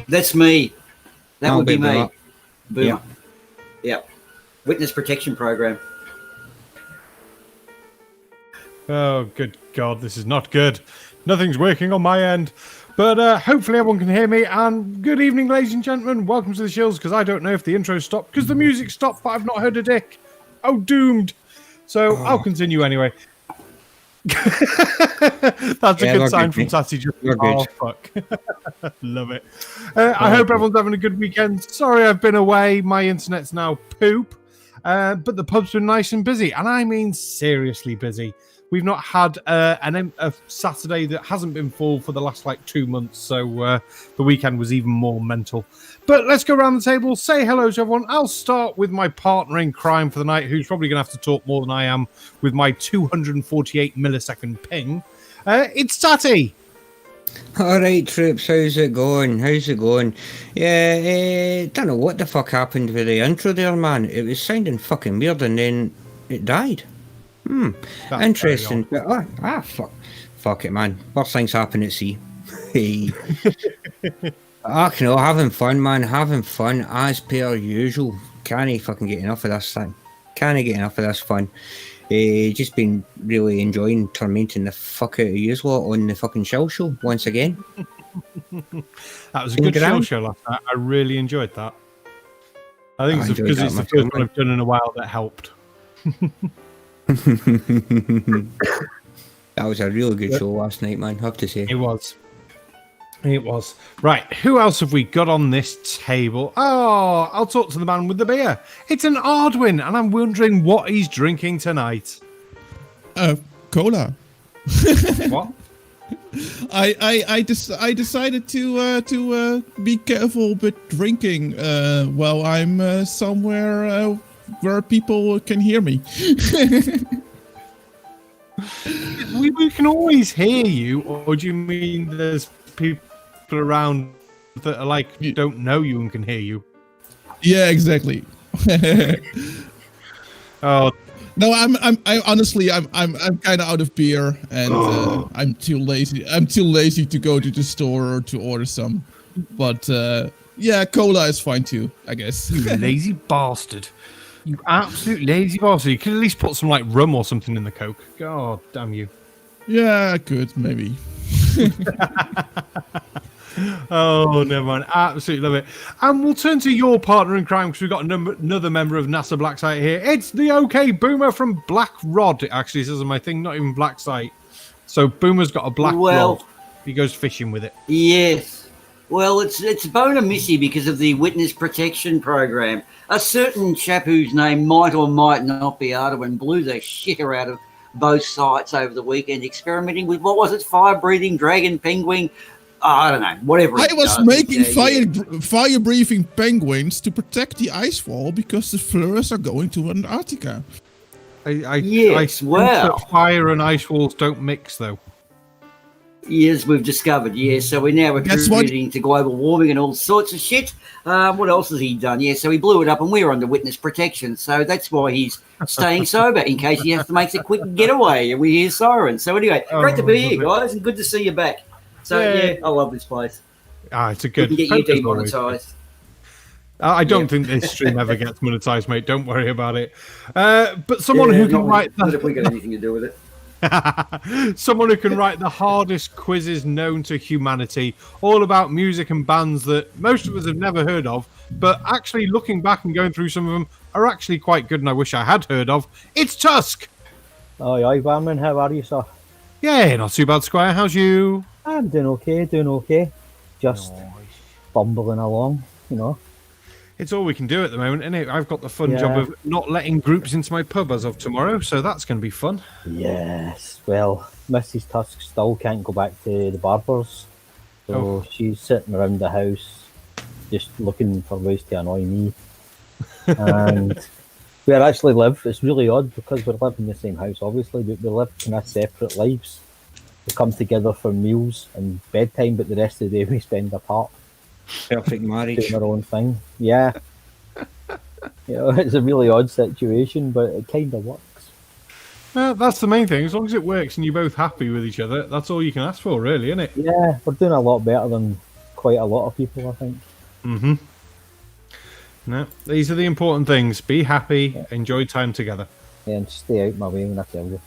That's me. That would be me. Boomer. Yeah. Witness protection program. Oh, good God, this is not good. Nothing's working on my end. But hopefully everyone can hear me. And good evening, ladies and gentlemen. Welcome to the Shills, because I don't know if the intro stopped, because the music stopped, but I've not heard a dick. Oh, doomed. So I'll continue anyway. That's a good sign from Tatty. Oh, fuck. Love it. I hope everyone's having a good weekend. Sorry I've been away. My internet's now poop. But the pub's been nice and busy. And I mean seriously busy. We've not had a Saturday that hasn't been full for the last 2 months, so the weekend was even more mental. But let's go around the table, say hello to everyone. I'll start with my partner in crime for the night, who's probably going to have to talk more than I am with my 248 millisecond ping. It's Tatty. All right, troops, how's it going? Yeah, don't know what the fuck happened with the intro there, man. It was sounding fucking weird, and then it died. That's interesting. But, fuck it, man. Worst things happen at sea. Hey. Having fun, man. Having fun as per usual. Can't fucking get enough of this thing. Can't get enough of this fun. Just been really enjoying tormenting the fuck out of you lot on the fucking Shell show once again. That was a good show last night. I really enjoyed that. I think it's because it's the first one I've done in a while that helped. That was a really good show last night, man, have to say. It was. Right, who else have we got on this table? Oh, I'll talk to the man with the beer. It's an Ardwin, and I'm wondering what he's drinking tonight. Cola. What? I decided to be careful with drinking while I'm somewhere where people can hear me. we can always hear you, or do you mean there's people around that are don't know you and can hear you? Yeah, exactly. Oh no, I'm honestly I'm kind of out of beer, and I'm too lazy to go to the store or to order some. But yeah, cola is fine too, I guess. You lazy bastard. You absolute lazy bastard. You could at least put some rum or something in the Coke. God damn you. Yeah, I could, maybe. Oh, never mind. Absolutely love it. And we'll turn to your partner in crime, because we've got another member of NASA Black Site here. It's the OK Boomer from Black Rod. It actually says on my thing, not even Black Site. So Boomer's got a black rod. He goes fishing with it. Yes. Well, it's bona missy because of the witness protection program. A certain chap whose name might or might not be Arduin blew the shitter out of both sites over the weekend, experimenting with, what was it, fire-breathing dragon penguin? I don't know, whatever. I was making fire-breathing penguins to protect the ice wall because the fleurs are going to Antarctica. Yes, well, fire and ice walls don't mix, though. Yes, we've discovered, yes. So we're now attributing to global warming and all sorts of shit. What else has he done? Yeah, so he blew it up and we're under witness protection. So that's why he's staying sober, in case he has to make a quick getaway and we hear sirens. So anyway, great to be here, guys, and good to see you back. So, yeah, I love this place. It's a good... We can get you demonetised. I don't think this stream ever gets monetized, mate. Don't worry about it. But someone who can write... Not if we got anything to do with it. Someone who can write the hardest quizzes known to humanity, all about music and bands that most of us have never heard of, but actually looking back and going through some of them are actually quite good and I wish I had heard of. It's Tusk! Aye, Barman, how are you, sir? Yeah, not too bad, Squire. How's you? I'm doing okay. Just bumbling along, you know. It's all we can do at the moment, isn't it? I've got the fun job of not letting groups into my pub as of tomorrow, so that's going to be fun. Yes, well, Mrs. Tusk still can't go back to the barbers, so she's sitting around the house just looking for ways to annoy me. And we actually live, it's really odd because we live in the same house, obviously, but we live kind of separate lives. We come together for meals and bedtime, but the rest of the day we spend apart. Perfect marriage. Doing our own thing. Yeah. You know, it's a really odd situation, but it kind of works. Well, that's the main thing. As long as it works and you're both happy with each other, that's all you can ask for, really, isn't it? Yeah, we're doing a lot better than quite a lot of people, I think. Mm-hmm. No, these are the important things. Be happy, enjoy time together. Yeah, and stay out my way when I tell you.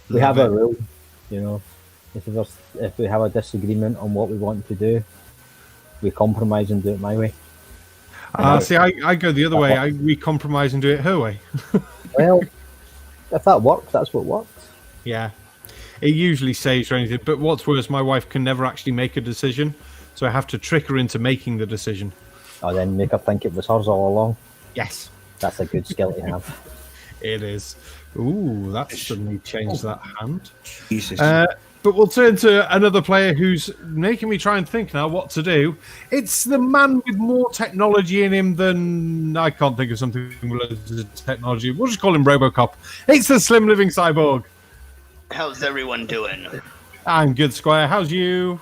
We have a rule, you know. If we have a disagreement on what we want to do, we compromise and do it my way. See, I go the other way. We compromise and do it her way. Well, if that works, that's what works. Yeah. It usually saves or anything, but what's worse, my wife can never actually make a decision, so I have to trick her into making the decision. Oh, then make her think it was hers all along. Yes. That's a good skill to have. It is. Ooh, that suddenly changed that hand. Jesus. But we'll turn to another player who's making me try and think now what to do. It's the man with more technology in him than... I can't think of something related to technology. We'll just call him Robocop. It's the Slim Living Cyborg. How's everyone doing? I'm good, Squire. How's you?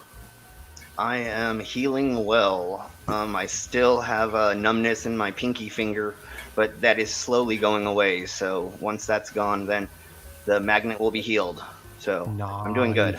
I am healing well. I still have a numbness in my pinky finger, but that is slowly going away. So once that's gone, then the magnet will be healed. So nice. I'm doing good.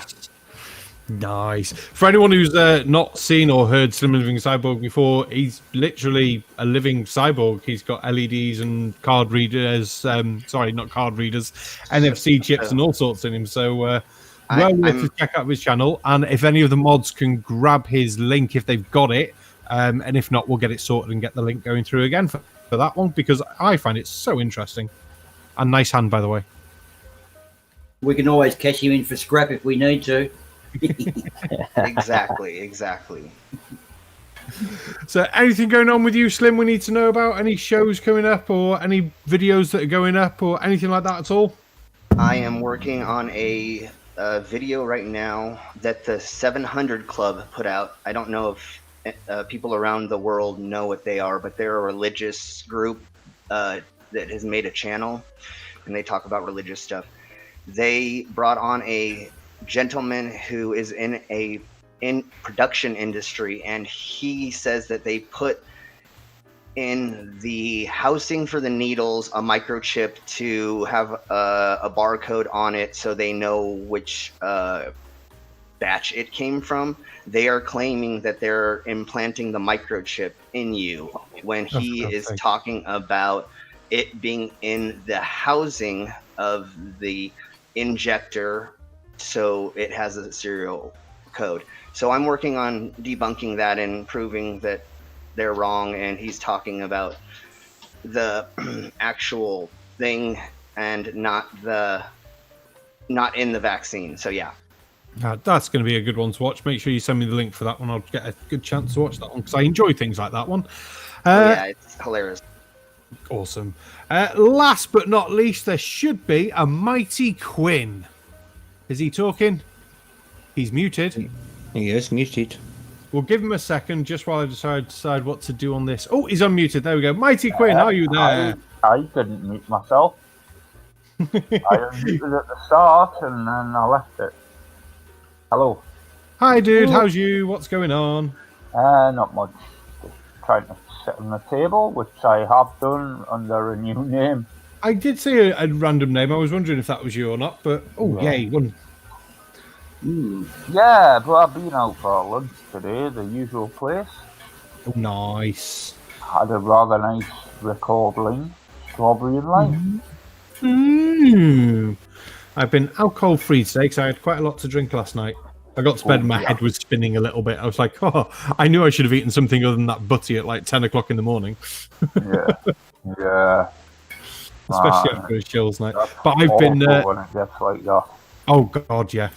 Nice. For anyone who's not seen or heard Slim Living Cyborg before, he's literally a living cyborg. He's got LEDs and card readers. Sorry, not card readers. NFC chips and all sorts in him. So well worth to check out his channel. And if any of the mods can grab his link if they've got it, and if not, we'll get it sorted and get the link going through again for that one, because I find it so interesting. And nice hand, by the way. We can always cash him in for scrap if we need to. Exactly. So anything going on with you, Slim, we need to know about? Any shows coming up or any videos that are going up or anything like that at all? I am working on a video right now that the 700 Club put out. I don't know if people around the world know what they are, but they're a religious group that has made a channel, and they talk about religious stuff. They brought on a gentleman who is in production industry, and he says that they put in the housing for the needles a microchip to have a barcode on it so they know which batch it came from. They are claiming that they're implanting the microchip in you when he is talking about it being in the housing of the injector, so it has a serial code. So I'm working on debunking that and proving that they're wrong, and he's talking about the actual thing and not in the vaccine. So yeah. That's going to be a good one to watch. Make sure you send me the link for that one. I'll get a good chance to watch that one because I enjoy things like that one. Yeah, it's hilarious. Awesome. Last but not least, there should be a Mighty Quinn. Is he talking? He's muted. He is muted. We'll give him a second just while I decide what to do on this. Oh, he's unmuted. There we go. Mighty Quinn, are you there? I couldn't mute myself. I unmuted at the start and then I left it. Hello. Hi, dude. How's you? What's going on? Not much. Just trying to sit on the table, which I have done under a new name. I did see a random name. I was wondering if that was you or not, but yay. Yeah, but I've been out for lunch today, the usual place. Oh, nice. Had a rather nice recording, strawberry and lime. I've been alcohol free today because I had quite a lot to drink last night. I got to bed and my head was spinning a little bit. I was like, I knew I should have eaten something other than that butty at like 10 o'clock in the morning. Yeah. Especially after a Shills night. But I've been... when it gets like that. Oh, God, yeah.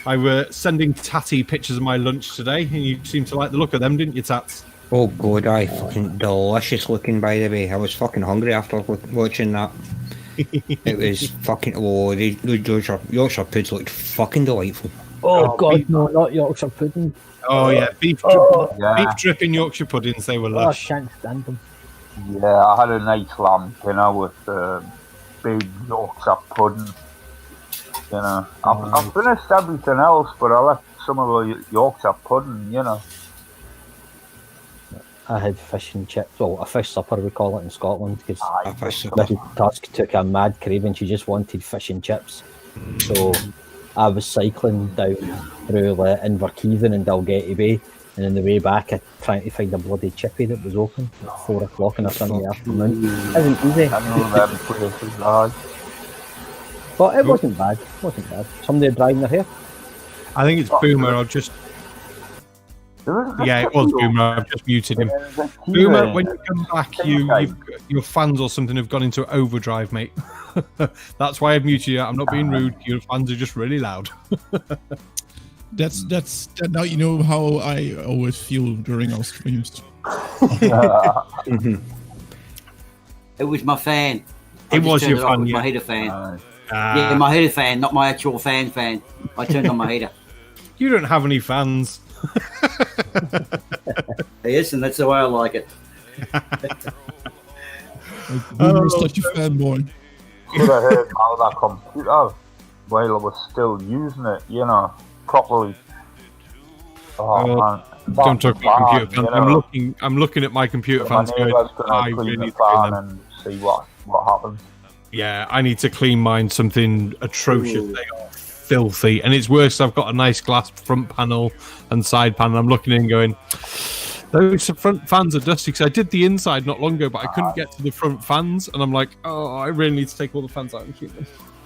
I was sending Tatty pictures of my lunch today, and you seemed to like the look of them, didn't you, Tats? Oh, God, fucking delicious looking, by the way. I was fucking hungry after watching that. It was fucking... Oh, those Yorkshire puds looked fucking delightful. Oh, God, no, not Yorkshire pudding. Oh, yeah, beef dripping Yorkshire puddings, they were lush. I can't stand them. Yeah, I had a nice lamb dinner with big Yorkshire pudding. You know, I've finished everything else, but I left some of the Yorkshire pudding, you know. I had fish and chips, well, a fish supper we call it in Scotland, because Mrs. Tusk took a mad craving. She just wanted fish and chips. So I was cycling down through Inverkeithing and Dalgetty Bay, and on the way back, I trying to find a bloody chippy that was open at 4 o'clock on a Sunday afternoon. It wasn't easy. I know them places, aye. But it wasn't bad. Somebody drying their hair. I think it's Boomer. I'll just. Yeah, it was Boomer. I've just muted him. Boomer, when you come back, your fans or something have gone into overdrive, mate. That's why I've muted you. I'm not being rude. Your fans are just really loud. That's now you know how I always feel during our streams. It was my fan. It was your fan, my heater fan. Yeah, my heater fan, not my actual fan. I turned on my heater. You don't have any fans. Yes, and that's the way I like it. Boomer's such a fanboy. Could have heard how that computer while I was still using it, properly. Oh man. Don't talk about computer fans. I'm looking at my computer fans going, I really need to clean them. And see what happens. Yeah, I need to clean mine. Something atrocious. Ooh. They are filthy, and it's worse. I've got a nice glass front panel and side panel. I'm looking in, going, those front fans are dusty. Because I did the inside not long ago, but I couldn't get to the front fans, and I'm like, oh, I really need to take all the fans out and keep them.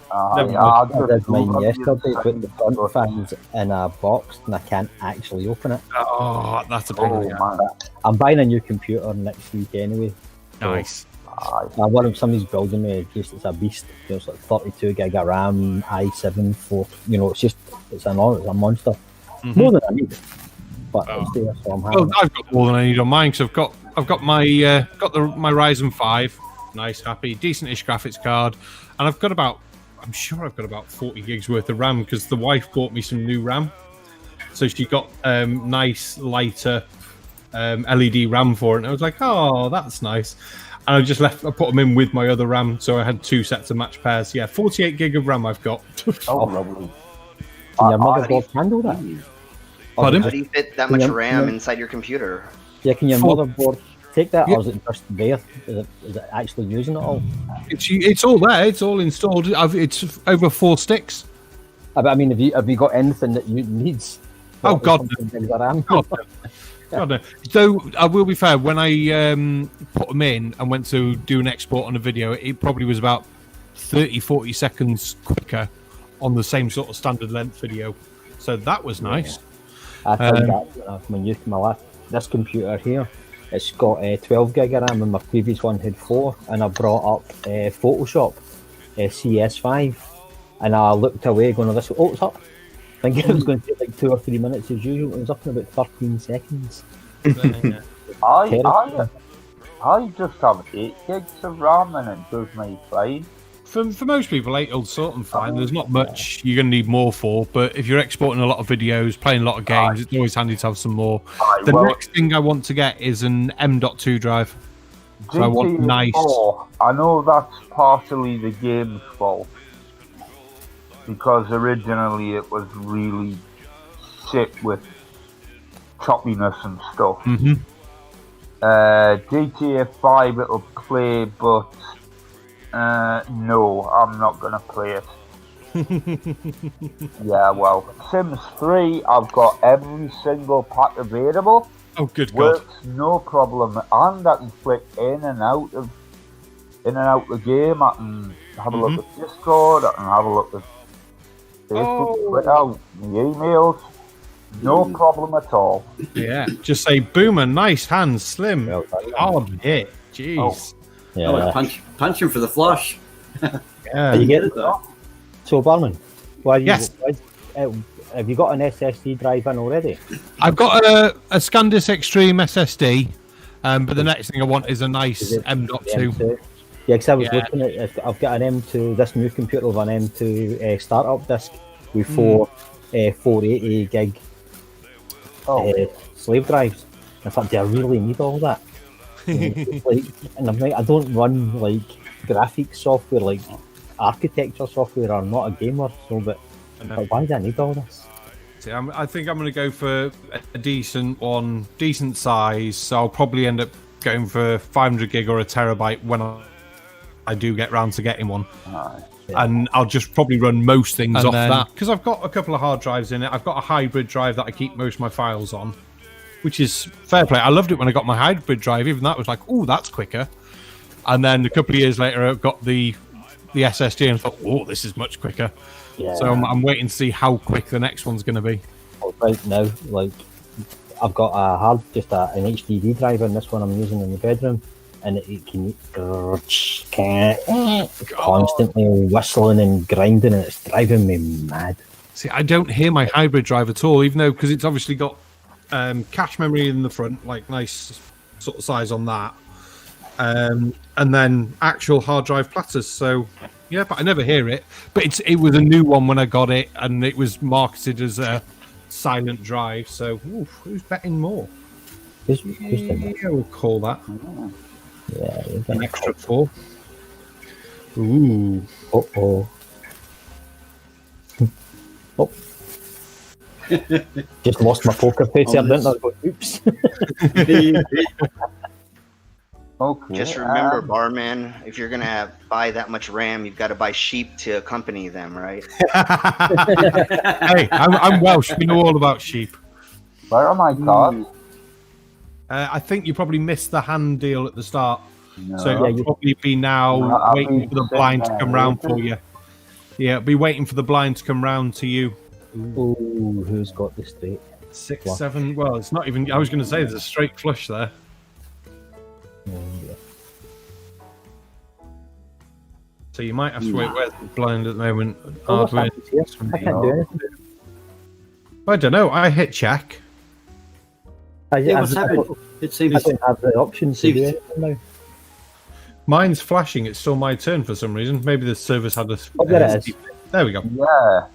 I did mine yesterday, put the front fans in a box, and I can't actually open it. Oh, that's a pain. I'm buying a new computer next week anyway. Nice. One of somebody's building me, it's a beast. It's like 32 gig of RAM, i7 4. It's a monster. Mm-hmm. More than I need, but it's there. So I'm happy. Well, I've got more than I need on mine. So I've got my my Ryzen 5, nice, happy, decent-ish graphics card, and I'm sure I've got about 40 gigs worth of RAM because the wife bought me some new RAM. So she got nice lighter LED RAM for it, and I was like, oh, that's nice. And I put them in with my other RAM, so I had 2 sets of match pairs. Yeah, 48 gig of RAM I've got. Oh, lovely. Can your motherboard handle that? Pardon? How do you fit that much RAM inside your computer? Yeah, can your motherboard take that, or is it just there? Is it actually using it all? It's all there. It's all installed. It's over 4 sticks. But I mean, have you got anything that you needs? Oh God! God, no. Though I will be fair, when I put them in and went to do an export on a video, it probably was about 30-40 seconds quicker on the same sort of standard length video. So that was nice. I found that when you this computer here, it's got 12 gig of RAM, and my previous one had 4, and I brought up Photoshop CS5, and I looked away going, it's up. I think it was going to take like 2 or 3 minutes as usual. It was up in about 13 seconds. I just have 8 gigs of RAM and it does me fine. For most people, 8 will sort them fine. There's not much you're going to need more for, but if you're exporting a lot of videos, playing a lot of games, it's always handy to have some more. Next thing I want to get is an M.2 drive. So I want nice. I know that's partially the game's fault, because originally it was really shit with choppiness and stuff. Mm-hmm. GTA 5 it'll play, but no, I'm not gonna play it. Yeah, well, Sims 3, I've got every single pack available. Oh, good Works God! No problem, and I can flick in and out the game. I can have a look at Discord. I can have a look at Facebook, Twitter, the emails. No problem at all. Yeah, just say Boomer, nice hands, Slim. Hard hit. Jeez. Oh. Yeah. Punch him for the flush. Yeah. You get it though. So Barman, have you got an SSD drive in already? I've got a SanDisk Extreme SSD, but the next thing I want is a nice M.2. Yeah, because I was looking at it. I've got an M2, this new computer with an M2 startup disk with 480 gig slave drives. In fact, do I really need all that? And I'm like, I don't run like graphics software, like architecture software. I'm not a gamer, so but why do I need all this? I think I'm going to go for a decent one, decent size. So I'll probably end up going for 500 gig or a terabyte when I do get round to getting one. and I'll just probably run most things off that because I've got a couple of hard drives in it. I've got a hybrid drive that I keep most of my files on, which is fair play. I loved it when I got my hybrid drive. Even that was like, oh, that's quicker. And then a couple of years later, I got the SSD and I thought, oh, this is much quicker. Yeah. So I'm waiting to see how quick the next one's going to be. Right now, like I've got an HDD drive in this one I'm using in the bedroom, and it can constantly whistling and grinding, and it's driving me mad. See, I don't hear my hybrid drive at all, even though because it's obviously got cache memory in the front, like nice sort of size on that, and then actual hard drive platters. So yeah, but I never hear it. But it was a new one when I got it, and it was marketed as a silent drive. So who's betting more? Yeah, we'll call that. Yeah, an extra 4. Ooh. Oh. Just lost my poker face here, didn't I? Oops. Okay. Just remember, barman, if you're gonna buy that much RAM, you've got to buy sheep to accompany them, right? Hey, I'm Welsh. We know all about sheep. Where am I, God? I think you probably missed the hand deal at the start. No. So you'll probably be now waiting for the blind to come round for you. Yeah, be waiting for the blind to come round to you. Ooh, who's got the straight? 6, 7. Well, it's not even. I was going to say there's a straight flush there. Yeah. So you might have to wait. Where's the blind at the moment? I can't do anything. I don't know. I hit check. What's happened? It seems I don't have the option to do anything now. Mine's flashing. It's still my turn for some reason. Maybe the server's had a. There it is. There we go. Yeah.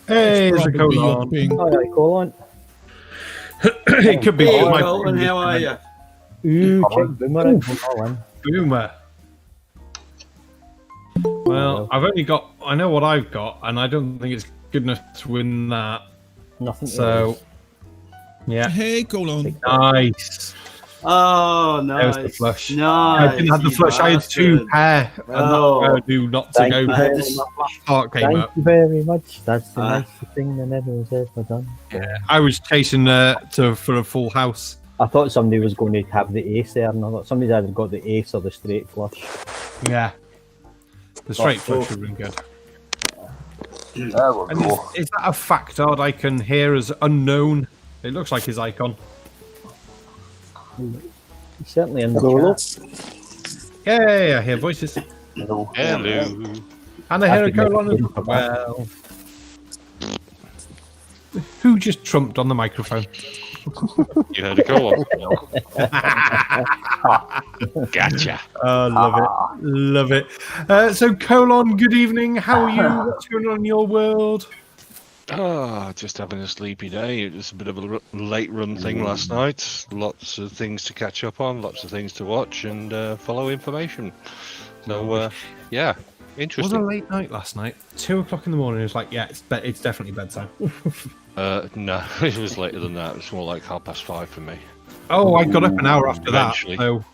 Hey, there's a colon. All right, colon. It could be. Hey, Colin, how are you? Ooh, check Boomer in from Colin. Boomer. Well, I've only got. I know what I've got, and I don't think it's good enough to win that. Nothing. So, yeah. Hey, colon. Nice. Oh, nice. There's the flush. Nice. I didn't have the flush. I had 2 pair. And that do not to go. Heart came Thank up. you very much. That's the nicest thing that anyone's ever done. Yeah, I was chasing for a full house. I thought somebody was going to have the ace there, and I thought somebody's either got the ace or the straight flush. Yeah. The straight flush would have been good. There we go. Is that a factard I can hear as unknown? It looks like his icon. He's certainly in the chat. Yeah, I hear voices. Hello. And I hear a colon as well. Who just trumped on the microphone? You heard a colon. Gotcha. Love it. So, colon, good evening. How are you? What's going on in your world? Just having a sleepy day. It was a bit of a late run thing last night. Lots of things to catch up on, lots of things to watch and follow information. So, yeah, interesting. Was a late night last night. 2 o'clock in the morning. It was like, yeah, it's definitely bedtime. No, it was later than that. It was more like 5:30 for me. Oh, I got up an hour after Eventually. that.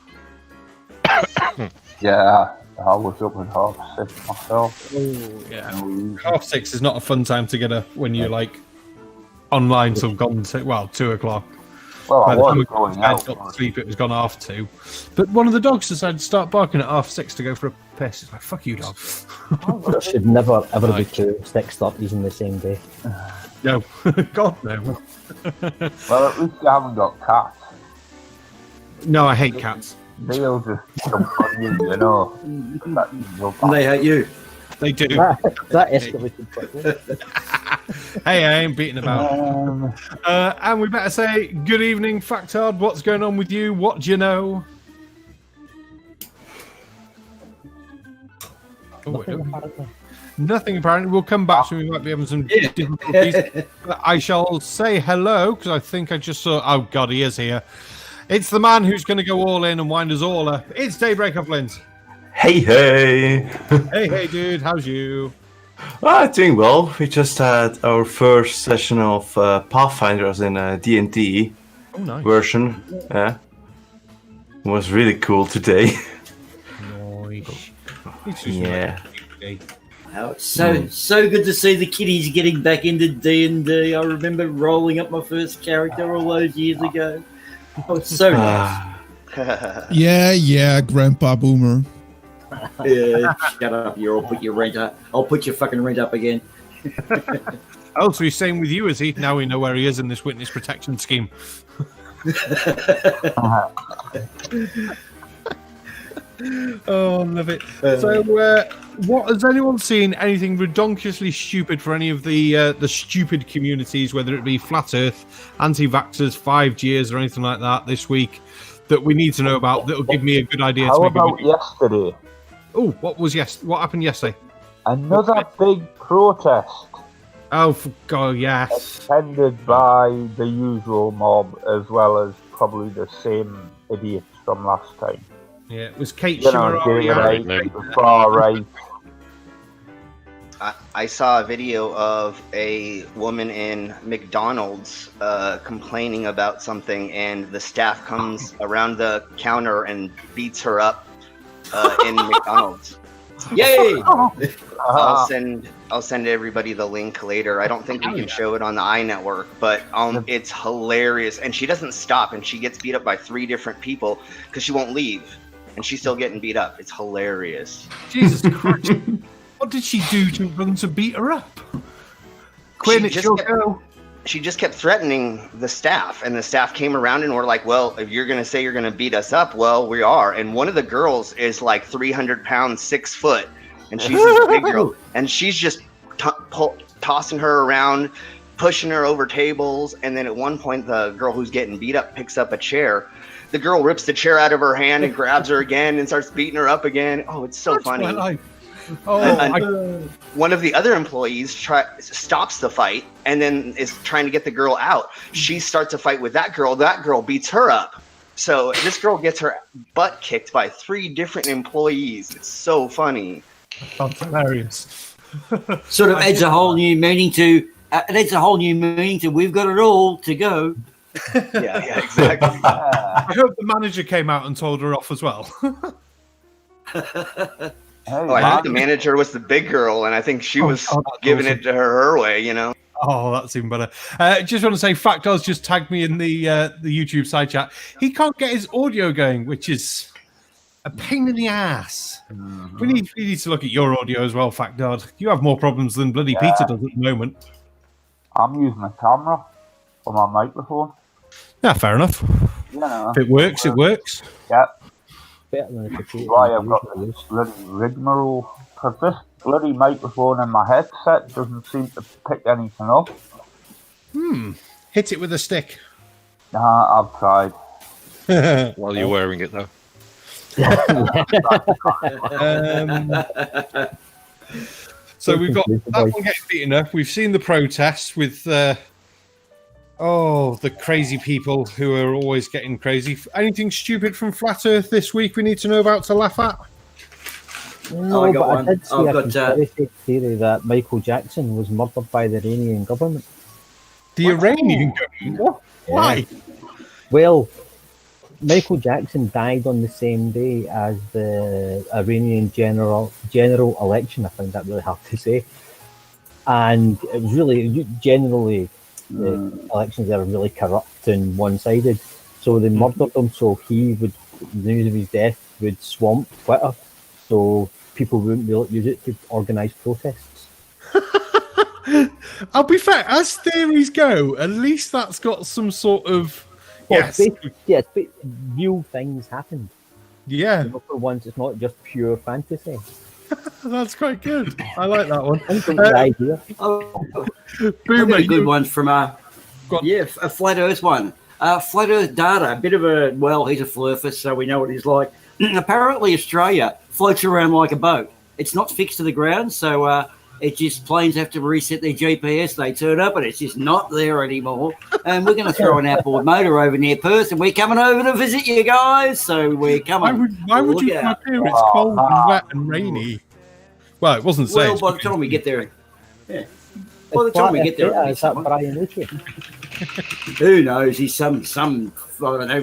So. Yeah, I was up at 6:30 myself. Oh, yeah. 6:30 is not a fun time to get up when you're like online till gone to 2 o'clock. Well, I By the time was we going got out. to sleep, it was gone 2:30. But one of the dogs decided to start barking at 6:30 to go for a piss. It's like, fuck you, dog. It should never ever be 2 6:30s in the same day. No, God no. Well, at least you haven't got cats. No, I hate cats. They'll just jump on you, you know. And they hate you. They do. That escalated quickly. Hey, I ain't beating about. And we better say good evening, Factard. What's going on with you? What do you know? Nothing apparently. We'll come back to. We might be having some difficulties. I shall say hello because I think I just saw. Oh God, he is here. It's the man who's going to go all in and wind us all up. It's Daybreak of Flint. Hey, Hey, dude. How's you? Doing well. We just had our first session of Pathfinders in a D&D version. Yeah, it was really cool today. Nice. Yeah. Oh, it's so good to see the kiddies getting back into D&D. I remember rolling up my first character all those years ago. Oh, it's so nice. Yeah, Grandpa Boomer. Yeah, shut up, I'll put your rent up. I'll put your fucking rent up again. Oh, so he's staying with you, is he? Now we know where he is in this witness protection scheme. Oh, love it. So, what has anyone seen anything redonkulously stupid for any of the stupid communities, whether it be Flat Earth, anti-vaxxers, 5Gs, or anything like that this week that we need to know about that will give me a good idea? How about yesterday? Oh, what happened yesterday? Another big protest. Oh, for God, yes. Attended by the usual mob, as well as probably the same idiots from last time. Yeah, it was Kate Shimmer, far right. I saw a video of a woman in McDonald's complaining about something, and the staff comes around the counter and beats her up in McDonald's. Yay! I'll send everybody the link later. I don't think we can show it on the EiE Network, but it's hilarious. And she doesn't stop, and she gets beat up by 3 different people because she won't leave, and she's still getting beat up. It's hilarious. Jesus Christ! What did she do to them to beat her up? Quinn, it's your go. She just kept threatening the staff, and the staff came around and were like, well, if you're going to say you're going to beat us up, well, we are. And one of the girls is like 300 pounds, 6 foot, and she's this big girl, and she's just tossing her around, pushing her over tables. And then at one point, the girl who's getting beat up picks up a chair. The girl rips the chair out of her hand and grabs her again and starts beating her up again. Oh, it's so funny. One of the other employees stops the fight and then is trying to get the girl out. She starts a fight with that girl. That girl beats her up. So this girl gets her butt kicked by 3 different employees. It's so funny. That's hilarious. Sort of adds a whole new meaning to. We've got it all to go. Yeah, exactly. I hope the manager came out and told her off as well. I think the manager was the big girl, and I think she was giving it to her way, you know. Oh, that's even better. Just want to say, Fact does just tag me in the YouTube side chat. He can't get his audio going, which is a pain in the ass. Mm-hmm. We need to look at your audio as well, Fact Dad. You have more problems than bloody Peter does at the moment. I'm using a camera for my microphone. Yeah, fair enough. If it works, it works. Yeah. That's why I've got this bloody rigmarole, because this bloody microphone in my headset doesn't seem to pick anything up. Hit it with a stick. Nah, I've tried. While you're wearing it, though. So we've got that one getting beaten up. We've seen the protests with the crazy people who are always getting crazy. Anything stupid from Flat Earth this week we need to know about to laugh at? No, I did see a conspiracy theory that Michael Jackson was murdered by the Iranian government. The Iranian government? Why? Well, Michael Jackson died on the same day as the Iranian general election. I find that really hard to say. And it was really, generally, the elections are really corrupt and one-sided. So they murdered him, so the news of his death would swamp Twitter. So people wouldn't be able to use it to organise protests. I'll be fair, as theories go, at least that's got some sort of... Real things happened. Yeah. For once, it's not just pure fantasy. That's quite good. I like that one. The idea. Boomer, a good one from a Flat Earth one. Flat Earth Data, a bit of a, he's a flurfist, so we know what he's like. Apparently Australia floats around like a boat. It's not fixed to the ground, so it just planes have to reset their GPS. They turn up and it's just not there anymore. And we're going to throw an outboard motor over near Perth, and we're coming over to visit you guys. So we're coming. Why would you come up here? It's cold and wet and rainy. Well, it wasn't safe. Well, by the time we get there, by the time we get there, is that Brian Ritchie? Who knows? He's some I don't know,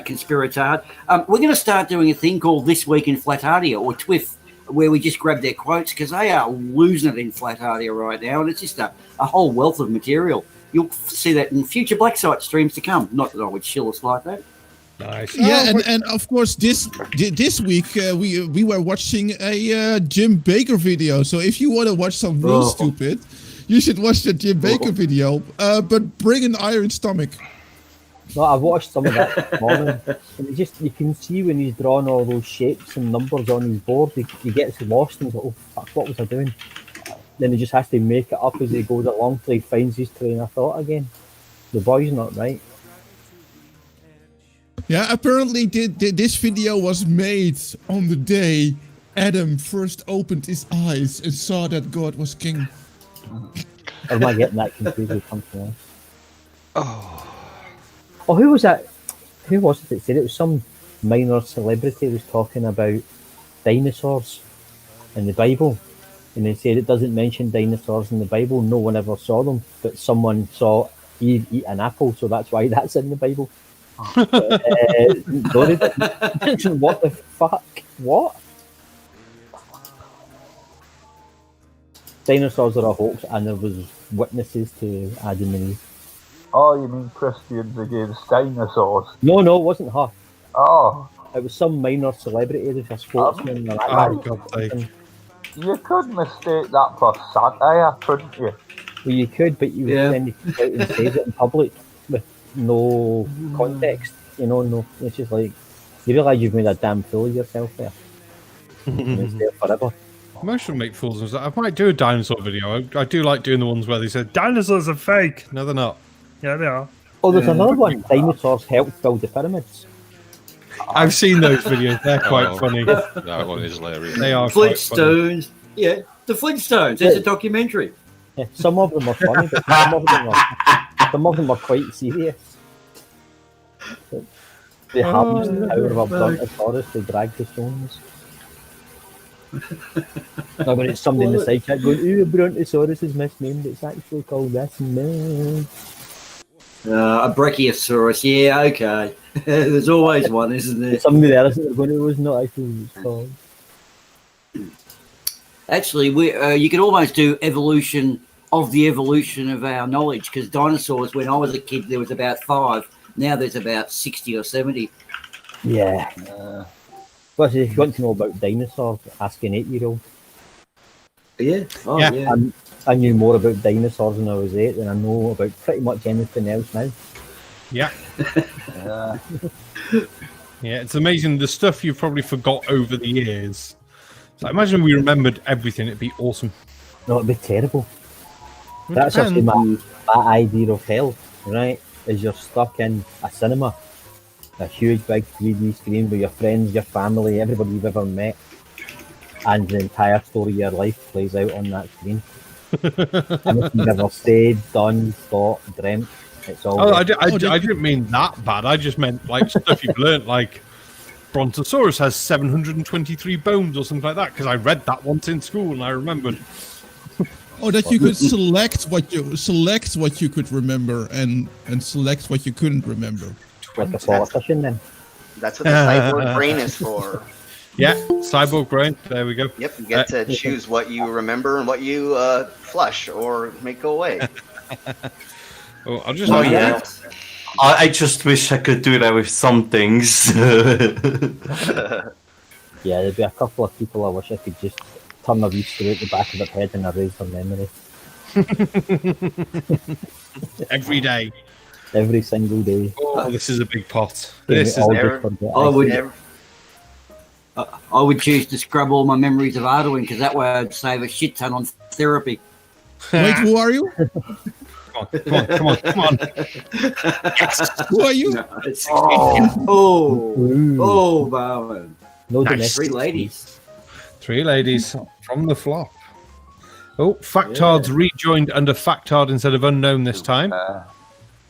conspiratard. We're going to start doing a thing called This Week in Flatardia, or TWIF. where we just grab their quotes, because they are losing it in Flatheartia right now, and it's just a whole wealth of material. You'll see that in future Black Site streams to come. Not that I would shill us like that. Nice. Yeah, and of course this week we were watching a Jim Baker video. So if you want to watch some real stupid, you should watch the Jim Baker video. But bring an iron stomach. No, I watched some of that this morning, and you can see when he's drawing all those shapes and numbers on his board, he gets lost and he's like, oh fuck, what was I doing? Then he just has to make it up as he goes along till he finds his train of thought again. The boy's not right. Yeah, apparently this video was made on the day Adam first opened his eyes and saw that God was king. Or am I getting that confused with something else? Oh, who was that? Who was it that said it? Was some minor celebrity was talking about dinosaurs in the Bible. And they said it doesn't mention dinosaurs in the Bible. No one ever saw them. But someone saw Eve eat an apple, so that's why that's in the Bible. What the fuck? What? Dinosaurs are a hoax, and there was witnesses to Adam and Eve. Oh, you mean Christians against dinosaurs? No, it wasn't her. Oh. It was some minor celebrity, like a sportsman. God's sake. You could mistake that for satire, couldn't you? Well, you could, but you then you come out and say it in public with no context. No. It's just like you realise you've made a damn fool of yourself there. And it's there forever. Most will make fools of themselves. I might do a dinosaur video. I do like doing the ones where they say dinosaurs are fake. No, they're not. Yeah, they are. Oh, there's another one. Dinosaurs helped build the pyramids. I've seen those videos. They're quite funny. That one is hilarious. They are Flintstones. Yeah, the Flintstones. There's a documentary. Yeah, some of them are funny, but some of them are quite serious. They have the power of a brontosaurus to drag the stones. Now when it's somebody in the side chat going, ooh, a brontosaurus is misnamed, it's actually called this. No. A brachiosaurus, yeah, okay. There's always one, isn't there? Somebody there isn't going, it was not actually called. Actually, you could almost do evolution of our knowledge, because dinosaurs, when I was a kid, there was about 5. Now there's about 60 or 70. Yeah. But if you want to know about dinosaurs, ask an 8-year-old. Yeah. Oh, yeah. I knew more about dinosaurs when I was 8 than I know about pretty much anything else now. Yeah. Yeah, it's amazing the stuff you've probably forgot over the years. So imagine we remembered everything, it'd be awesome. No, it'd be terrible. That's actually my idea of hell, right? Is you're stuck in a cinema, a huge big 3D screen with your friends, your family, everybody you've ever met, and the entire story of your life plays out on that screen. Everything you've ever said, done, thought, dreamt, it's all. I didn't mean that bad. I just meant like stuff you've learnt, like Brontosaurus has 723 bones or something like that, because I read that once in school and I remembered. Oh, that you could select what you could remember and select what you couldn't remember. Like a politician, then. That's what the cyborg brain is for. Yeah, cyborg brain. There we go. Yep, you get to choose what you remember and what you flush or make go away. Oh, I'll just. Yeah. I just wish I could do that with some things. Yeah, there'd be a couple of people I wish I could just turn a wee screw at the back of their head and erase their memory. Every day. Every single day. Oh, this is a big pot. I would choose to scrub all my memories of Arduin, because that way I'd save a shit ton on therapy. Wait, who are you? Come on. Yes. Who are you? Oh, Barman. No Nice. 3 ladies. 3 ladies from the flop. Oh, Factard's rejoined under Factard instead of unknown this time.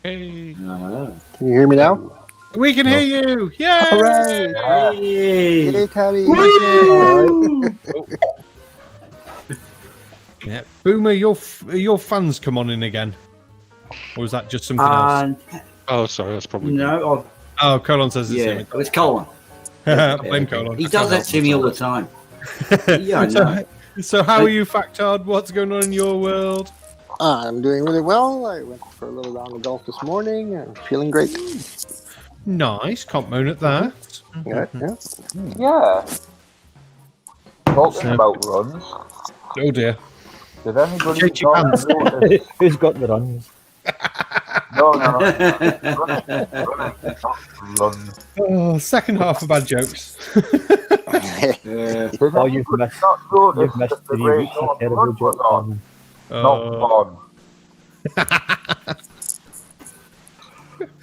Hey. Can you hear me now? We can hear you! Yay! Hooray! Yay! Yay, Tatty! Yeah. Boomer, your fans come on in again. Or was that just something else? Oh, sorry, that's probably No, Oh, Colin says the yeah, same. it was Colin. Blame Colin. He does that to me all the time. Yeah, I know. So how are you, Factard? What's going on in your world? I'm doing really well. I went for a little round of golf this morning. I'm feeling great. Nice. Can't moan at that. Yeah. Yeah. Talking about runs. Oh dear. Did anybody Change your pants. notice? Who's got the runs? No. Run. Oh, second half of bad jokes. Did Oh, you've anybody missed, not notice you've missed that the 3 Great weeks of North terrible Run was jokes. on? Not on.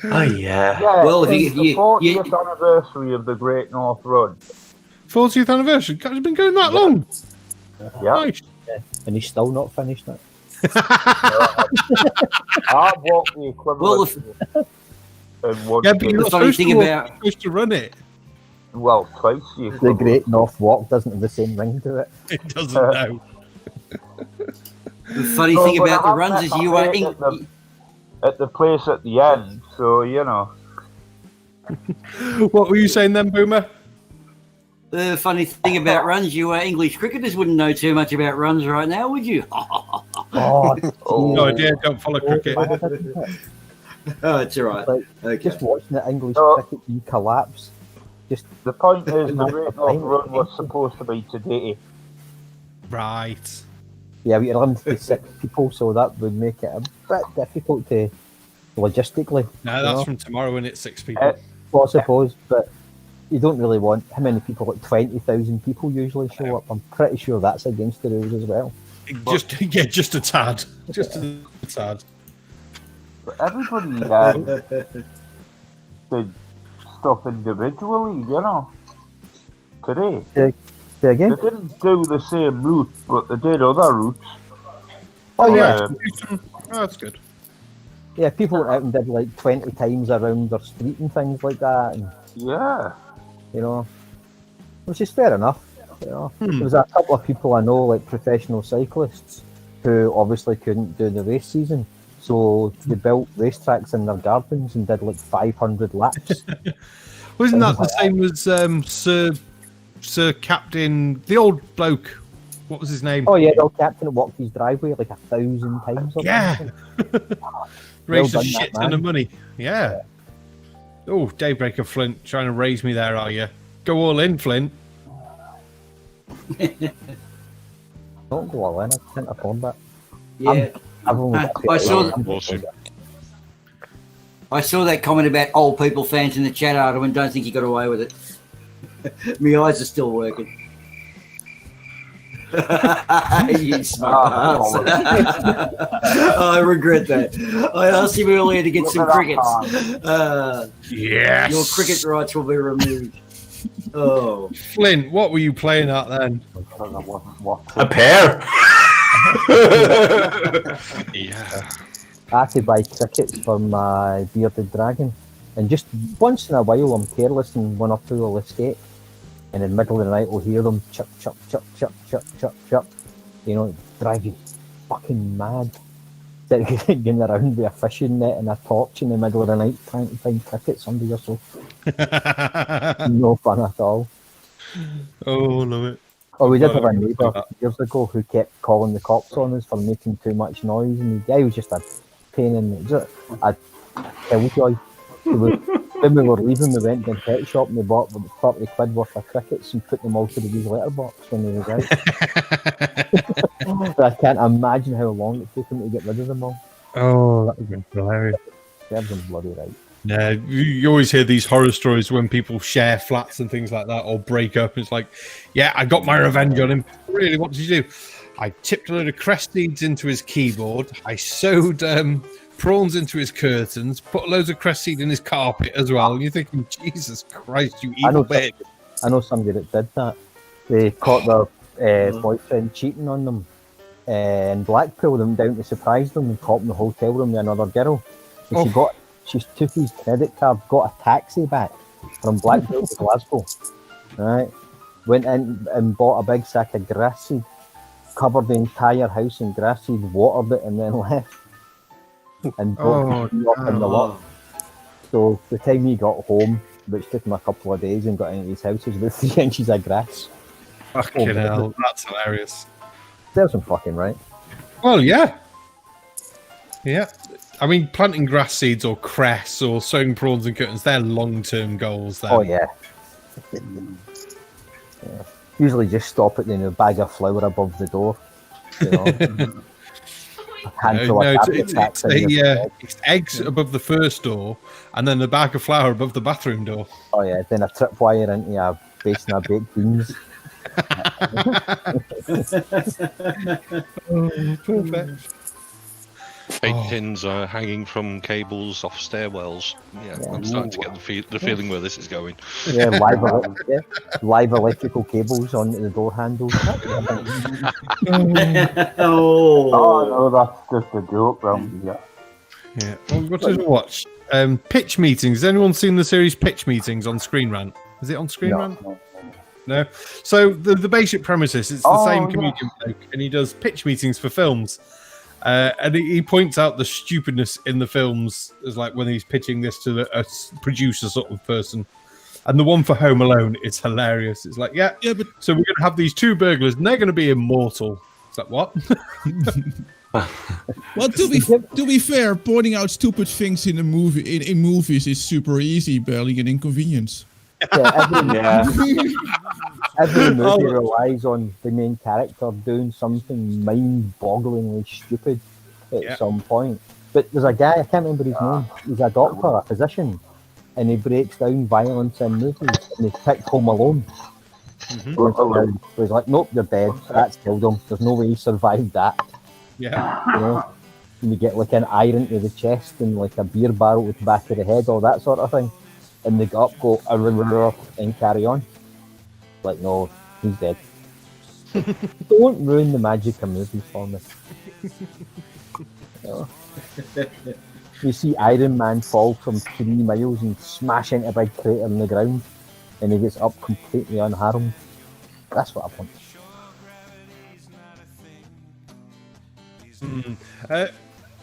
Oh yeah. Yeah, Well, if it's the 40th anniversary of the Great North Run. 40th anniversary. God, it's been going that long. Yeah. Nice. And he's still not finished it. I walked the equivalent in one Yeah, but day. you're not funny supposed thing to, about- you're supposed to run it. Well, twice the The equivalent. Great North Walk doesn't have the same ring to it. It doesn't know. The funny No, thing but about I the runs have is met you my are. mate at the place at the end, so you know. What were you saying then, Boomer? The funny thing about runs, you English cricketers wouldn't know too much about runs right now, would you? Oh, No idea. Don't follow cricket. bad, isn't it? Oh, it's all right. Like, Okay. just watching the English No. cricket team collapse. Just The point is, the Great North Run was supposed to be today. Right. yeah, we limit to 6 people, so that would make it a bit difficult to logistically. No, that's from tomorrow, and it's 6 people. Well, I suppose, but you don't really want how many people? Like 20,000 people usually show up. I'm pretty sure that's against the rules as well. Just a tad. Just a tad. But everybody did stuff individually, you know. Today. Say again? They didn't do the same route, but they did other routes. Oh yeah, Oh, that's good. yeah. People went out and did like 20 times around their street and things like that, and Yeah. you know, which is fair enough. You know, there was a couple of people I know, like professional cyclists, who obviously couldn't do the race season, so they built racetracks in their gardens and did like 500 laps. Wasn't that the same as Sir Captain, the old bloke? What was his name? Oh yeah, the old captain walked his driveway like 1,000 times. Or Yeah. something. Raised Well a done, shit that ton man. of money. Yeah. Oh, Daybreaker Flint, trying to raise me there, are you? Go all in, Flint. Don't go all in. I can't afford that. Yeah. I've only got I saw $50. Awesome. I saw that comment about old people fans in the chat, Adam, and don't think you got away with it. My eyes are still working. You smart ass. I regret that. I asked him earlier to get some crickets. Yes. Your cricket rights will be removed. Oh. Flint, what were you playing at then? A pair. Yeah. I had to buy crickets for my bearded dragon, and just once in a while I'm careless and one or two will escape, and in the middle of the night we'll hear them chirp, chirp, chirp, chirp, chirp, chirp, chirp. You know, drive you fucking mad. Getting around with a fishing net and a torch in the middle of the night trying to find crickets under your sofa. No fun at all. Oh, love it. Oh, we did have a Oh, neighbour that. years ago who kept calling the cops on us for making too much noise, and the guy was just a pain in the a killjoy. When we were leaving, we went to the pet shop and we bought 30 quid worth of crickets and put them all to the wee letterbox when they was out. But I can't imagine how long it took him to get rid of them all. Oh, that would be hilarious. Serves them bloody right. Yeah, you always hear these horror stories when people share flats and things like that, or break up. It's like, yeah, I got my revenge on him. Really, what did you do? I tipped a load of crest seeds into his keyboard. I sewed prawns into his curtains. Put loads of crest seed in his carpet as well. And you're thinking, Jesus Christ, you evil bitch. I know somebody that did that. They caught their boyfriend cheating on them and blackmailed them down to surprise them and caught them in the hotel room with another girl. And she took his credit card, got a taxi back from Blackpool to Glasgow. Right, went in and bought a big sack of grass seed, covered the entire house in grass seed, watered it, and then left. And brought the up in the lot. So the time he got home, which took him a couple of days, and got into his house, was about 3 inches of grass. Fucking hell, that's hilarious. There's some fucking right. Well, yeah. Yeah. I mean, planting grass seeds or cress or sowing prawns and curtains, they're long-term goals. Then. Oh, yeah. Usually just stop it in a bag of flour above the door. You know? It's eggs above the first door and then a bag of flour above the bathroom door. Oh, yeah. Then a tripwire into a basin of baked beans. Perfect. Baked tins are hanging from cables off stairwells. Yeah, I'm starting to get the feeling where this is going. Yeah, live electrical cables onto the door handles. Oh no, that's just a joke round here. Yeah. Well, what did I watch? Pitch Meetings. Has anyone seen the series Pitch Meetings on Screen Rant? Is it on Screen Rant? No. So the basic premise is it's the same comedian bloke, and he does pitch meetings for films. And he points out the stupidness in the films as like when he's pitching this to a producer sort of person. And the one for Home Alone is hilarious. It's like, yeah, but so we're going to have these two burglars and they're going to be immortal. It's like, what? Well, to be fair, pointing out stupid things in a movie in movies is super easy, barely an inconvenience. Every movie relies on the main character doing something mind-bogglingly stupid at some point. But there's a guy, I can't remember his name, he's a doctor, a physician, and he breaks down violence in movies, and he's picked Home Alone. So he's like, nope, you're dead, that's killed him, there's no way he survived that. Yeah. You know? And you get like an iron to the chest and like a beer barrel to the back of the head, all that sort of thing. And they go, and carry on. Like, no, he's dead. Don't ruin the magic of movies for me. You see Iron Man fall from 3 miles and smash into a big crater in the ground, and he gets up completely unharmed. That's what I want.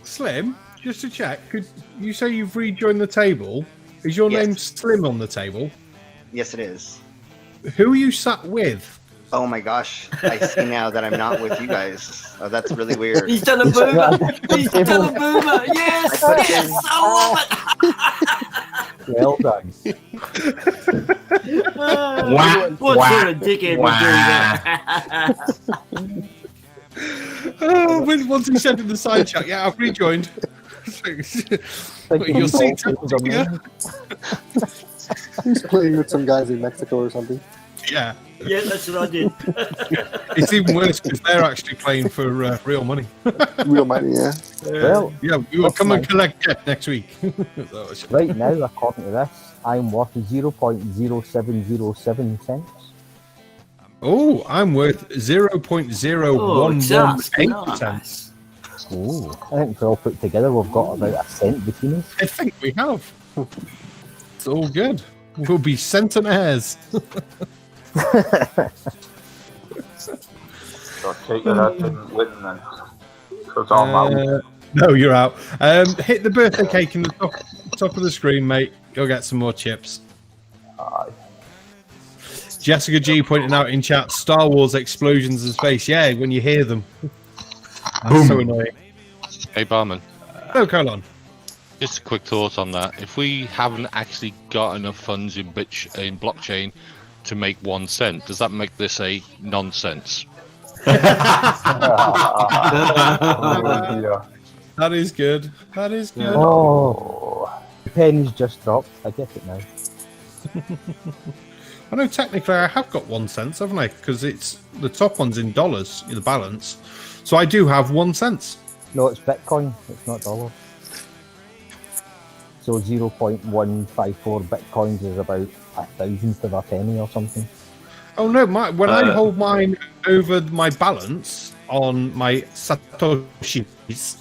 Slim, just to check, could you say you've rejoined the table? Is your name Slim on the table? Yes, it is. Who are you sat with? Oh my gosh, I see now that I'm not with you guys. Oh, that's really weird. He's done a boomer! He's done a boomer! Yes! Yes! I love it! Well done. What sort of dickhead would do that? Once he said in the side chat, yeah, I've rejoined. You'll see He's playing with some guys in Mexico or something. Yeah. Yeah, that's what I did. It's even worse because they're actually playing for real money. Real money, yeah. Well, yeah, we will come and collect it next week. Right now, according to this, I'm worth 0.0707 cents. Oh, I'm worth 0.0118 cents. Oh, I think if we all put together, we've got about a cent between us. I think we have. It's all good. We'll be centenaires. So take it out and win then. So it's all out. No, you're out. Hit the birthday cake in the top of the screen, mate. Go get some more chips. Jessica G pointing out in chat, Star Wars explosions in space. Yeah, when you hear them. That's so annoying. Hey, Barman. No, colon. Just a quick thought on that. If we haven't actually got enough funds in blockchain to make 1 cent, does that make this a nonsense? That is good. That is good. Oh, the pennies just dropped. I get it now. I know technically I have got 1 cent, haven't I? Because it's the top one's in dollars, the balance. So I do have 1 cent. No, it's Bitcoin. It's not dollars. So 0.154 Bitcoins is about 1,000th of a penny or something. Oh no, when I hold mine over my balance on my Satoshis,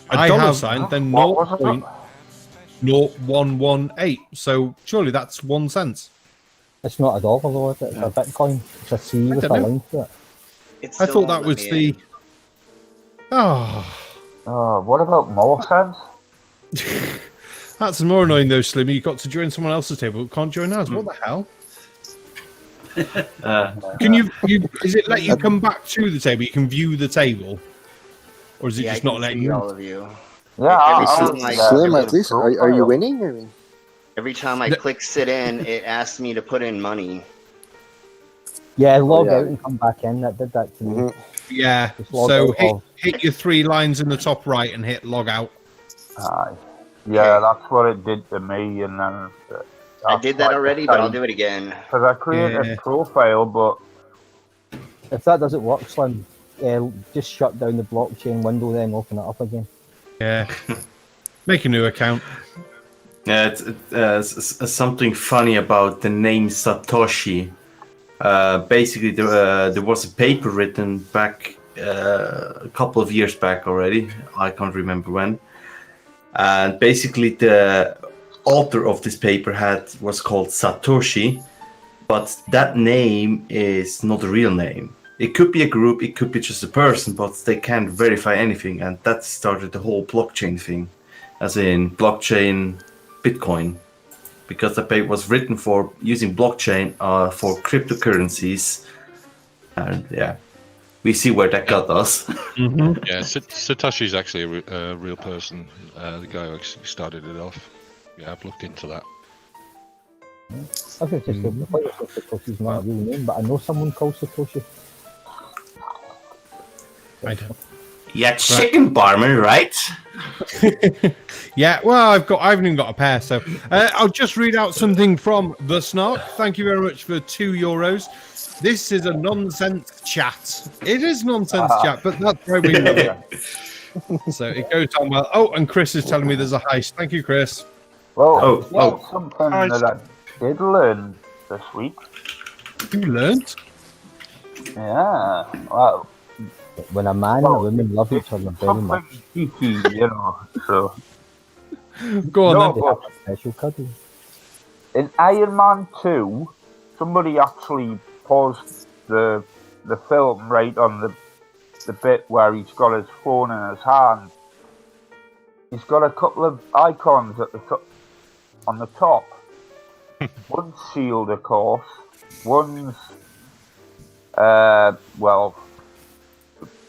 a dollar sign, then 0.0118. So surely that's 1 cent. It's not a dollar though, is it? It's a Bitcoin. It's a C with a line to it. I thought that was the... What about more cents? That's more annoying though, Slim. You got to join someone else's table, but can't join ours. What the hell? Can you? Is it let you come back to the table? You can view the table, or is it just not letting you? All of you. Yeah, Slim, at least, are you winning? I mean, every time I click sit in, it asks me to put in money. Yeah, log out and come back in. That did that to me. Yeah. So hit your 3 lines in the top right and hit log out. Yeah, that's what it did to me, and then I did that already, but I'll do it again. Because I created a profile, but if that doesn't work, Slim, just shut down the blockchain window, then open it up again. Yeah. Make a new account. Yeah, it's something funny about the name Satoshi. Basically, there was a paper written back a couple of years back already. I can't remember when. And basically, the author of this paper was called Satoshi, but that name is not a real name. It could be a group, it could be just a person, but they can't verify anything, and that started the whole blockchain thing, as in blockchain Bitcoin, because the paper was written for using blockchain for cryptocurrencies, and yeah, we see where that got us. Mm-hmm. Yeah, Satoshi's actually a real person, the guy who actually started it off. Yeah, I've looked into that. I think just Satoshi's not a real name, but I know someone called Satoshi. I don't. Yeah, chicken barman, right? Yeah, well, I haven't even got a pair, so I'll just read out something from the Snark. Thank you very much for €2. This is a nonsense chat. It is nonsense chat, but that's why we love it. So it goes on well. Oh, and Chris is telling me there's a heist. Thank you, Chris. Well, something that I did learn this week. You learned? Yeah, well. When a man and a woman love each other very much. So. Go on then. Special cuddle. In Iron Man 2, somebody actually paused the film right on the bit where he's got his phone in his hand. He's got a couple of icons at the top, on the top. One's S.H.I.E.L.D., of course. One's,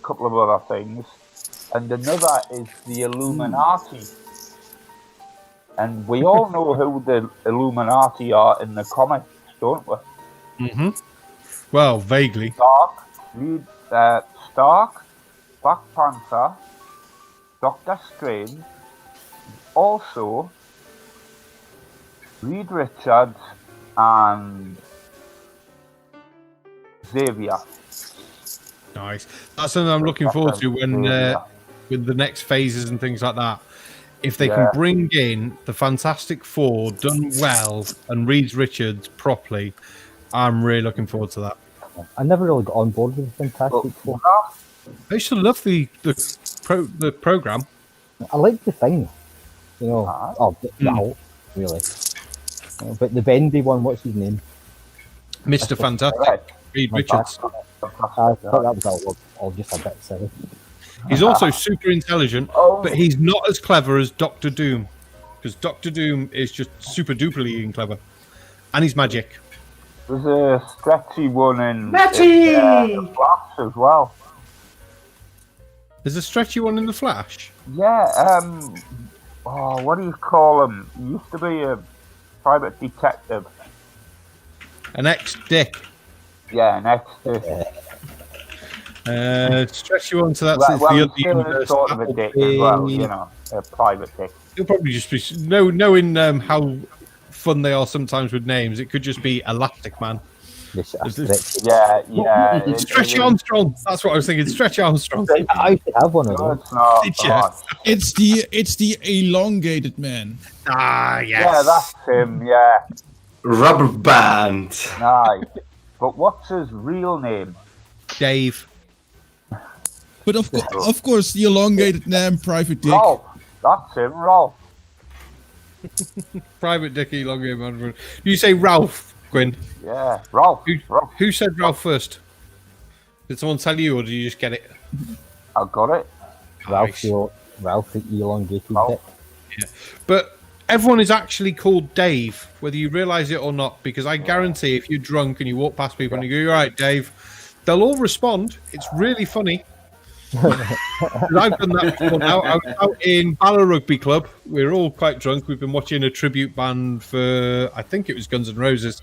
couple of other things, and another is the Illuminati. And we all know who the Illuminati are in the comics, don't we? Mm-hmm. Well, vaguely. Stark, Black Panther, Doctor Strange, also Reed Richards and Xavier. Nice. That's something I'm looking forward to when with the next phases and things like that. If they can bring in the Fantastic Four done well and Reed Richards properly, I'm really looking forward to that. I never really got on board with the Fantastic Four. I used to love the program. I like the thing, really. But the bendy one, what's his name? Mr. Fantastic, Reed Richards. I thought that was all just a bit silly. He's also super intelligent, but he's not as clever as Doctor Doom, because Doctor Doom is just super duperly clever, and he's magic. There's a stretchy one in the Flash as well. There's a stretchy one in the Flash. Yeah. What do you call him? He used to be a private detective. An ex-dick. Yeah, an ex-dick. Stretchy one, so that's the other universe. Sort of a dick as well, a private dick. It'll probably just be knowing how fun they are sometimes with names. It could just be Elastic Man. Yeah. Stretchy Armstrong. That's what I was thinking. Stretchy Armstrong. I used to have one of those. It's the elongated man. Ah, yes. Yeah, that's him. Yeah. Rubber band. Nice. But what's his real name? Dave. But of course, the elongated name, Private Dick. Rolf. That's him, Rolf. Private Dick elongated man. You say Ralph, Gwyn? Yeah, Rolf. Who said Ralph first? Did someone tell you, or did you just get it? I got it. Ralph the elongated dick. Yeah. But everyone is actually called Dave, whether you realise it or not, because I guarantee if you're drunk and you walk past people and you go, "You're right, Dave," they'll all respond. It's really funny. I've done that before now. I was out in Bala Rugby Club. We were all quite drunk. We've been watching a tribute band for, I think it was Guns N' Roses.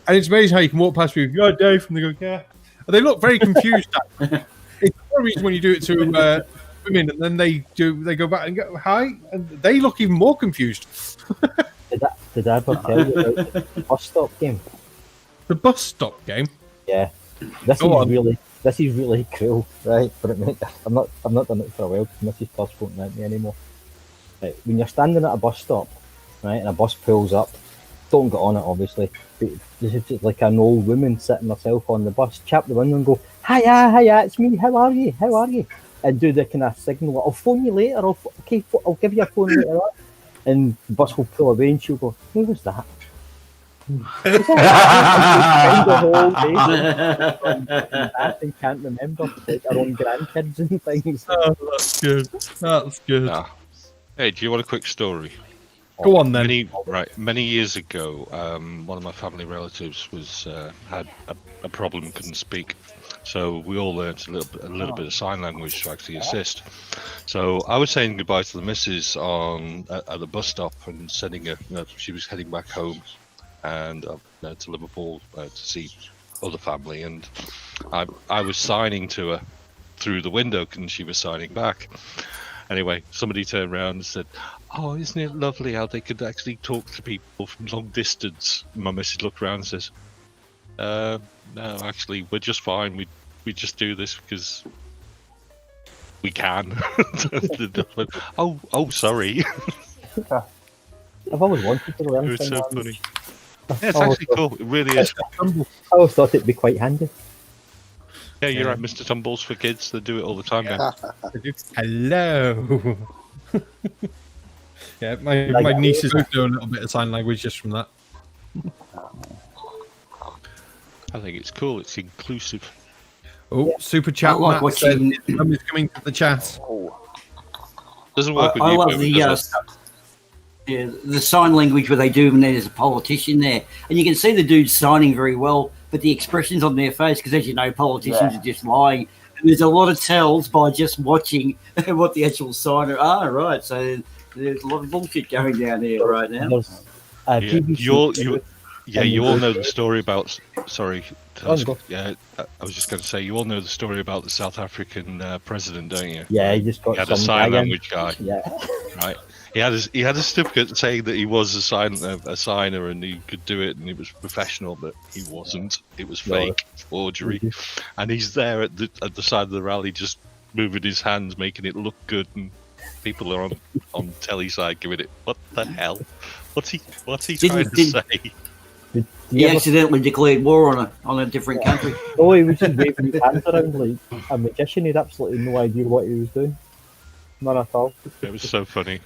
And it's amazing how you can walk past people, "You're right, Dave," and they go, "Yeah." And they look very confused. It's one reason when you do it to women, and then they go back and go, "Hi," and they look even more confused. Did I ever tell you about the bus stop game? The bus stop game? Yeah. This is really cruel, right? But I'm not done it for a while because Mrs. Tusk won't let me anymore. Right, when you're standing at a bus stop, right, and a bus pulls up, don't get on it, obviously. But this is just like an old woman sitting herself on the bus, tap the window and go, "Hiya, it's me. How are you? And do the kind of signal, "I'll phone you later. I'll give you a phone later on." And the bus will pull away, and she'll go, "Who was that?" And can't remember, like our own grandkids and things. Oh, that's good. Ah. Hey, do you want a quick story? Go on then. Many years ago, one of my family relatives had a problem, couldn't speak. So we all learnt a little bit of sign language to actually assist. So I was saying goodbye to the missus at the bus stop and sending her. She was heading back home and to Liverpool to see other family, and I was signing to her through the window, and she was signing back. Anyway, somebody turned around and said, "Oh, isn't it lovely how they could actually talk to people from long distance?" My missus looked around and says, "No, actually, we're just fine. We just do this because we can." Oh, sorry. I've always wanted to learn. It was so funny. Yeah, it's actually cool. It really is. I always thought it'd be quite handy. Yeah, you're right, Mr. Tumbles for kids. They do it all the time now. Hello. Yeah, my nieces know a little bit of sign language just from that. I think it's cool. It's inclusive. Oh, super chat. like Matt said, watching- somebody's coming to the chat. Doesn't work with I you, love but the sign language where they do when there's a politician there, and you can see the dude signing very well, but the expressions on their face, because as you know, politicians are just lying. And there's a lot of tells by just watching what the actual signer are. Right, so there's a lot of bullshit going down here right now. you all know the story about. Sorry, yeah, I was just going to say, you all know the story about the South African president, don't you? Yeah, he just got a sign language guy. Yeah, right. He had a certificate saying that he was a signer and he could do it and he was professional, but he wasn't. It was fake, forgery, and he's there at the side of the rally, just moving his hands, making it look good, and people are on telly side giving it, "What the hell? What's he trying to say?" He accidentally declared war on a different country. Oh, he was just waving his hands around like a magician. He had absolutely no idea what he was doing. None at all. It was so funny.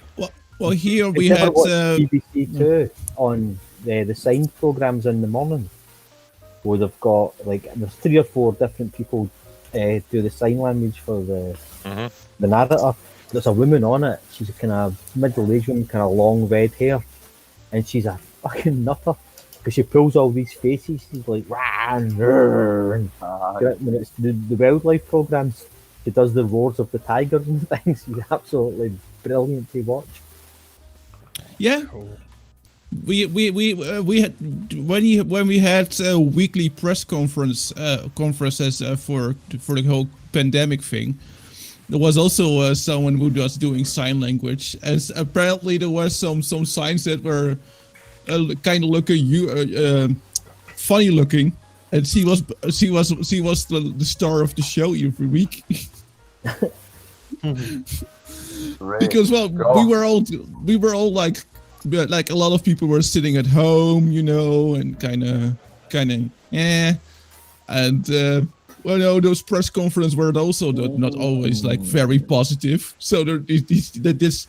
Well, here we had BBC Two on the sign programs in the morning, where they've got there's 3 or 4 different people do the sign language for the narrator. There's a woman on it. She's a kind of middle-aged woman, kind of long red hair, and she's a fucking nutter because she pulls all these faces. She's like, "Rah!" and when it's the wildlife programs, she does the roars of the tigers and things. She's absolutely brilliant to watch. Yeah, we had when we had weekly press conferences for the whole pandemic thing. There was also someone who was doing sign language, and apparently there were some signs that were kind of looking funny looking, and she was the star of the show every week. Because we were all like a lot of people were sitting at home, and kind of and those press conferences were also not always very positive. So this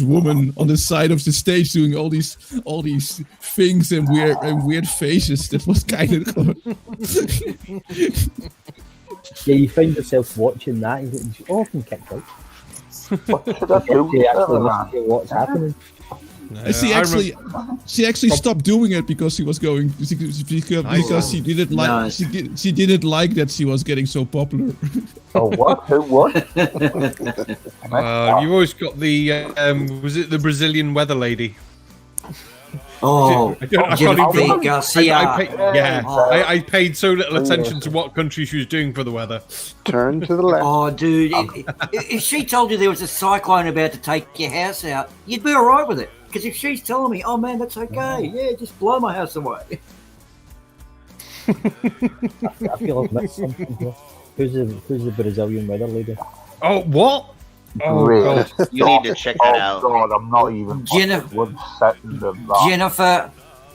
woman on the side of the stage doing all these things and weird faces. That was kind of yeah, you find yourself watching that and you often kicked out. What should I do? What's happening? And she actually stopped doing it because she was going because she didn't like she didn't like that she was getting so popular. Oh, what? Who? What? You always got the was it the Brazilian weather lady? Oh, I Garcia. I paid so little attention to what country she was doing for the weather. Turn to the left. Oh, dude, if she told you there was a cyclone about to take your house out, you'd be all right with it. Because if she's telling me, oh man, that's okay, yeah, just blow my house away. I feel I've missed something here. Who's the Brazilian weather lady? Oh, what? Oh, God. You need to check that out. Oh, God, I'm not even Jennifer. 1 second of that. Jennifer.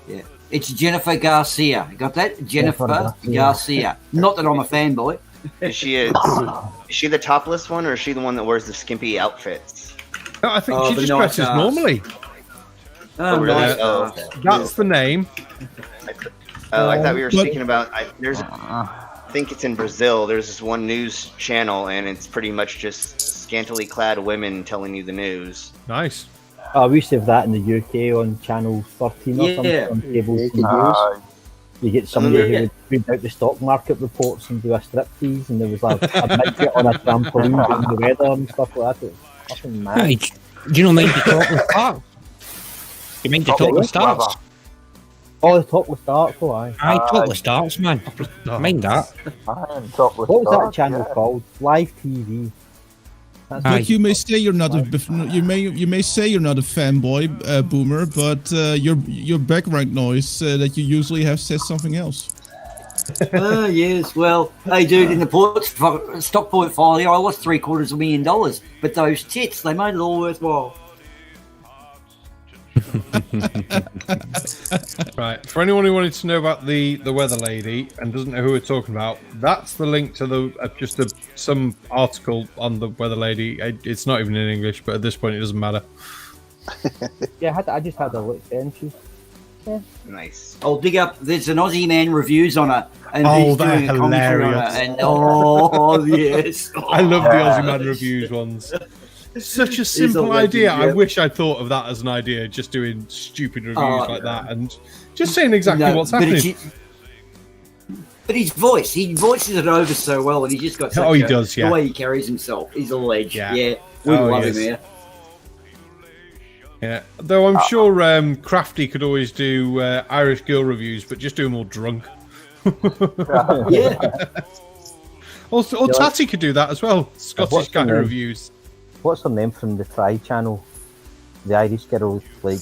Yeah, it's Jennifer Garcia. You got that? Jennifer Garcia. Not that I'm a fanboy. Is she the topless one, or is she the one that wears the skimpy outfits? No, I think she just dresses normally. Oh, really? nice. Oh, okay. That's the name. I thought we were speaking about. I think it's in Brazil. There's this one news channel, and it's pretty much just scantily clad women telling you the news. Nice. We used to have that in the UK on Channel 13 or something on cable CBS. You get somebody who would read out the stock market reports and do a striptease, and there was a midget on a trampoline doing the weather and stuff like that. It was fucking mad. Hey, do you know mind the topless darts? You mind the topless darts? Oh, the topless darts, oh aye. Aye, topless darts, man. Mind that. What was that channel called? Live TV. But you may say you're not you may say you're not a fanboy, Boomer, but your background noise that you usually have says something else. Yes, well, hey, dude, in the stock portfolio, I lost $750,000, but those tits, they made it all worthwhile. Right, for anyone who wanted to know about the weather lady and doesn't know who we're talking about, that's the link to the some article on the weather lady. It's not even in English, but at this point it doesn't matter. Yeah, I just had a look then. Nice. I'll dig up. There's an Aussie man reviews on it, and he's doing a commentary on it. And yes, I love the Aussie man reviews ones. Such a simple idea. I wish I'd thought of that as an idea, just doing stupid reviews like that and just saying exactly what's happening. But his voice, he voices it over so well, and he's just got such the way he carries himself. He's a legend. Yeah, we love him here. Yeah, though I'm sure Krafty could always do Irish girl reviews, but just do them all drunk. Yeah. Also, or Tatty could do that as well. Scottish guy reviews. What's her name from the Try channel? The Irish girl, like,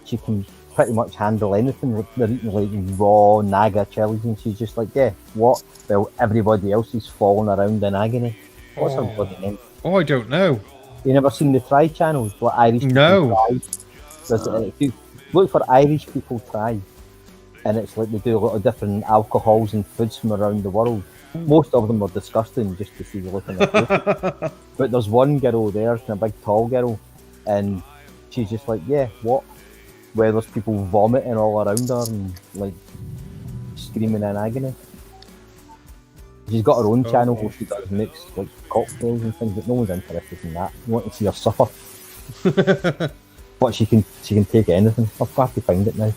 she can pretty much handle anything. They're eating like raw naga chilies, and she's just like, yeah, what? Well, everybody else is falling around in agony. What's her bloody name? Oh, I don't know. You never seen the Try channel? What Irish people try? If you look for Irish people try, and it's like they do a lot of different alcohols and foods from around the world. Most of them are disgusting just to see you looking at it. But there's one girl there, a big tall girl, and she's just like, yeah, what? Where there's people vomiting all around her and like screaming in agony. She's got her own channel where she does mix like cocktails and things, but no one's interested in that. You want to see her suffer. But she can take anything. I've got to find it now.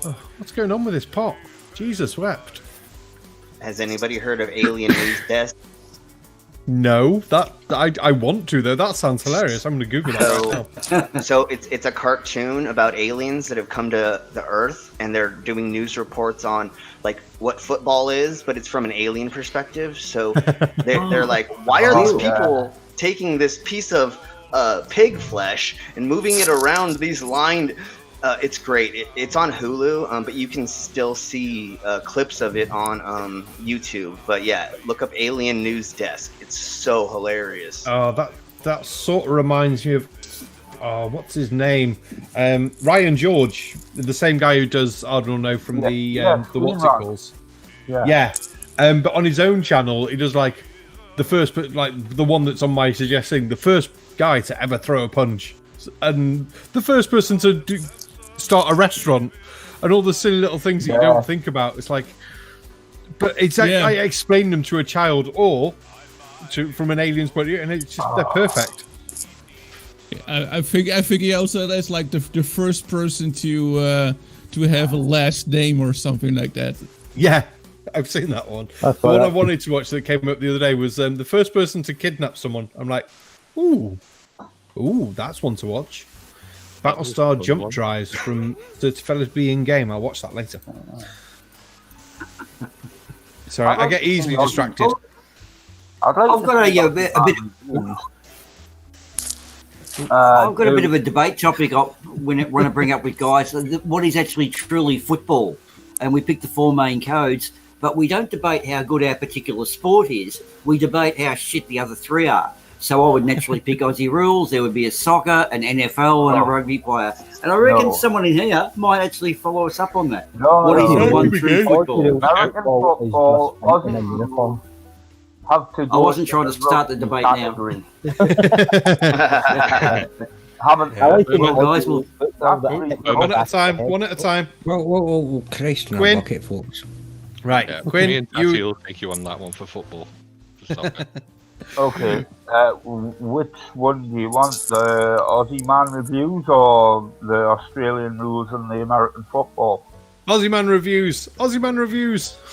Oh, what's going on with this pot? Jesus wept. Has anybody heard of Alien News Desk? No, that I want to though. That sounds hilarious. I'm going to Google that right now. So it's a cartoon about aliens that have come to the Earth, and they're doing news reports on like what football is, but it's from an alien perspective. So they're like, why are these people taking this piece of pig flesh and moving it around these lined? It's great. It's on Hulu, but you can still see clips of it on YouTube. But yeah, look up Alien News Desk. It's so hilarious. Oh, that sort of reminds me of what's his name? Ryan George, the same guy who does I don't know from the what's it calls? Yeah. But on his own channel, he does like the first, like the one that's on my suggesting, the first guy to ever throw a punch, and the first person to start a restaurant, and all the silly little things that you don't think about. It's like, but it's I explain them to a child or from an alien's point of view, and it's just they're perfect. I think he also is like the first person to have a last name or something like that. Yeah, I've seen that one. The one I wanted to watch that came up the other day was the first person to kidnap someone. I'm like, ooh, that's one to watch. Battlestar jump tries from the fellas be in game. I'll watch that later. Sorry, I get easily distracted. I've got a bit. I've got a bit of a debate topic when I want to bring up with guys. What is actually truly football? And we pick the 4 main codes, but we don't debate how good our particular sport is. We debate how shit the other 3 are. So I would naturally pick Aussie rules. There would be a soccer, an NFL, and a rugby player. And I reckon someone in here might actually follow us up on that. What is the one true football? American football, Aussie uniform. I wasn't trying to start the debate now. Guys, one at a time. One at a time. Whoa, Christ, Quinn. Bucket, folks. Right, Yeah, Quinn, me and Tatty will take you on that one for football. Okay, which one do you want? The Aussie Man reviews or the Australian rules and the American football? Aussie Man reviews.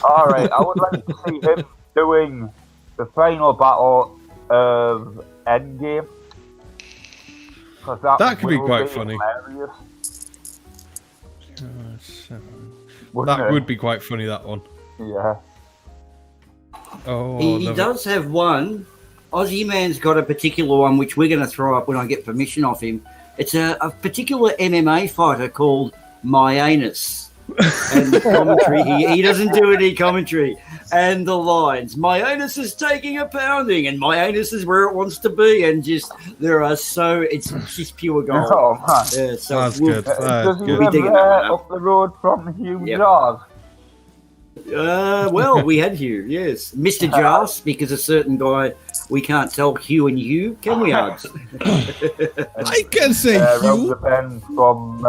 Alright, I would like to see him doing the final battle of Endgame. That could be quite funny. That would be quite funny, that one. Yeah. Oh, he does have one. Aussie Man's got a particular one which we're going to throw up when I get permission off him. It's a particular MMA fighter called My Anus. And the commentary, he doesn't do any commentary. And the lines, my anus is taking a pounding, and my anus is where it wants to be. And just, it's just pure gold. Oh, man. Yeah, so that's good. Does he live up the road from Hugh Jaws? Well, we had Hugh, yes. Mr. Jaws, because a certain guy, we can't tell Hugh and Hugh, can we, Uggs? I can say Hugh. The pen from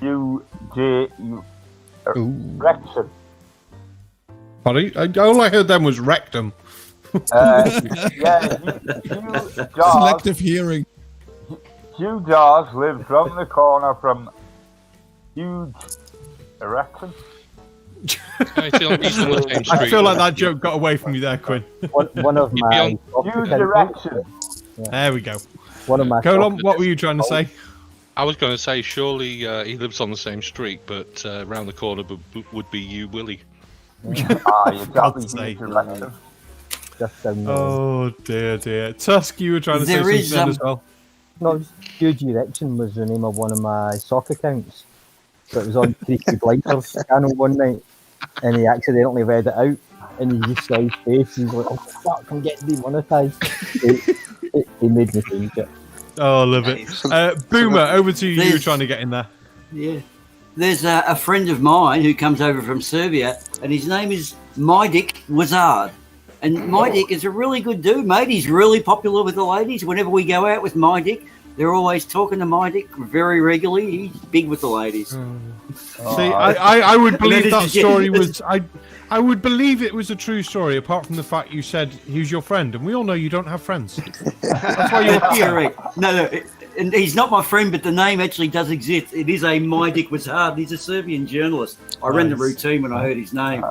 UJ Rectum. Sorry, all I heard then was rectum. Hugh Jaws. Selective hearing. Hugh Jaws lives from the corner from Huge Erection. I feel like that joke got away from you there, Quinn. One of my Huge Erection. There we go. One of my Colin, what were you trying to say? I was going to say, surely he lives on the same street, but round the corner would be you, Willie. You got me. Oh dear. Tusk, you were trying to say something as well. No, Huge Erection was the name of one of my sock accounts. So it was on Krafty Blinders channel one night, and he accidentally read it out, and he just saw his face. He's like, "Oh fuck, I'm getting demonetized." He made me change it. Oh, love it. Boomer, over to you. You were trying to get in there. Yeah. There's a friend of mine who comes over from Serbia, and his name is My Dick Wizard. And My Dick is a really good dude, mate. He's really popular with the ladies. Whenever we go out with My Dick, they're always talking to My Dick very regularly. He's big with the ladies. See, I would believe that story was... I would believe it was a true story, apart from the fact you said he was your friend, and we all know you don't have friends. That's why you're here. Correct. No, and he's not my friend, but the name actually does exist. It is a My Dick Was Hard. He's a Serbian journalist. I ran the routine when I heard his name.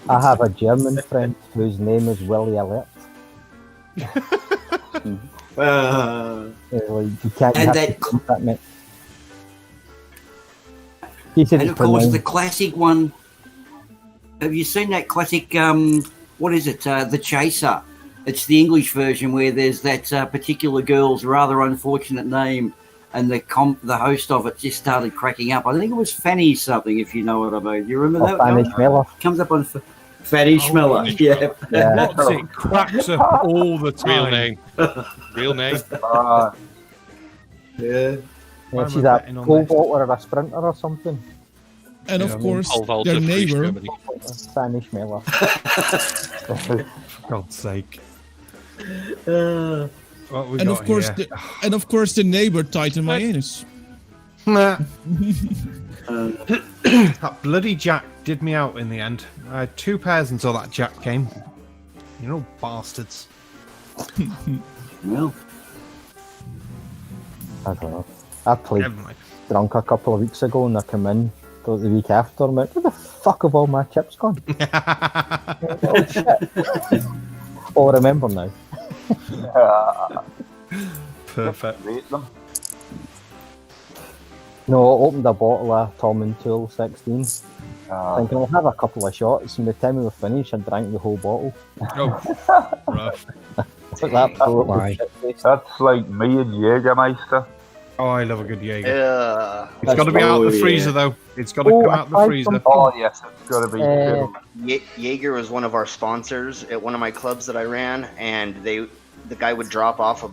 I have a German friend whose name is Willie Alert. You can't and have contact me. And of course, the classic one. Have you seen that classic? What is it? The Chaser. It's the English version where there's that particular girl's rather unfortunate name, and the host of it just started cracking up. I think it was Fanny something, if you know what I mean. You remember that? Fanny Schmeller. Comes up on Fanny Schmeller. Yeah. What's it cracks up all the time. Real name. Yeah, she's a pole vaulter or a sprinter or something. And of course, their neighbor, Fanny Schmeller. For God's sake. And of course, the neighbor tightened my anus. That bloody Jack did me out in the end. I had 2 pairs until that Jack came. You know, bastards. Well, I don't know. I played drunk a couple of weeks ago and I come in the week after and went, where the fuck have all my chips gone? Oh shit. Oh, I remember now. Perfect. No, I opened a bottle of Tom and Tool 16. Thinking I'll have a couple of shots, and by the time we were finished, I drank the whole bottle. Oh, rough. That's like me and Jägermeister. Oh, I love a good Jaeger. Yeah. It's got to be out of the freezer, though. It's got to come out of the freezer. Oh, yes, it's got to be. Jaeger was one of our sponsors at one of my clubs that I ran, and the guy would drop off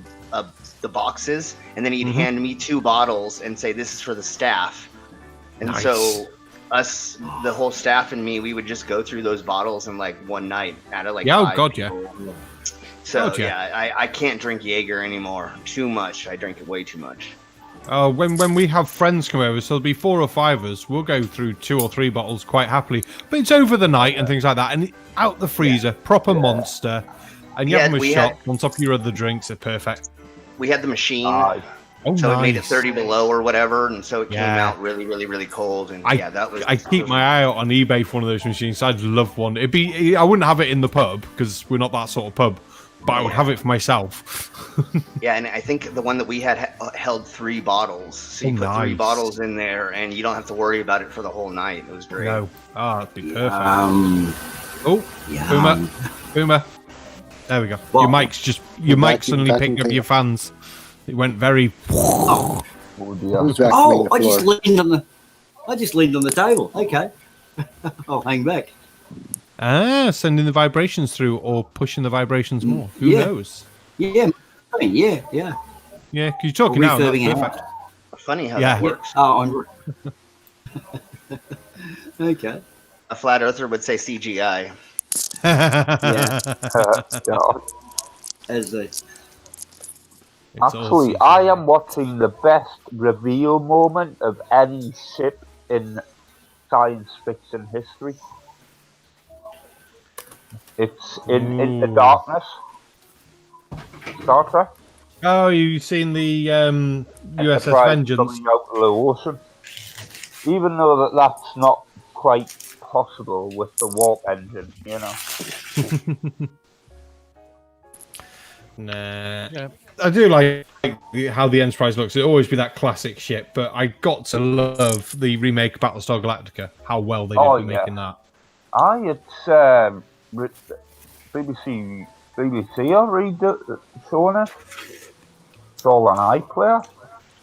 the boxes, and then he'd hand me 2 bottles and say, "This is for the staff." And so us, the whole staff and me, we would just go through those bottles in like one night out of like 5 people. So I can't drink Jaeger anymore. Too much. I drink it way too much. When we have friends come over, so there'll be 4 or 5 of us, we'll go through 2 or 3 bottles quite happily. But it's over the night and things like that, and out the freezer, proper monster, and you have them a shot on top of your other drinks. They're perfect. We had the machine, so it made it 30 below or whatever, and so it came out really, really, really cold. And that was. I keep my eye out on eBay for one of those machines. I'd love one. I wouldn't have it in the pub because we're not that sort of pub. But I would have it for myself. Yeah, and I think the one that we had held 3 bottles. So you put 3 bottles in there, and you don't have to worry about it for the whole night. It was great. No. That'd be perfect. Boomer. There we go. Well, your mic suddenly picked up your fans. It went very. I just leaned on the table. Okay. I'll hang back. Sending the vibrations through or pushing the vibrations more. Who knows? Yeah. Yeah, because you're talking now. Perfect. Funny how that works. Okay. A flat earther would say CGI. As they. Actually, I am watching the best reveal moment of any ship in science fiction history. It's in the darkness. Star Trek. Oh, you've seen the USS Vengeance coming out of the ocean. Even though that's not quite possible with the warp engine, you know. Nah. Yeah. I do like how the Enterprise looks. It'll always be that classic ship, but I got to love the remake of Battlestar Galactica. How well they did making that. It's BBC are showing it. It's all on iPlayer.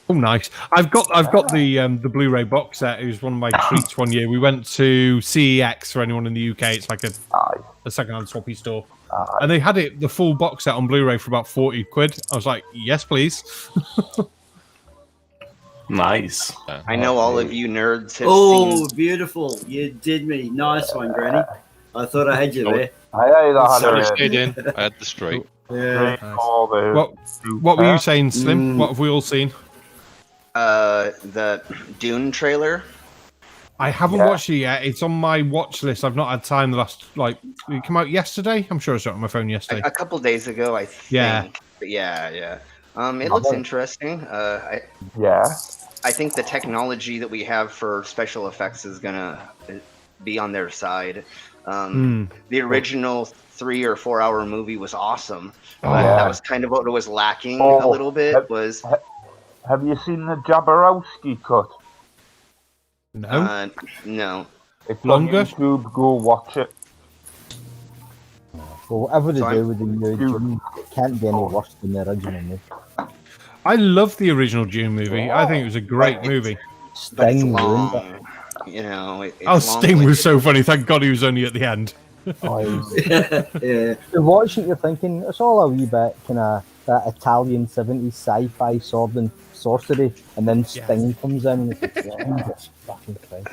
Oh, nice! I've got the Blu-ray box set. It was one of my treats one year. We went to CEX for anyone in the UK. It's like a second-hand swappy store, and they had the full box set on Blu-ray for about 40 quid. I was like, yes, please. Nice. I know all of you nerds have seen... beautiful! You did me. Nice one, Granny. I thought I had you there. I had the straight. Yeah. Nice. What were you saying, Slim? What have we all seen? The Dune trailer. I haven't watched it yet. It's on my watch list. I've not had time. It came out yesterday. I'm sure I saw it on my phone yesterday. A couple days ago, I think. Yeah. But yeah. It looks interesting. I think the technology that we have for special effects is gonna be on their side. The original 3 or 4 hour movie was awesome, but that was kind of what was lacking a little bit. Have you seen the Jabberowski cut? No. No. It's longer. On YouTube. Go watch it. Well, whatever they do with the new Dune, it can't be any worse than the original movie. I love the original Dune movie. I think it was a great movie. Sting ruined it. You know, Sting was so funny. Thank God he was only at the end. You watch it, you're thinking it's all a wee bit kind of that Italian 70s sci-fi sword and sorcery, and then Sting comes in and it's fucking Christ.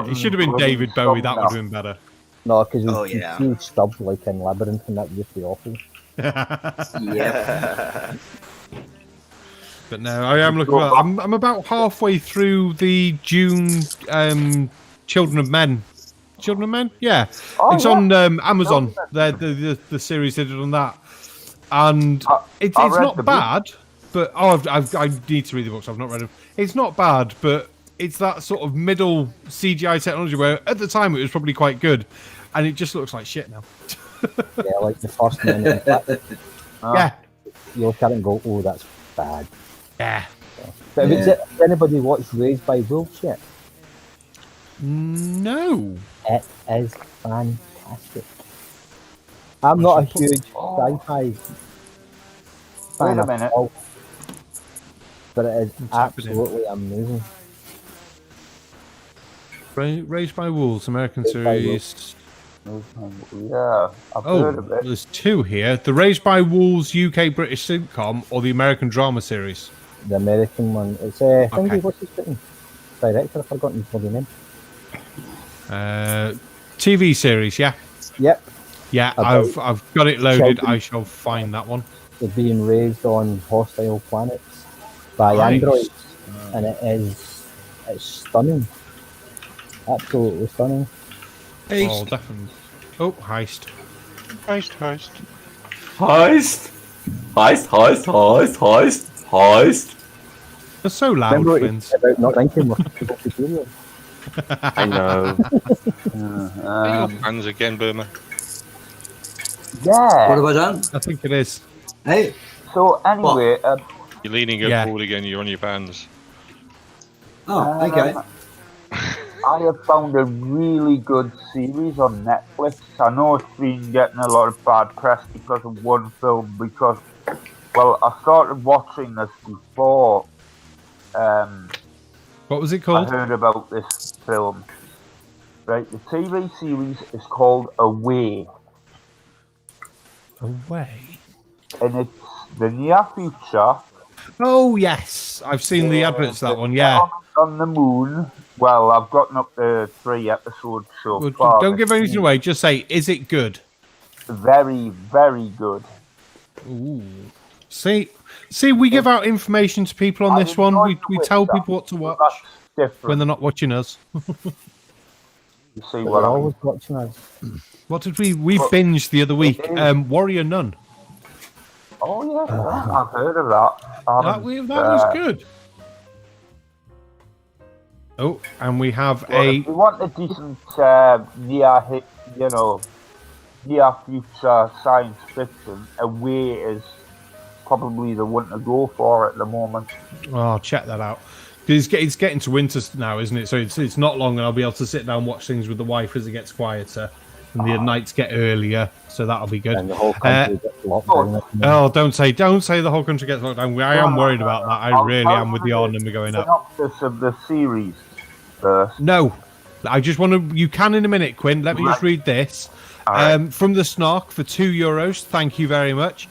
It should have been David Bowie. That would have been better. No, because he's too stubbed like in Labyrinth, and that would just be awful. But no, I am looking. I'm about halfway through the Dune Children of Men. Children of Men, it's on Amazon. The series they did on that, and it's not bad, but I need to read the books. I've not read them. It's not bad, but it's that sort of middle CGI technology where at the time it was probably quite good, and it just looks like shit now. Yeah, like the first minute. Yeah. You look at it and go, oh, that's bad. Yeah. But has anybody watched Raised by Wolves yet? No. It is fantastic. I'm not a huge sci-fi fan at all, but it is absolutely amazing. Raised by Wolves, American series. Yeah, I've heard of it. There's two here. The Raised by Wolves UK British sitcom or the American drama series? The American one. It's what's his name? Director, I've forgotten his bloody name. TV series, yeah. Yep. Yeah, I've got it loaded. I shall find that one. They're being raised on hostile planets by androids, and it's stunning. Absolutely stunning. Oh, definitely. Oh, heist. They're so loud, Vince. About not drinking with people. I know. Are you fans again, Burma? Yeah. What have I done? I think it is. Hey. So anyway, you're leaning forward again. You're on your fans. Oh, okay. I have found a really good series on Netflix. I know it's been getting a lot of bad press because of one film. Because, well, I started watching this before. What was it called? I heard about this film. Right, the TV series is called Away. Away. And it's the near future. Oh yes, I've seen the adverts for that one. Yeah. On the moon. Well, I've gotten up to 3 episodes so far. Don't give anything away. Just say, is it good? Very, very good. Ooh. See, we give out information to people on this one. We tell people what to watch when they're not watching us. You see what they're always watching us. What did we binged the other week? Warrior Nun. Oh yeah, I've heard of that. That was good. Oh, and we have if you want a decent near future science fiction, Away is probably the one to go for at the moment. Oh, check that out. It's getting to winter now, isn't it? So it's not long, and I'll be able to sit down and watch things with the wife as it gets quieter, and the nights get earlier. So that'll be good. And the whole country gets locked down. Oh, don't say the whole country gets locked down. I am worried about that. I really am with the number going up. Synopsis of the series. No, I just want to. You can in a minute, Quinn. Let me just read this. From the Snark for €2. Thank you very much.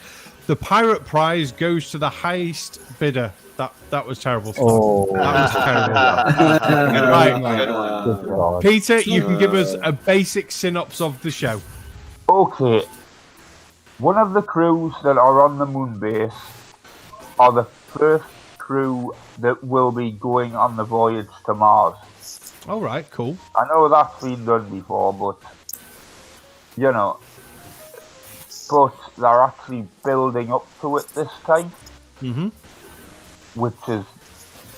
The pirate prize goes to the highest bidder. That was terrible. Oh, that was terrible. Right, Peter, you can give us a basic synopsis of the show. Okay. One of the crews that are on the moon base are the first crew that will be going on the voyage to Mars. All right, cool. I know that's been done before, but but they're actually building up to it this time. Mm-hmm. Which is,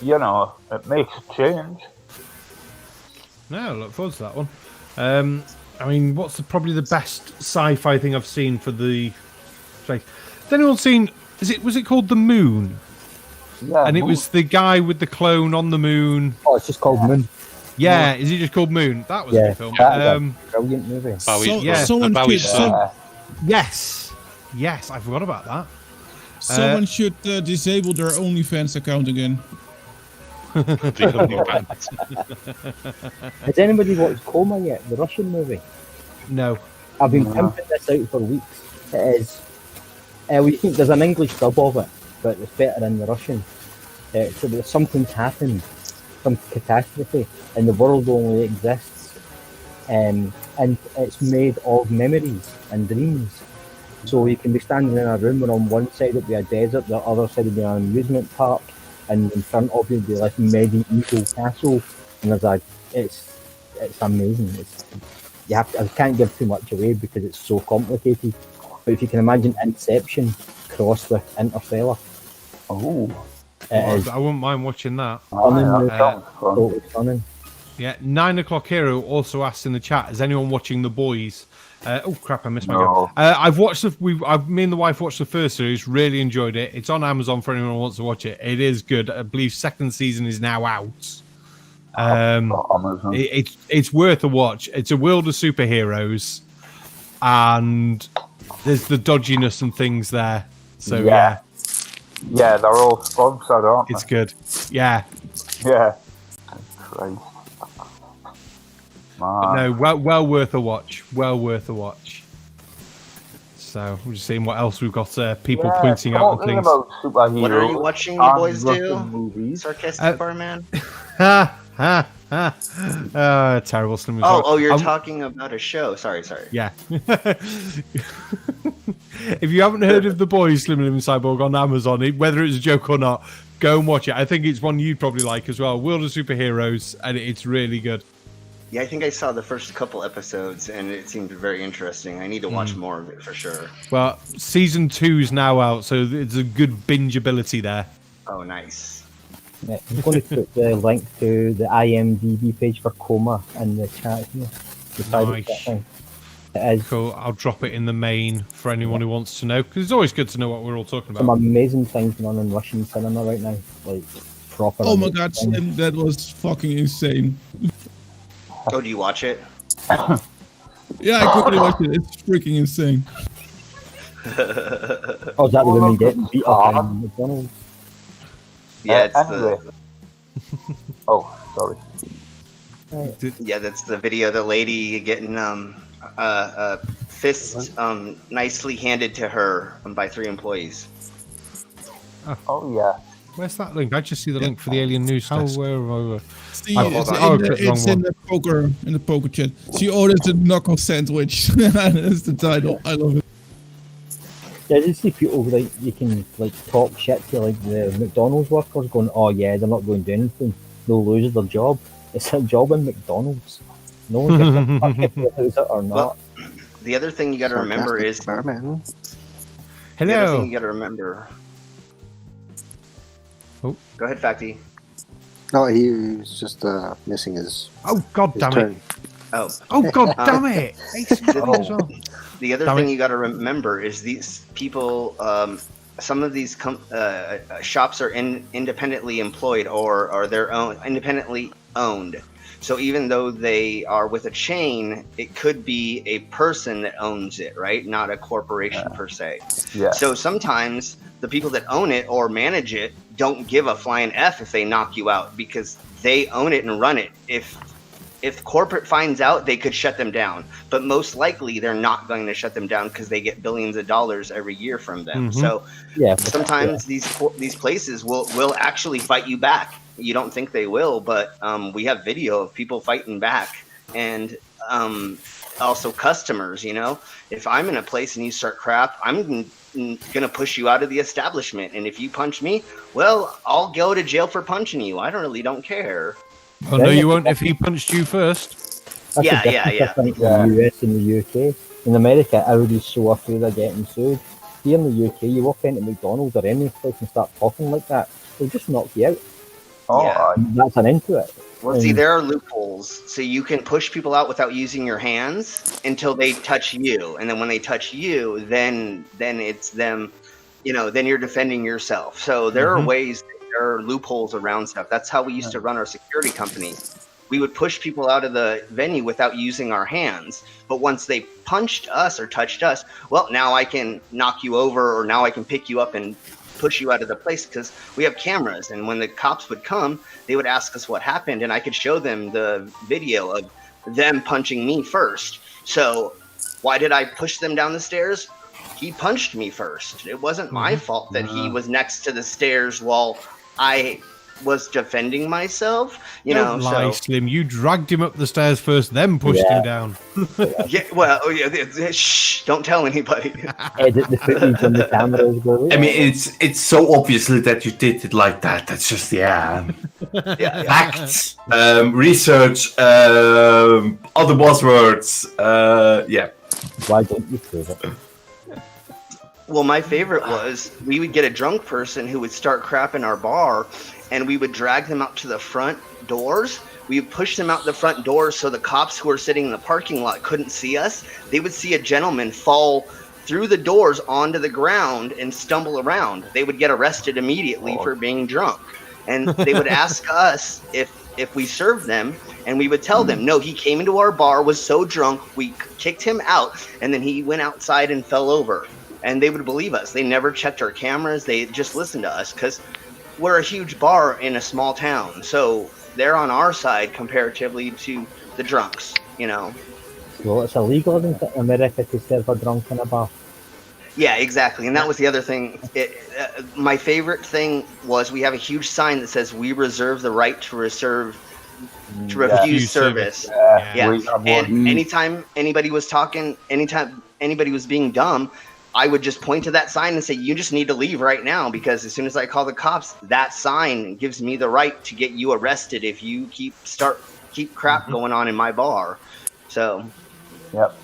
it makes a change. No, I look forward to that one. I mean, what's probably the best sci-fi thing I've seen for the space? Has anyone seen? Was it called The Moon? Yeah. And it was the guy with the clone on the moon. Oh, it's just called Moon. Yeah, is it just called Moon? That was a good film. That was a brilliant movie. Yes, I forgot about that. Someone should disable their OnlyFans account again. Has anybody watched Coma yet? The Russian movie? No. I've been pimping this out for weeks. It is. There's an English dub of it, but it's better in the Russian. So that something's happened, some catastrophe, and the world only exists, and it's made of memories and dreams. So you can be standing in a room, and on one side it'll be a desert, the other side will be an amusement park, and in front of you will be like a medieval castle, and it's amazing. I can't give too much away because it's so complicated. But if you can imagine Inception crossed with Interstellar, Oh. I wouldn't mind watching that. Totally stunning. Yeah, 9 o'clock hero also asked in the chat, is anyone watching The Boys? Oh crap, I missed my go. I've watched me and the wife watched the first series, really enjoyed it. It's on Amazon for anyone who wants to watch it. It is good. I believe second season is now out. It's worth a watch. It's a world of superheroes, and there's the dodginess and things there. So yeah, they're all sponsored, aren't they? It's good. Yeah. Christ. No, well worth a watch. Well worth a watch. So we're just seeing what else we've got. People pointing out the things. What are you watching, the boys do? Sarcastic Barman. Terrible Slim. You're talking about a show. Sorry. Yeah. If you haven't heard of The Boys, Slim and Cyborg on Amazon, whether it's a joke or not, go and watch it. I think it's one you'd probably like as well. World of Superheroes, and it's really good. Yeah, I think I saw the first couple episodes, and it seemed very interesting. I need to watch more of it for sure. Well, season 2 is now out, so it's a good bingeability there. Oh, nice. Yeah, I'm going to put the link to the IMDb page for Coma in the chat here. Nice. It is cool. I'll drop it in the main for anyone who wants to know, because it's always good to know what we're all talking about. Some amazing things going on in Russian cinema right now, like proper. Oh my god, Slim, that was fucking insane. Oh, do you watch it? Yeah, I quickly watched it. It's freaking insane. Oh, is that the women getting beat up in McDonald's? Yeah, it's the. Oh, sorry. Yeah, that's the video. The lady getting fist nicely handed to her by 3 employees. Oh yeah. Where's that link? I just see the link for the Alien News. It's It's in the poker chat. She ordered a knuckle sandwich. That's the title. I love it. Yeah, I see people like you can like talk shit to like the McDonald's workers, going, "Oh yeah, they're not going to do anything. They'll lose their job." It's a job in McDonald's. No one gives a fuck if they lose it or not. Well, the other thing you got to remember is. Hello. The other thing you got to remember. Oh. Go ahead, Facty. No, he's just missing his. Oh God damn turn. it! Oh God damn it! The other thing you got to remember is these people. Some of these shops are independently employed or they're independently owned. So even though they are with a chain, it could be a person that owns it, right? Not a corporation per se. Yeah. So sometimes the people that own it or manage it don't give a flying F if they knock you out because they own it and run it. If corporate finds out, they could shut them down. But most likely they're not going to shut them down because they get billions of dollars every year from them. Mm-hmm. So sometimes these places will actually fight you back. You don't think they will, but we have video of people fighting back, and also customers. You know, if I'm in a place and you start crap, I'm gonna push you out of the establishment, and if you punch me, well, I'll go to jail for punching you. I don't care. Oh no, you won't if he punched you first. That's Yeah. In the US and the UK. In America, everybody's so afraid of getting sued. Here in the UK, you walk into McDonald's or any place and start talking like that, they'll just knock you out. That's an end to it. Well, see, there are loopholes. So you can push people out without using your hands until they touch you. And then when they touch you, then it's them, then you're defending yourself. So there are ways, there are loopholes around stuff. That's how we used to run our security company. We would push people out of the venue without using our hands. But once they punched us or touched us, well, now I can knock you over, or now I can pick you up and push you out of the place because we have cameras. And when the cops would come, they would ask us what happened, and I could show them the video of them punching me first. So why did I push them down the stairs? He punched me first. It wasn't my fault that he was next to the stairs while I was defending myself. Don't lie, Slim. You dragged him up the stairs first, then pushed him down. Shh! Don't tell anybody. Edit the footage on the cameras. I mean, it's so obviously that you did it like that. That's just facts, research, other buzzwords. Why don't you prove it? Well, my favorite was we would get a drunk person who would start crap in our bar, and we would drag them out to the front doors. We would push them out the front doors so the cops who were sitting in the parking lot couldn't see us. They would see a gentleman fall through the doors onto the ground and stumble around. They would get arrested immediately for being drunk. And they would ask us if we served them, and we would tell them, no, he came into our bar, was so drunk, we kicked him out, and then he went outside and fell over. And they would believe us. They never checked our cameras. They just listened to us because we're a huge bar in a small town. So they're on our side comparatively to the drunks, you know. Well, it's illegal in America to serve a drunk in a bar. Yeah, exactly. And that was the other thing. My favorite thing was we have a huge sign that says, we reserve the right to refuse service. Yeah. And anytime anybody was talking, anytime anybody was being dumb, I would just point to that sign and say, you just need to leave right now, because as soon as I call the cops, that sign gives me the right to get you arrested if you keep crap going on in my bar. So, yep.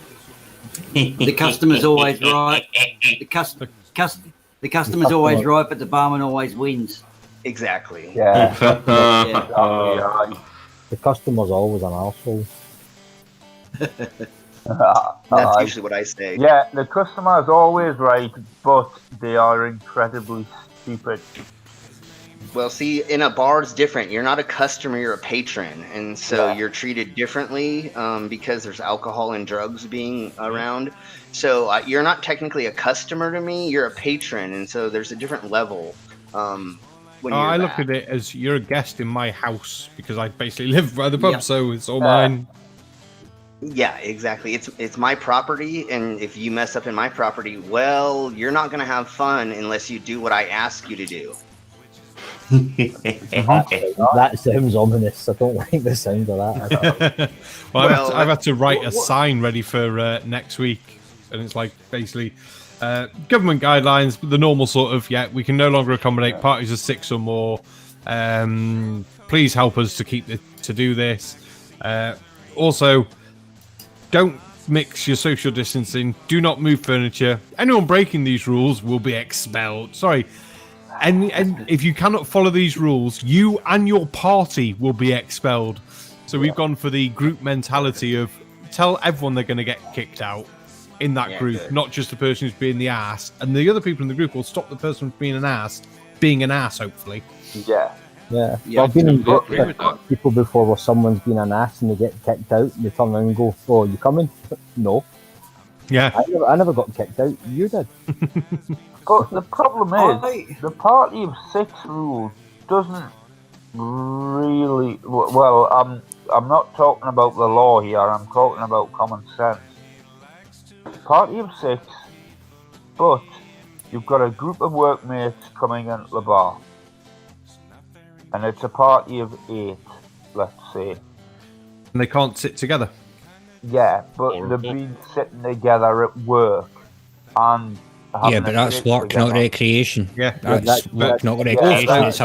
The customer's always right. The customer's always right, but the barman always wins. Exactly. Yeah. The customer's always an arsehole. That's usually what I say. Yeah, the customer is always right, but they are incredibly stupid. Well, see, in a bar it's different. You're not a customer, you're a patron. And so you're treated differently because there's alcohol and drugs being around. So you're not technically a customer to me, you're a patron. And so there's a different level. I look at it as you're a guest in my house because I basically live by the pub, so it's all mine. Yeah, exactly. It's my property, and if you mess up in my property, well, you're not going to have fun unless you do what I ask you to do. That sounds ominous. I don't like the sound of that. Well, I've had to write a sign ready for next week, and it's like basically government guidelines, the normal sort of, we can no longer accommodate parties of 6 or more. Please help us to do this. Also, don't mix your social distancing. Do not move furniture. Anyone breaking these rules will be expelled. Sorry. And if you cannot follow these rules, you and your party will be expelled. So we've gone for the group mentality of tell everyone they're going to get kicked out in that group, not just the person who's being the ass. And the other people in the group will stop the person from being an ass, hopefully. Yeah. Yeah, I've been in groups with people before where someone's been an ass and they get kicked out and they turn around and go, "Oh, you coming?" No. Yeah. I never got kicked out. You did. But the problem is, the party of 6 rule doesn't really. Well, I'm not talking about the law here. I'm talking about common sense. Party of 6, but you've got a group of workmates coming into the bar. And it's a party of 8, let's say. And they can't sit together. Yeah, but they've been sitting together at work and but that's work, together. not recreation. Yeah, that's work, not recreation. It's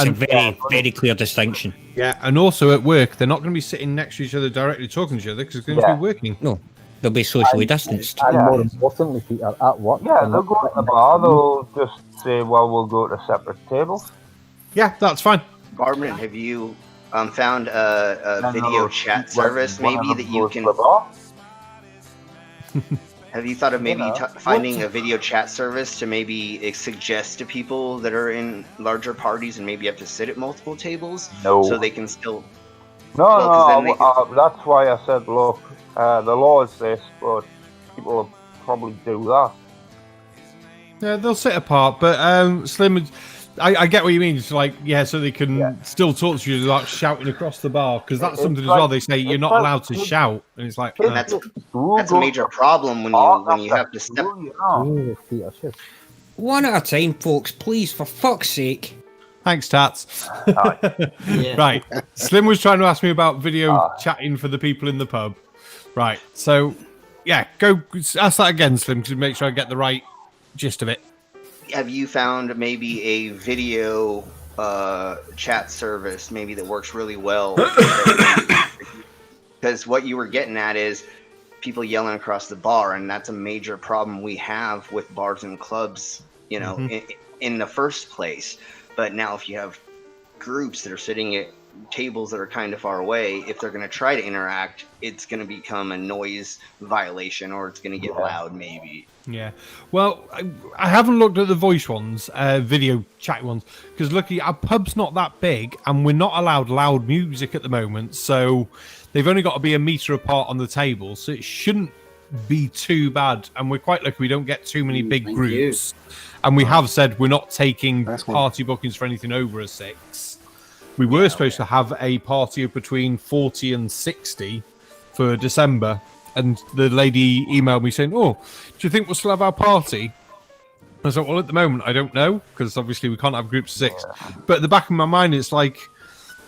a very, very clear distinction. Yeah, and also at work, they're not going to be sitting next to each other directly talking to each other because they're going to be working. No, they'll be socially distanced. And more importantly, Peter, at work. Yeah, they'll go to the bar, they'll just say, well, we'll go to separate tables. Yeah, that's fine. Barman, have you found a video chat service maybe that you can... Have you thought of maybe finding a video chat service to maybe suggest to people that are in larger parties and maybe have to sit at multiple tables? No. So they can still... That's why I said, look, the law is this, but people will probably do that. Yeah, they'll sit apart, but Slim... I get what you mean. It's like, so they can still talk to you without shouting across the bar, because that's something as well. They say you're not allowed to shout, and it's like that's a major problem when you have to step. One at a time, folks, please, for fuck's sake. Thanks, Tats. Right, Slim was trying to ask me about video chatting for the people in the pub. Right, so go ask that again, Slim, to make sure I get the right gist of it. Have you found maybe a video chat service maybe that works really well? Because what you were getting at is people yelling across the bar, and that's a major problem we have with bars and clubs, you know, in the first place. But now if you have groups that are sitting at tables that are kind of far away, if they're going to try to interact, it's going to become a noise violation, or it's going to get loud maybe. Yeah. Well, I haven't looked at the voice ones, video chat ones, because luckily our pub's not that big and we're not allowed loud music at the moment, so they've only got to be a metre apart on the table, so it shouldn't be too bad. And we're quite lucky we don't get too many big groups. And we have said we're not taking party bookings for anything over a 6. We were supposed to have a party of between 40 and 60 for December. And the lady emailed me saying, "Oh, do you think we'll still have our party?" I was like, "Well, at the moment, I don't know, because obviously we can't have groups of 6. But at the back of my mind, it's like,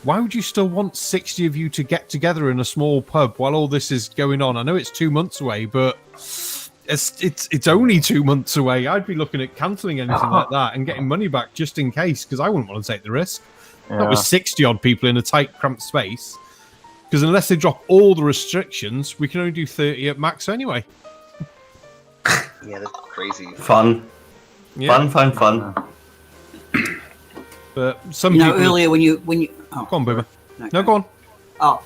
why would you still want 60 of you to get together in a small pub while all this is going on? I know it's 2 months away, but it's only 2 months away. I'd be looking at cancelling anything like that and getting money back just in case, because I wouldn't want to take the risk. Not with 60-odd people in a tight, cramped space. Because unless they drop all the restrictions, we can only do 30 at max anyway. Yeah, that's crazy. Fun. Yeah. Fun. But some you know, people... earlier when you go on, Boomer. No, go on. Oh,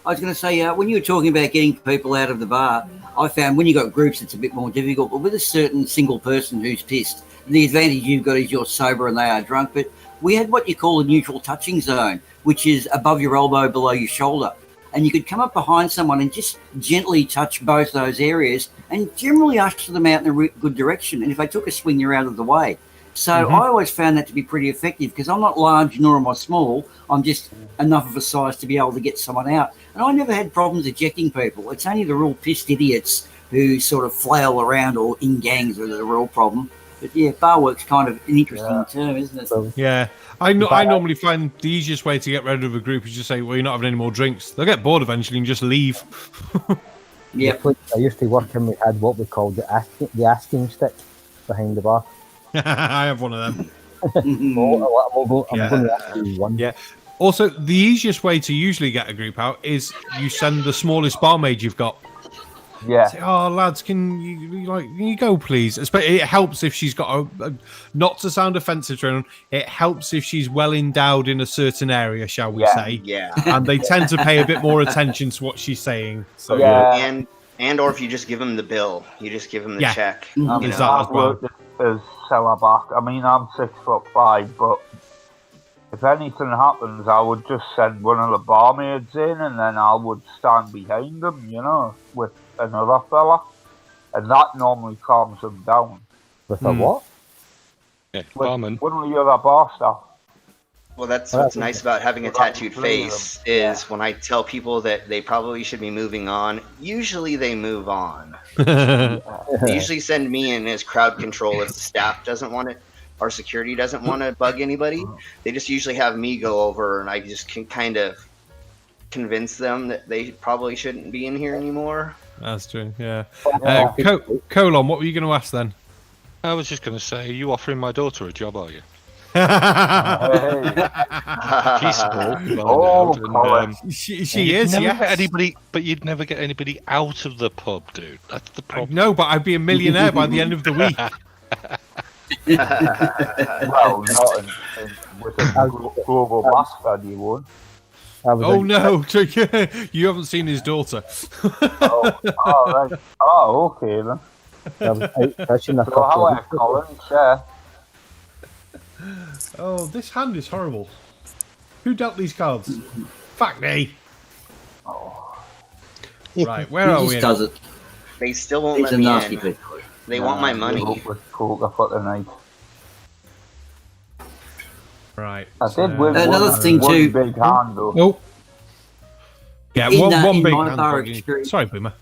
I was going to say, when you were talking about getting people out of the bar, I found when you got groups, it's a bit more difficult. But with a certain single person who's pissed, the advantage you've got is you're sober and they are drunk. But we had what you call a neutral touching zone, which is above your elbow, below your shoulder. And you could come up behind someone and just gently touch both those areas and generally usher them out in a good direction. And if they took a swing, you're out of the way. So I always found that to be pretty effective, because I'm not large nor am I small. I'm just enough of a size to be able to get someone out. And I never had problems ejecting people. It's only the real pissed idiots who sort of flail around or in gangs that are the real problem. But yeah, bar work's kind of an interesting term, isn't it? Yeah. I normally find the easiest way to get rid of a group is just say, well, you're not having any more drinks. They'll get bored eventually and just leave. Yeah. I used to work and we had what we called the asking stick behind the bar. I have one of them. I'm going to ask you one. Yeah. Also, the easiest way to usually get a group out is you send the smallest barmaid you've got. Yeah. Say, oh, lads, can you go, please? It helps if she's got not to sound offensive to anyone, it helps if she's well endowed in a certain area, shall we say? Yeah. And they tend to pay a bit more attention to what she's saying. So And or if you just give them the bill, you just give them the check. I've worked as cellar back. I mean, I'm 6'5", but if anything happens, I would just send one of the barmaids in, and then I would stand behind them, you know, with another fella, and that normally calms them down. With a what? Yeah, barman. One of the other bar staff. Well, that's what's nice about having a tattooed face is when I tell people that they probably should be moving on, usually they move on. They usually send me in as crowd control if the staff doesn't want it. Our security doesn't want to bug anybody. They just usually have me go over, and I just can kind of convince them that they probably shouldn't be in here anymore. That's true, yeah. Colon, what were you going to ask then? I was just going to say, are you offering my daughter a job, are you? She's small. She is, yeah. But you'd never get anybody out of the pub, dude. That's the problem. No, but I'd be a millionaire by the end of the week. Well, not with a global bastard, you would. Oh no, you haven't seen his daughter. Right. Oh, okay then. Hello, Colin. Yeah. Oh, this hand is horrible. Who dealt these cards? Fuck me. Oh. Right, where are we? Does it? They still won't let me in. They want my money. Right. I did win another thing too. Big hand, though. Oh. Yeah, one big my hand. Bar experience. Sorry, Boomer.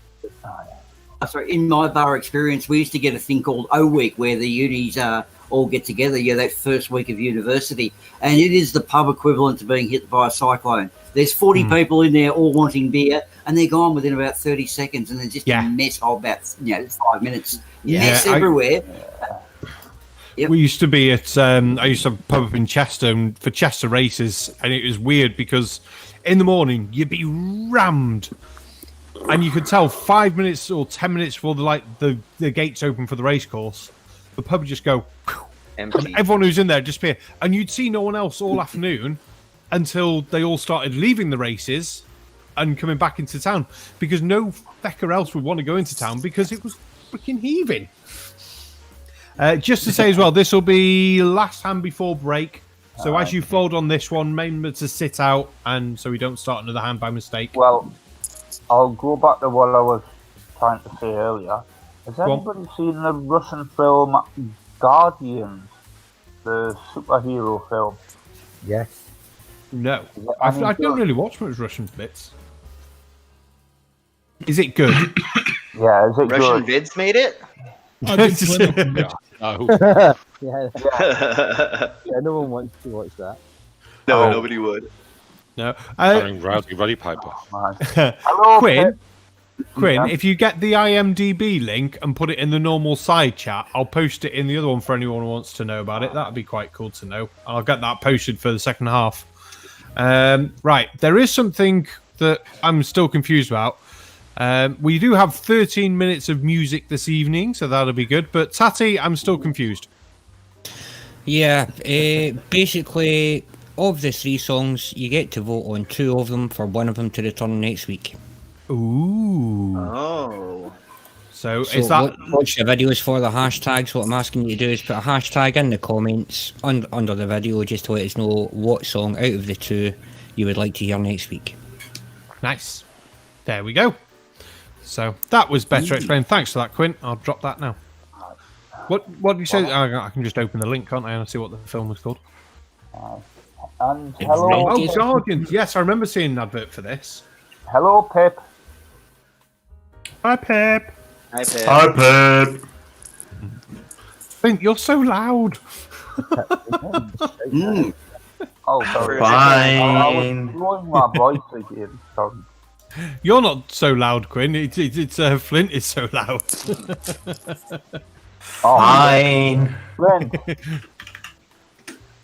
Sorry, in my bar experience, we used to get a thing called O Week, where the unis all get together. Yeah, that first week of university, and it is the pub equivalent to being hit by a cyclone. There's 40 people in there all wanting beer, and they're gone within about 30 seconds, and they're just a mess of about 5 minutes. Mess everywhere. Yep. We used to be at I used to have a pub up in Chester, and for Chester races, and it was weird because in the morning you'd be rammed, And you could tell 5 minutes or 10 minutes before the gates open for the race course, the pub would just go empty. And everyone who's in there would disappear. And you'd see no one else all afternoon until they all started leaving the races and coming back into town, because no fecker else would want to go into town because it was freaking heaving. Just to say as well, this will be last hand before break. So as you fold on this one, remember to sit out, and so we don't start another hand by mistake. Well, I'll go back to what I was trying to say earlier. Has anybody seen the Russian film Guardians, the superhero film? Yes. No. I don't really watch much Russian bits. Is it good? Yeah, is it Russian good? vids made it? No. Yeah, no one wants to watch that. No, nobody would. No. Starring Rowdy Piper. Hello, Quinn, if you get the IMDb link and put it in the normal side chat, I'll post it in the other one for anyone who wants to know about it. That'd be quite cool to know. I'll get that posted for the second half. Right, there is something that I'm still confused about. We do have 13 minutes of music this evening, so that'll be good. But Tatty, I'm still confused. Yeah, basically, of the 3 songs, you get to vote on 2 of them for one of them to return next week. Ooh. Oh. So is that... Watch the videos for the hashtags. What I'm asking you to do is put a hashtag in the comments under the video just to let us know what song out of the 2 you would like to hear next week. Nice. There we go. So that was better explained. Thanks for that, Quinn. I'll drop that now. What did you say? I can just open the link, can't I, and see what the film was called. And hello, Oh, Guardians. Yes, I remember seeing an advert for this. Hello, Pip. Hi, Pep. Hi, Pip. Hi, Pip. Flint, you're so loud. Oh, sorry. Fine. I was blowing my voice again. Sorry. You're not so loud, Quinn. It's Flint is so loud. Fine. Flint.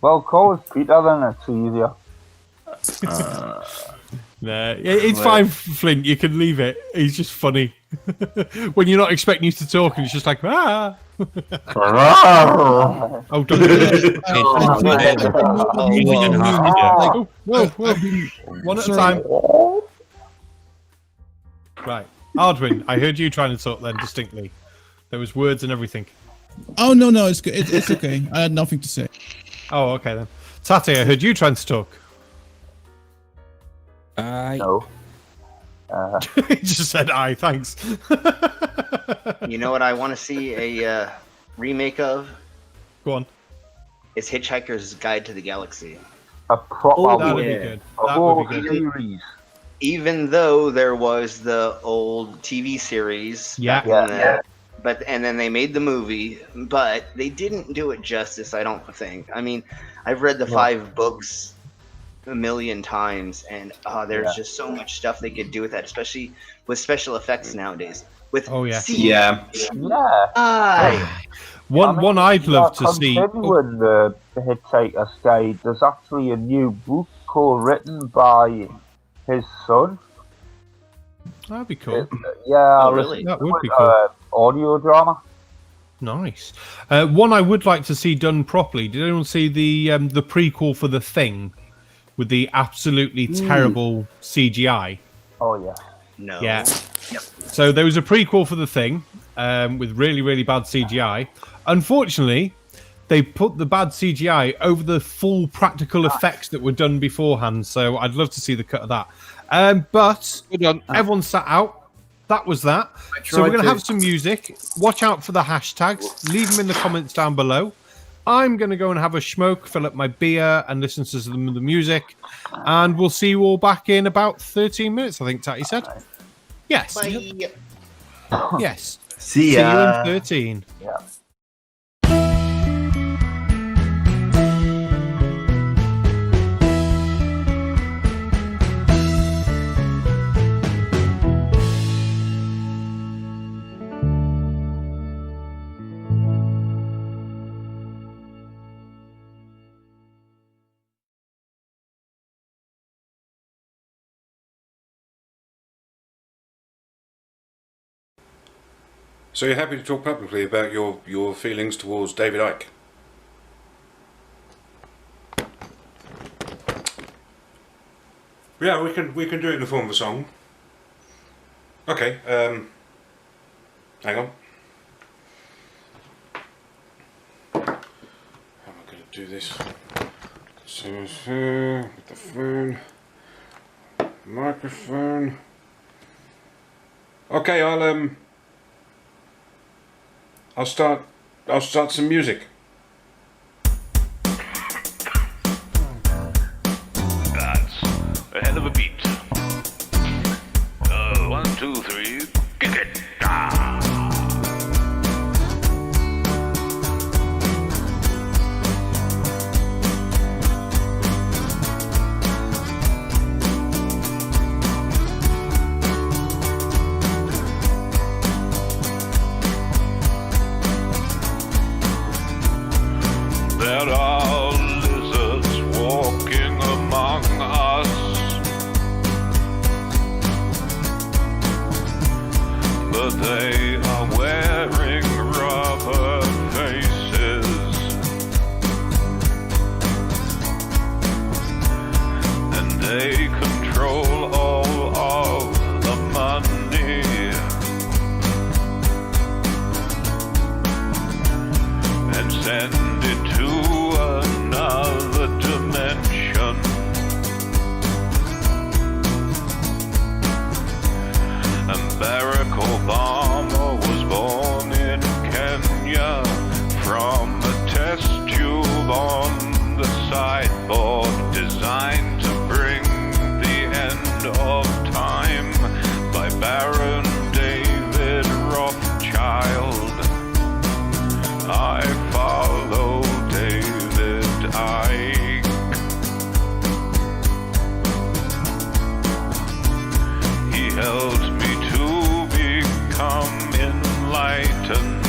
Well, call us Peter, then it's easier. Nah, it's fine, Flint. You can leave it. He's just funny. When you're not expecting you to talk, and it's just like, ah. Oh, don't do that. Whoa. One at a time. Right. Ardwin, I heard you trying to talk then distinctly. There was words and everything. Oh, no, it's good. It's okay. I had nothing to say. Oh, okay then. Tate, I heard you trying to talk. No. He just said aye, thanks. You know what I want to see a remake of? Go on. It's Hitchhiker's Guide to the Galaxy. A proper That would be good. That would be good. series. Even though there was the old TV series, Yeah. and then they made the movie, but they didn't do it justice, I don't think. I mean, I've read the 5 books a million times, and there's just so much stuff they could do with that, especially with special effects nowadays. With One I'd love to see. Continuing the Hitchhiker's Guide, there's actually a new book co-written by his son. That'd be cool. Really? That would be cool. Audio drama. Nice. One I would like to see done properly. Did anyone see the prequel for The Thing with the absolutely terrible CGI? Oh yeah. No. Yeah. So there was a prequel for The Thing with really, really bad CGI. Unfortunately, they put the bad CGI over the full practical effects that were done beforehand. So I'd love to see the cut of that. But everyone sat out. That was that. So we're going to have some music. Watch out for the hashtags. Leave them in the comments down below. I'm going to go and have a smoke, fill up my beer, and listen to some of the music. And we'll see you all back in about 13 minutes, I think Tatty said. Yes. Bye. Yes. See ya. See you in 13. Yeah. So you're happy to talk publicly about your feelings towards David Icke? Yeah, we can do it in the form of a song. Okay, hang on. How am I going to do this? With the phone, microphone. Okay, I'll start some music. That's a hell of a beat. 1, 2, 3, kick it. There are lizards walking among us, but they are wearing rubber faces, and they control all of the money. And send it to another dimension. And Barack Obama was born in Kenya from a test tube on the sideboard, designed to bring the end of time, by Baron David Rothschild. I follow David Icke. He helped me to become enlightened.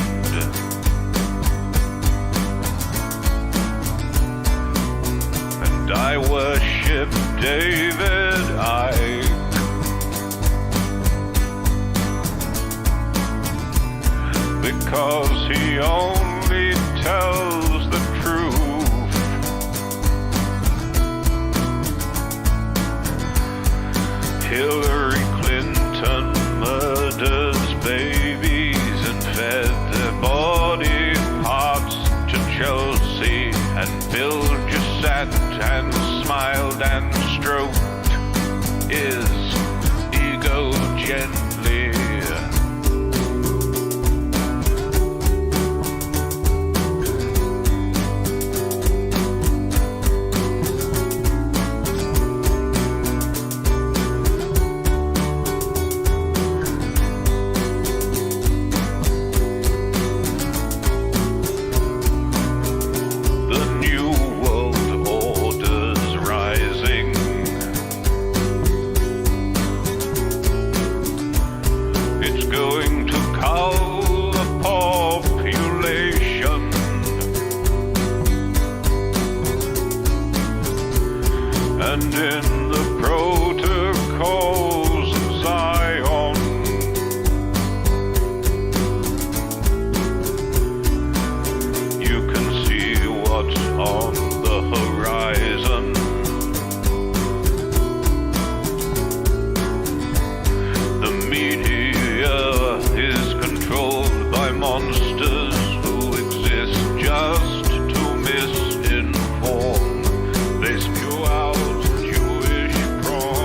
And I worship David Icke. Because he only tells the truth. Hillary Clinton murders babies and fed their body parts to Chelsea, and Bill just sat and smiled and stroked his ego gently. Prawn.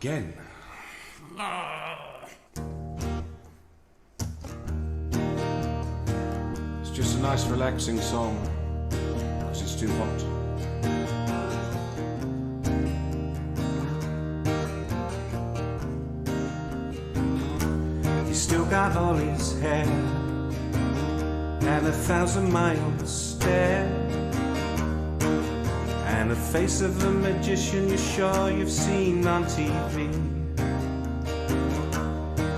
again. It's just a nice relaxing song, because it's too hot. He's still got all his hair and 1,000 miles stare and the face of a magician you're sure you've seen on TV.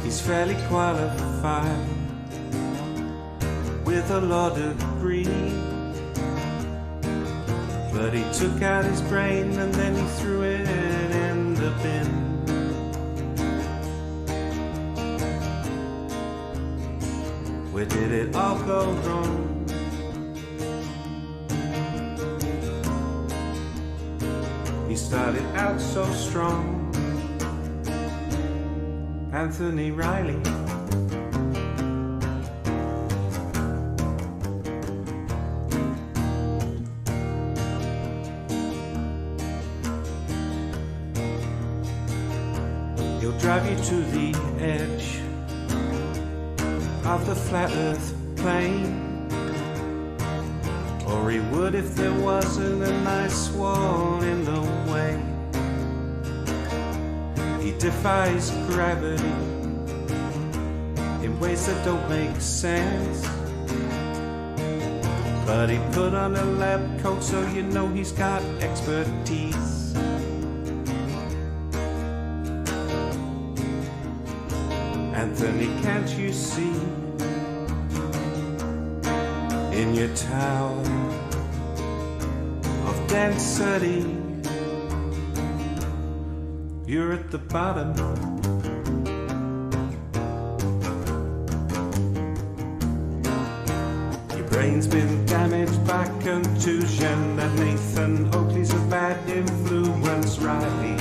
He's fairly qualified with a law degree, but he took out his brain and then he threw it in the bin. Where did it all go wrong? He started out so strong, Anthony Riley. He'll drive you to the edge of the flat earth plane, or he would if there wasn't a nice wall in the way. He defies gravity in ways that don't make sense, but he put on a lab coat so you know he's got expertise. Anthony, can't you see in your tower of density you're at the bottom? Your brain's been damaged by contusion, that Nathan Oakley's a bad influence, Riley.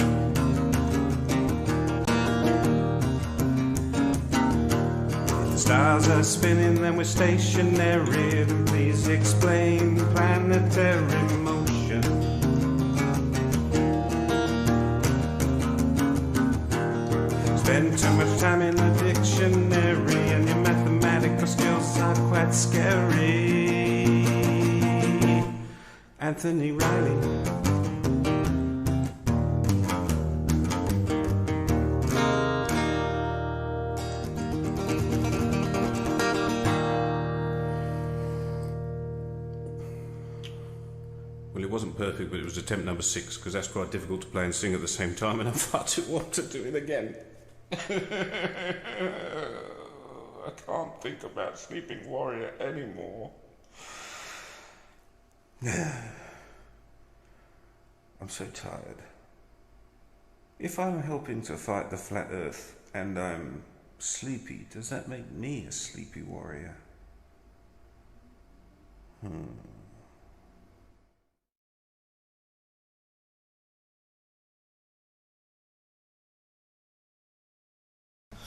Stars are spinning and we're stationary. Please explain planetary motion. Spend too much time in the dictionary and your mathematical skills are quite scary. Anthony Riley. Well, it wasn't perfect, but it was attempt number 6, because that's quite difficult to play and sing at the same time, and I'm far too old to do it again. I can't think about Sleeping Warrior anymore. I'm so tired. If I'm helping to fight the flat earth and I'm sleepy, does that make me a sleepy warrior?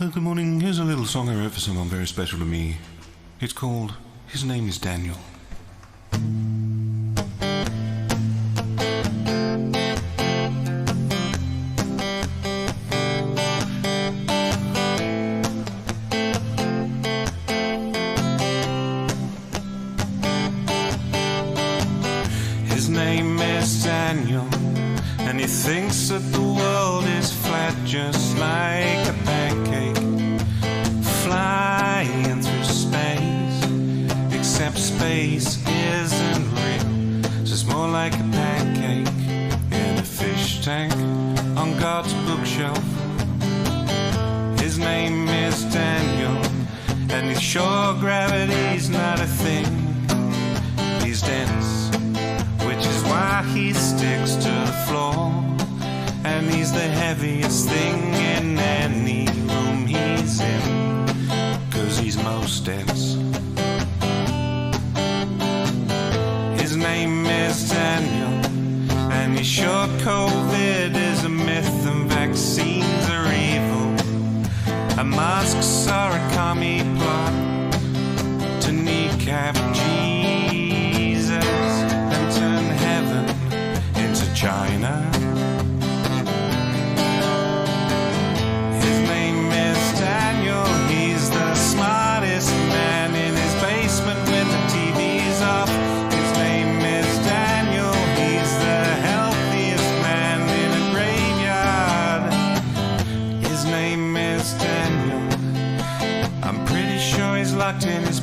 Good morning. Here's a little song I wrote for someone very special to me. It's called His Name is Daniel. His name is Daniel, and he thinks that the world is flat just like a pancake flying through space, except space isn't real, so it's more like a pancake in a fish tank on God's bookshelf. His name is Daniel, and he's sure gravity's not a thing. He's dense, which is why he sticks to the floor, and he's the heaviest thing in any room he's in, 'cause he's most dense. His name is Daniel, and he's sure COVID is a myth and vaccines are evil. A masks are a commie plot to kneecap Jesus and turn heaven into China.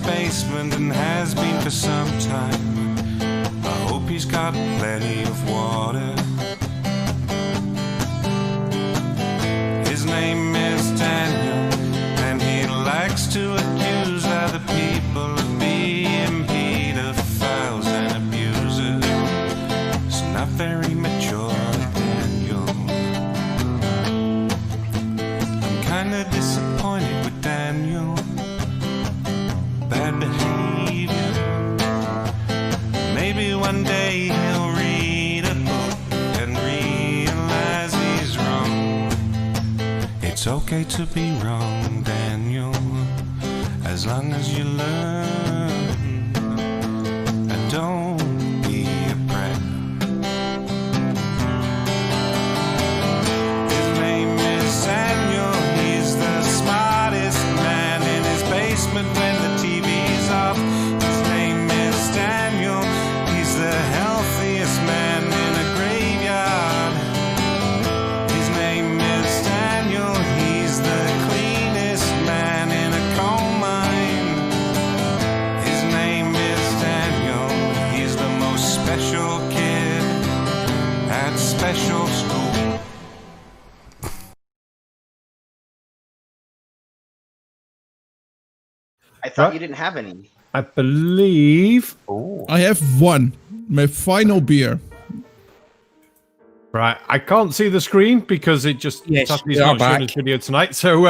basement and has been for some time. I hope he's got plenty of water. His name is Daniel, and he likes to accuse other people of being pedophiles and abusers. It's not very mature, Daniel. I'm kinda disappointed with Daniel. Bad behavior. Maybe one day he'll read a book and realize he's wrong. It's okay to be wrong, Daniel, as long as you learn. And don't be a brat. His name is Daniel. He's the smartest man in his basement when the TV's off. His name is Daniel. He's the healthiest man in a graveyard. His name is Daniel. He's the cleanest man in a coal mine. His name is Daniel. He's the most special kid at special school. I thought you didn't have any. I believe. I have one. My final beer. Right, I can't see the screen because it just Yes, Tatty's we are not showing back. his video tonight. So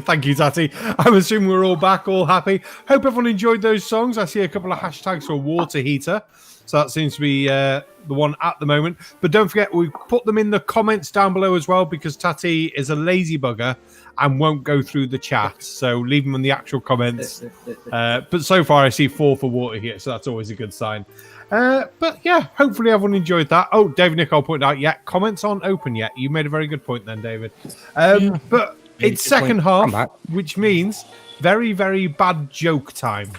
thank you, Tatty. I'm assuming we're all back, all happy. Hope everyone enjoyed those songs. I see a couple of hashtags for water heater, so that seems to be the one at the moment. But don't forget, we put them in the comments down below as well because Tatty is a lazy bugger and won't go through the chat. So leave them in the actual comments. But so far, I see 4 for water heater, so that's always a good sign. But yeah, hopefully everyone enjoyed that. Oh, David Nicole pointed out, yeah, comments aren't open yet. You made a very good point then, David. But it's second half, which means very, very bad joke time.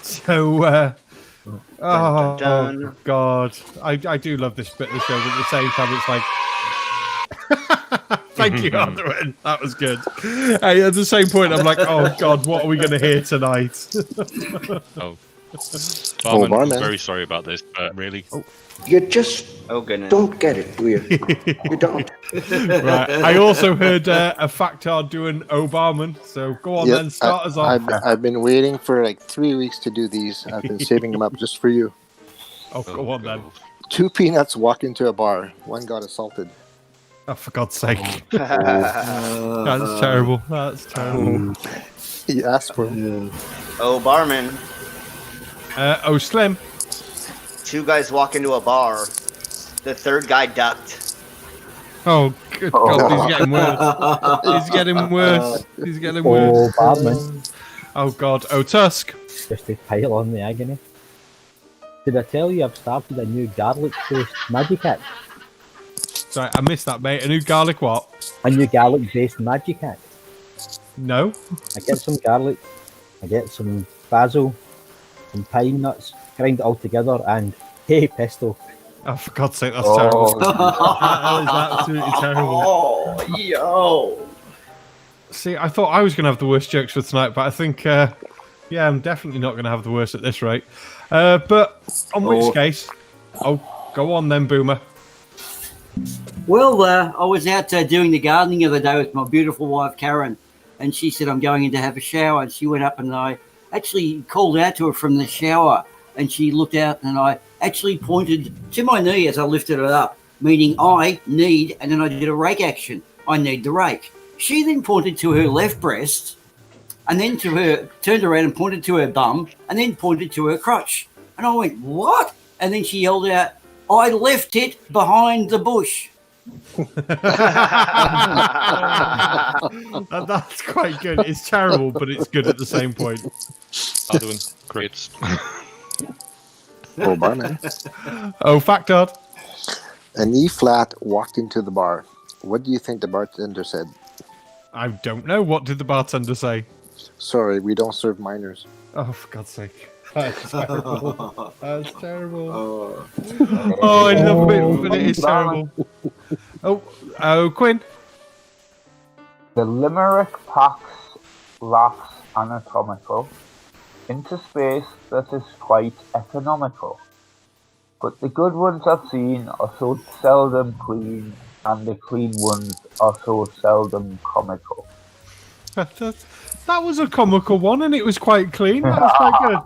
So, oh, God. I do love this bit of the show, but at the same time, it's like... Thank you, Arthur. That was good. At the same point, I'm like, oh, God, what are we going to hear tonight? Barman, Barman. I'm very sorry about this, but really. You just goodness. don't get it, do you? You don't. Right. I also heard a factard doing Barman, so go on then, start us off. I've been waiting for like 3 weeks to do these. I've been saving them up just for you. Oh, go on then. 2 peanuts walk into a bar. One got assaulted. Oh, for God's sake. That's terrible. That's terrible. He asked for it. Oh, barman. Slim. 2 guys walk into a bar. The third guy ducked. Oh, good God, he's getting worse. He's getting worse. He's getting worse. Barman. Oh, God. Tusk. Just to pile on the agony. Did I tell you I've started a new garlic-based magic act? Sorry, I missed that, mate. A new garlic what? A new garlic-based magic act. No. I get some garlic, I get some basil, some pine nuts, grind it all together, and hey, pesto. Oh, for God's sake, that's terrible. That is absolutely terrible. Oh, yo. See, I thought I was going to have the worst jokes for tonight, but I think, yeah, I'm definitely not going to have the worst at this rate. But on which case, go on then, Boomer. Well, I was out doing the gardening the other day with my beautiful wife, Karen, and she said, I'm going in to have a shower. And she went up and I actually called out to her from the shower, and she looked out and I actually pointed to my knee as I lifted it up, meaning I need, and then I did a rake action. I need the rake. She then pointed to her left breast and then to her, turned around and pointed to her bum and then pointed to her crotch. And I went, what? And then she yelled out, I left it behind the bush. That's quite good. It's terrible, but it's good at the same point. Other one, crits. Oh, barman. Oh, factard. An E flat walked into the bar. What do you think the bartender said? I don't know. What did the bartender say? Sorry, we don't serve minors. Oh, for God's sake. That's terrible. That's terrible. Oh, I love it, but it is terrible. Oh, Quinn. The limerick packs laughs anatomical. into space that is quite economical. But the good ones I've seen are so seldom clean, and the clean ones are so seldom comical. That was a comical one, and it was quite clean. That was quite good.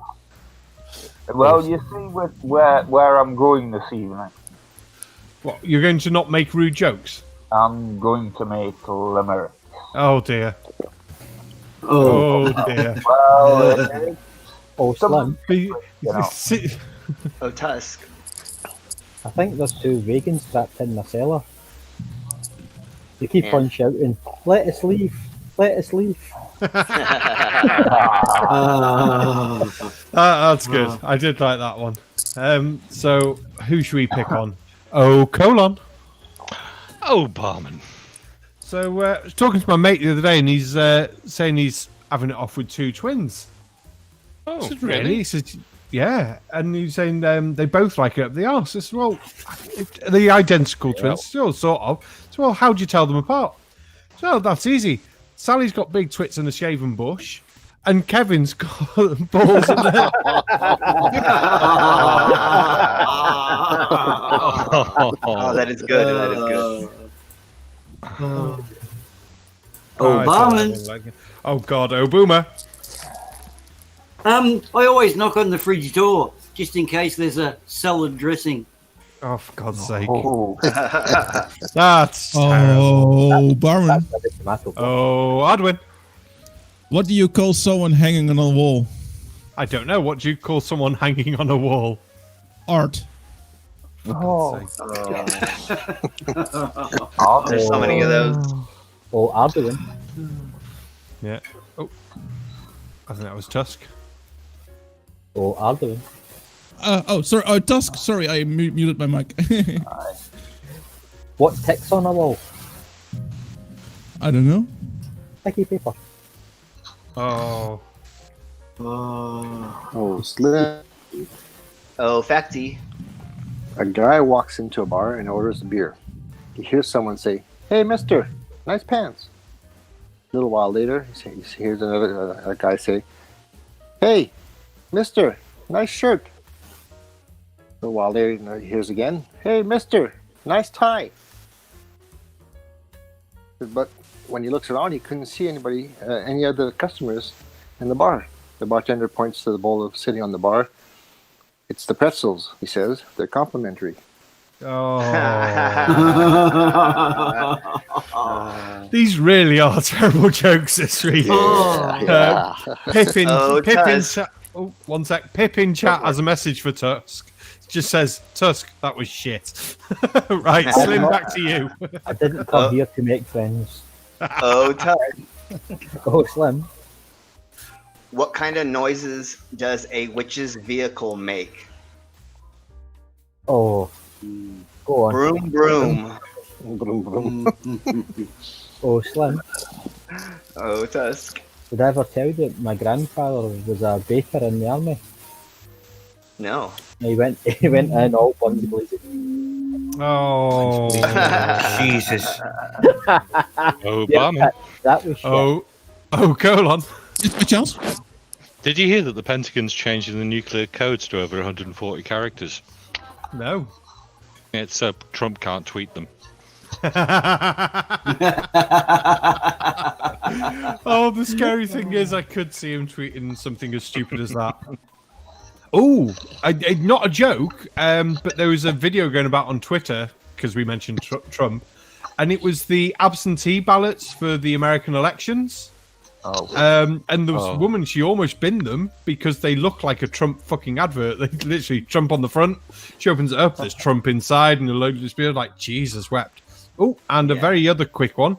Well, you see with where I'm going this evening. What, you're going to not make rude jokes? I'm going to make limericks. Oh dear. Oh, dear. Well, Slim. Oh, Tusk. I think there's 2 vegans trapped in the cellar. They keep on shouting, "Let us leave! Let us leave!" That's good. I did like that one. So who should we pick on? Oh, colon. Oh, Barman. So I was talking to my mate the other day, and he's saying he's having it off with 2 twins. Oh, Really? He says, yeah, and he's saying they both like it up the arse. I said, well, the identical twins, still sort of. So, well, how do you tell them apart? So, that's easy. Sally's got big twits and a shaven bush, and Kevin's got balls in there. Oh, that is good. That is good. Oh, Barman. Oh, God. Oh, Boomer. I always knock on the fridge door just in case there's a salad dressing. Oh, for God's sake. Oh. That's Oh, Barman. Oh, Adwin. What do you call someone hanging on a wall? I don't know. What do you call someone hanging on a wall? Art. There's so many of those. Oh, Arduin. Yeah. Oh, I think that was Tusk. Oh, Arduin. Sorry. Oh, Tusk. Sorry, I muted my mic. What ticks on a wall? I don't know. Sticky paper. Oh. Oh, Slim. Oh, Facty. A guy walks into a bar and orders a beer. He hears someone say, "Hey, mister, nice pants." A little while later, he hears another guy say, "Hey, mister, nice shirt." A little while later, he hears again, "Hey, mister, nice tie." But when he looks around, he couldn't see anybody, any other customers in the bar. The bartender points to the bowl of sitting on the bar. "It's the pretzels," he says. "They're complimentary." Oh. These really are terrible jokes this week. Pippin, oh, one sec. Pippin chat has a message for Tusk. It just says, "Tusk, that was shit." Right, Slim, back to you. I didn't come here to make friends. Oh, Tusk. Oh, Slim. What kind of noises does a witch's vehicle make? Oh, go on. Broom, broom. Broom, broom. Oh, Slim. Oh, Tusk. Did I ever tell you that my grandfather was a baker in the army? No. He went in all guns blazing. Oh, Jesus. Oh, Barman. That was shit. Oh, colon. Charles? Did you hear that the Pentagon's changing the nuclear codes to over 140 characters? No. It's so Trump can't tweet them. Oh, the scary thing is I could see him tweeting something as stupid as that. Oh, not a joke, but there was a video going about on Twitter, because we mentioned Trump, and it was the absentee ballots for the American elections. And there was a woman, she almost binned them because they look like a Trump fucking advert. They literally Trump on the front. She opens it up, there's Trump inside and a load of this beer, like Jesus wept. Oh, and a very other quick one.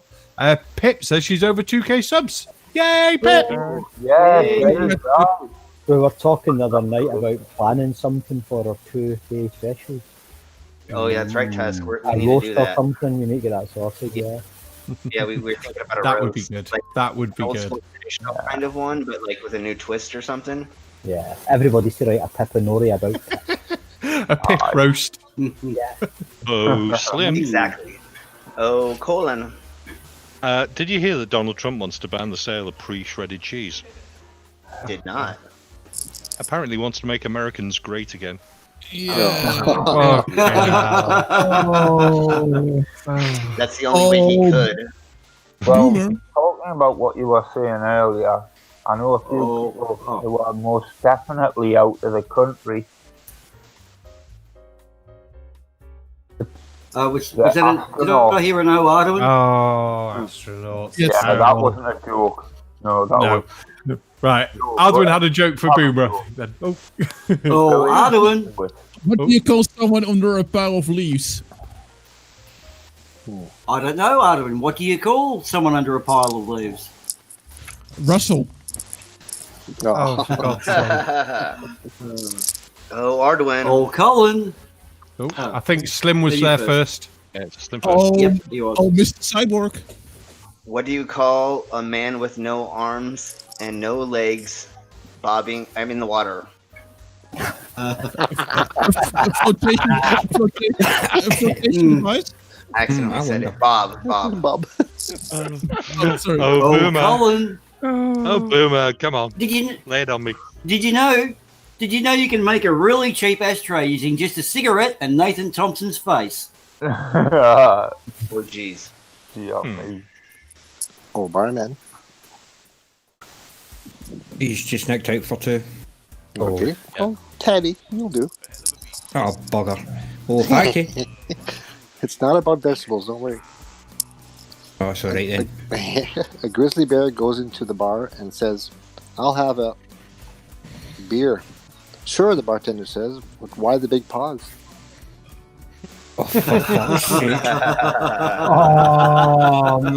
Pip says she's over 2k subs. Yay, Pip! We were talking the other night about planning something for our 2k specials. Oh, yeah, that's right, Tusk. We A need roast to do or that. something, we need to get that sorted, yeah. Yeah, we were thinking about a That roast. would be good. Like, That would be old good. school traditional kind of one, but like with a new twist or something. Yeah, everybody's to write a Pipinori about it. A Pip roast. Yeah. Oh, Slim. Exactly. Oh, colon. Did you hear that Donald Trump wants to ban the sale of pre-shredded cheese? Did not. Apparently wants to make Americans great again. Yeah. That's the only way he could. Well, talking about what you were saying earlier, I know a few people who are most definitely out of the country. Was that did I hear an Arduin? Oh, astronauts. Yeah, that wasn't a joke. No, that was... Right, Arduin had a joke for Boomer. Then. Oh, Arduin. What do you call someone under a pile of leaves? I don't know, Arduin. What do you call someone under a pile of leaves? Russell. Oh, for God's sake. Arduin. Colin. Oh, I think Slim was there first. Yeah, it's Slim first. Yep, he was. Mr. Cyborg. What do you call a man with no arms and no legs bobbing? I'm in the water. Flotation device? I accidentally said it. Bob. Sorry. Boomer. Colin. Oh, Boomer, come on. Lay it on me. Did you know you can make a really cheap ashtray using just a cigarette and Nathan Thompson's face? Oh, jeez. Oh, Barman. He's just knocked out for 2. Okay. Oh, Tatty, you'll do. Oh, bugger. Oh, thank you. It's not about vegetables, don't worry. Oh, it's all right then. A grizzly bear goes into the bar and says, "I'll have a beer." "Sure," the bartender says. "But why the big pause?" Oh, for fuck's sake. Oh, man.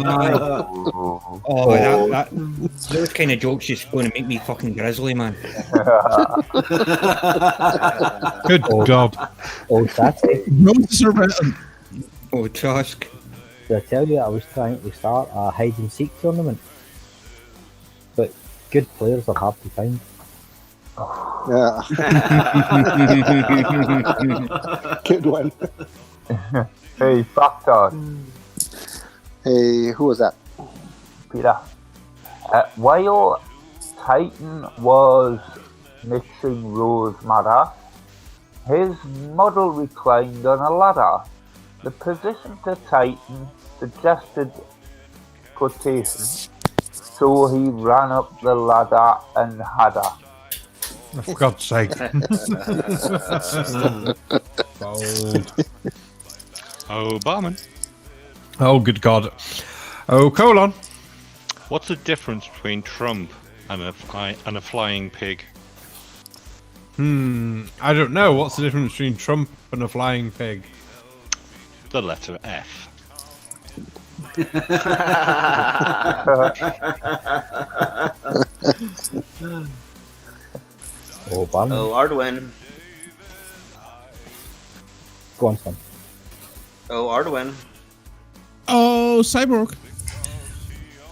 Oh, those kind of jokes just going to make me fucking grizzly, man. Good God. Oh, Tatty. Roses are red. Oh, Tusk. Did I tell you I was trying to start a hide and seek tournament? But good players are hard to find. Yeah. Good one. Hey, Factor. Hey, who was that? Peter. While Titan was mixing rose madder, his model reclined on a ladder. The position to Titan suggested quotation, so he ran up the ladder and had her. Oh, for God's sake. Oh, Barman. Oh, good God. Oh, colon. What's the difference between Trump and a flying pig? I don't know. What's the difference between Trump and a flying pig? The letter F. Oh, Barman. Oh, Arduin. Go on, son. Oh, Arduin. Oh, Cyborg.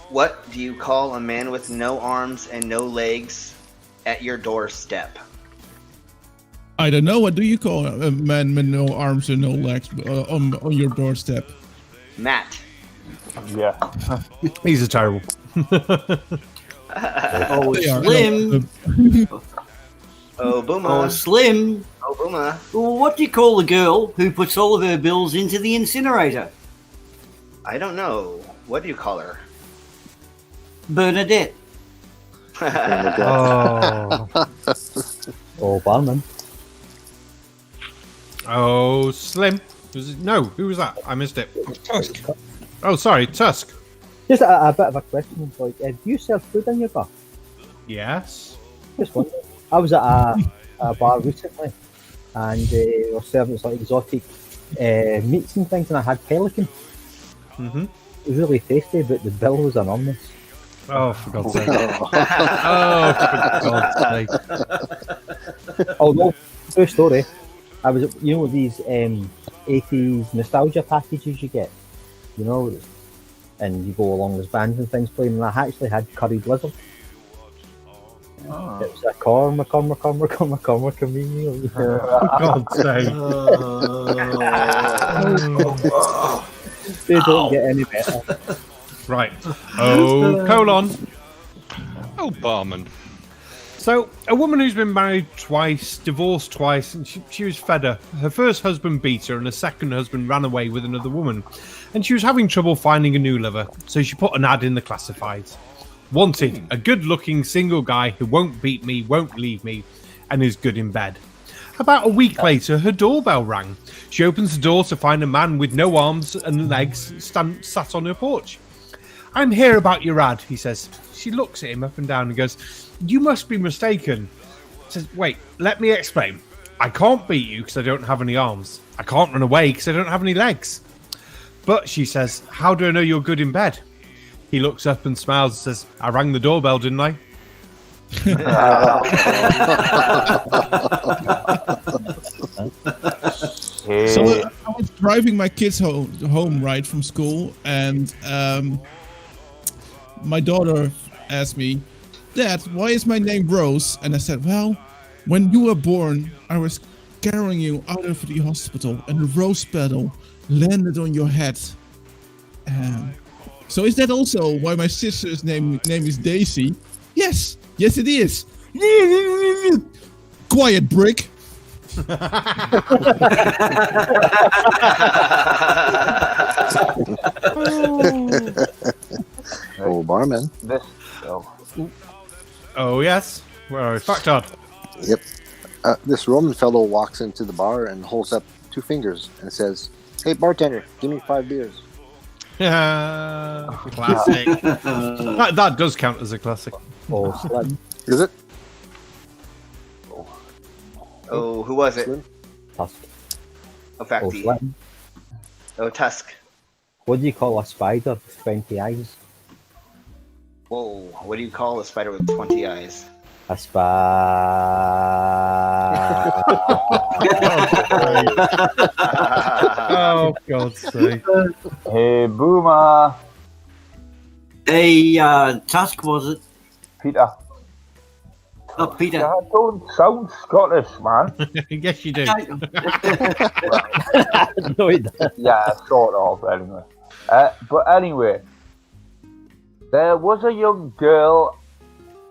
What do you call a man with no arms and no legs at your doorstep? I don't know. What do you call a man with no arms and no legs on your doorstep? Matt. Yeah. These are terrible. Oh, Slim. Oh, Boomer. Oh, Slim. Oh, Boomer. What do you call the girl who puts all of her bills into the incinerator? I don't know. What do you call her? Bernadette. Oh. Oh, Barman. Oh, Slim. No, who was that? I missed it. Tusk. Oh, sorry, Tusk. Just a bit of a question. Like, do you serve food in your bar? Yes. Just wondering. I was at a bar recently, and we were serving like exotic meats and things, and I had pelican. Mm-hmm. It was really tasty, but the bill was enormous. Oh, for God's sake. Oh, for God's sake. Oh, no, true story. I was, you know, these 80s nostalgia packages you get, you know, and you go along, there's bands and things playing, and I actually had curried lizard. Oh. It was a cormac meal. For God's sake. They don't get any better. Right. Oh, colon. Oh, Barman. So, a woman who's been married twice, divorced twice, and she was fed up. Her first husband beat her, and her second husband ran away with another woman. And she was having trouble finding a new lover, so she put an ad in the classifieds. Wanted, a good-looking single guy who won't beat me, won't leave me, and is good in bed. About a week later, her doorbell rang. She opens the door to find a man with no arms and legs sat on her porch. "I'm here about your ad," he says. She looks at him up and down and goes, "You must be mistaken." Says, "Wait, let me explain. I can't beat you because I don't have any arms. I can't run away because I don't have any legs." "But," she says, "how do I know you're good in bed?" He looks up and smiles and says, "I rang the doorbell, didn't I?" So I was driving my kids home right from school, and my daughter asked me, "Dad, why is my name Rose?" And I said, "Well, when you were born, I was carrying you out of the hospital, and a rose petal landed on your head." So is that also why my sister's name is Daisy? Yes, it is. Quiet, brick. Oh, barman. Oh, yes. Where are we? Factard. Yep. This Roman fellow walks into the bar and holds up 2 fingers and says, "Hey, bartender, give me 5 beers." Classic. that does count as a classic. Oh, sled. Is it? Oh, who was it? Tusk. Oh, Facty. sled. Oh, Tusk. What do you call a spider with 20 eyes? Whoa, what do you call a spider with 20 eyes? A spider. Oh, God's sake. Hey, Boomer. Hey, Tusk, was it? Peter. Oh, Peter. I don't sound Scottish, man. Yes, you do. No, it doesn't. Yeah, sort of, anyway. But anyway, there was a young girl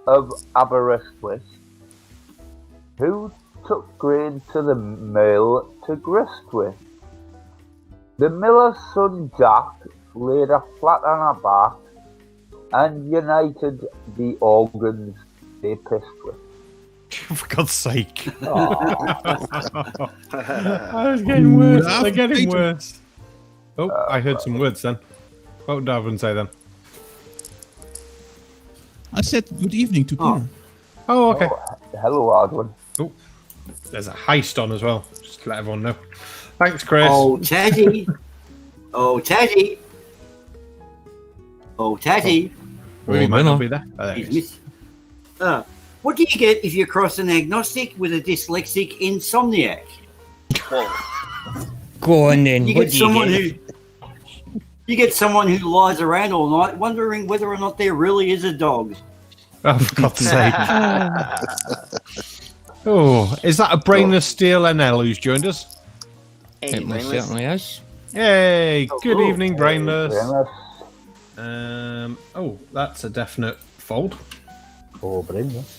of Aberystwyth who took grain to the mill to grist with. The miller's son Jack laid her flat on her back and united the organs they pissed with. For God's sake. Oh. It's getting worse. They're getting worse. Oh, I heard some words then. What would Darwin say then? I said good evening to Peter. Oh, okay. Oh, hello, Adwin. Oh, there's a heist on as well. Just to let everyone know. Thanks, Chris. Oh, Tatty. Oh, Tatty. Oh, Tatty. Well, he might not be there. Oh, there he He's is. missed. What do you get if you cross an agnostic with a dyslexic insomniac? Go on then. You What get do someone you get? you get someone who lies around all night, wondering whether or not there really is a dog. Oh, for God's sake. Oh, is that a brainless Steel NL who's joined us? Hey, It most Brainless. certainly is. Yay! Good cool. evening, Brainless. Brainless. Oh, that's a definite fold. Oh, brainless.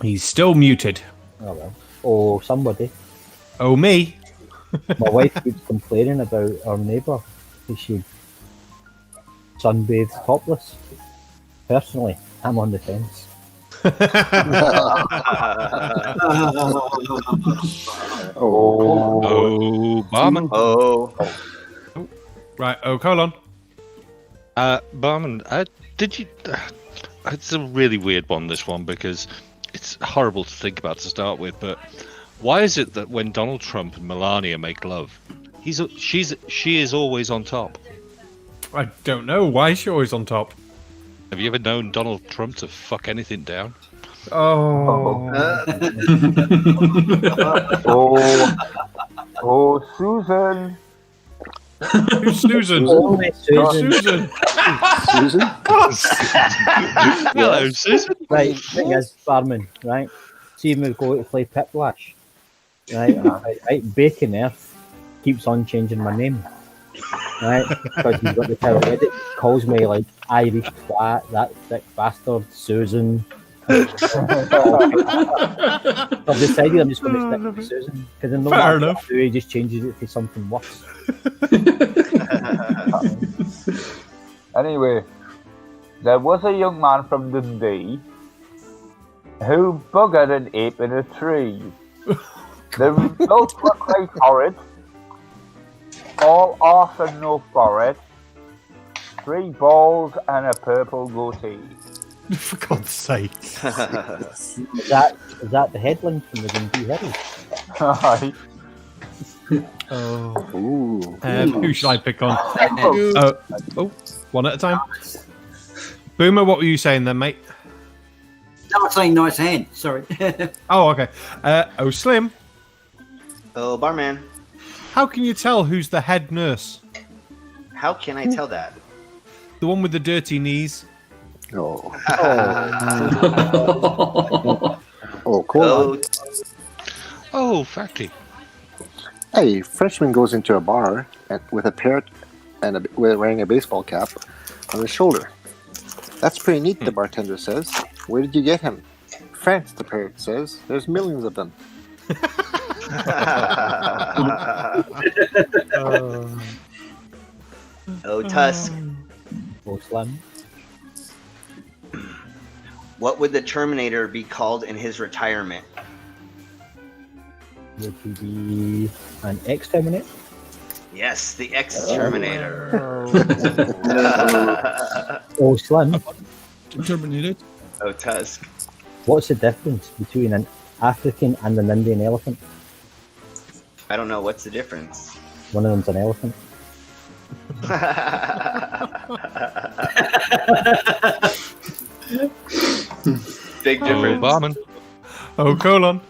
He's still muted. Oh, well. Oh, somebody. Oh, me. My wife keeps complaining about our neighbour. She sunbathed topless. Personally, I'm on the fence. Oh, Barman. Oh. Right, oh, colon. Barman, did you... it's a really weird one, this one, because it's horrible to think about to start with, but why is it that when Donald Trump and Melania make love, she is always on top? I don't know. Why is she always on top? Have you ever known Donald Trump to fuck anything down? Oh. Oh, Susan. Who's Susan? Oh, Susan. Susan. Susan? Hello, Susan. Right, thing is, Barman, right? See when we go to play Pitlash, right? Bacon Earth keeps on changing my name, right? Because he's got the paralytic, calls me like Irish twat, that thick bastard, Susan, I've decided I'm just going to stick with Susan because in no matter what I do, he just changes it to something worse. Anyway, there was a young man from Dundee who buggered an ape in a tree. The results were quite horrid. All arse and no forehead. 3 balls and a purple goatee. For God's sake. Is that the headline from the Dundee Herald? Aye. Who should I pick on? One at a time. Boomer, what were you saying then, mate? No, I'm saying nice hand. Sorry. Oh, okay. Slim. Oh, barman. How can you tell who's the head nurse? How can I tell that? The one with the dirty knees. Oh, Oh, cool. Oh, Fatty. A Frenchman goes into a bar with a parrot and wearing a baseball cap on his shoulder. That's pretty neat, the bartender says. Where did you get him? France, the parrot says. There's millions of them. Oh, Tusk. Oh, Slim. What would the Terminator be called in his retirement? Would he be an exterminator? Yes, the Exterminator. Oh, Slim. Terminated. Oh, Tusk. What's the difference between an African and an Indian elephant? I don't know. What's the difference? One of them's an elephant. Big difference. Barman. Oh, colon.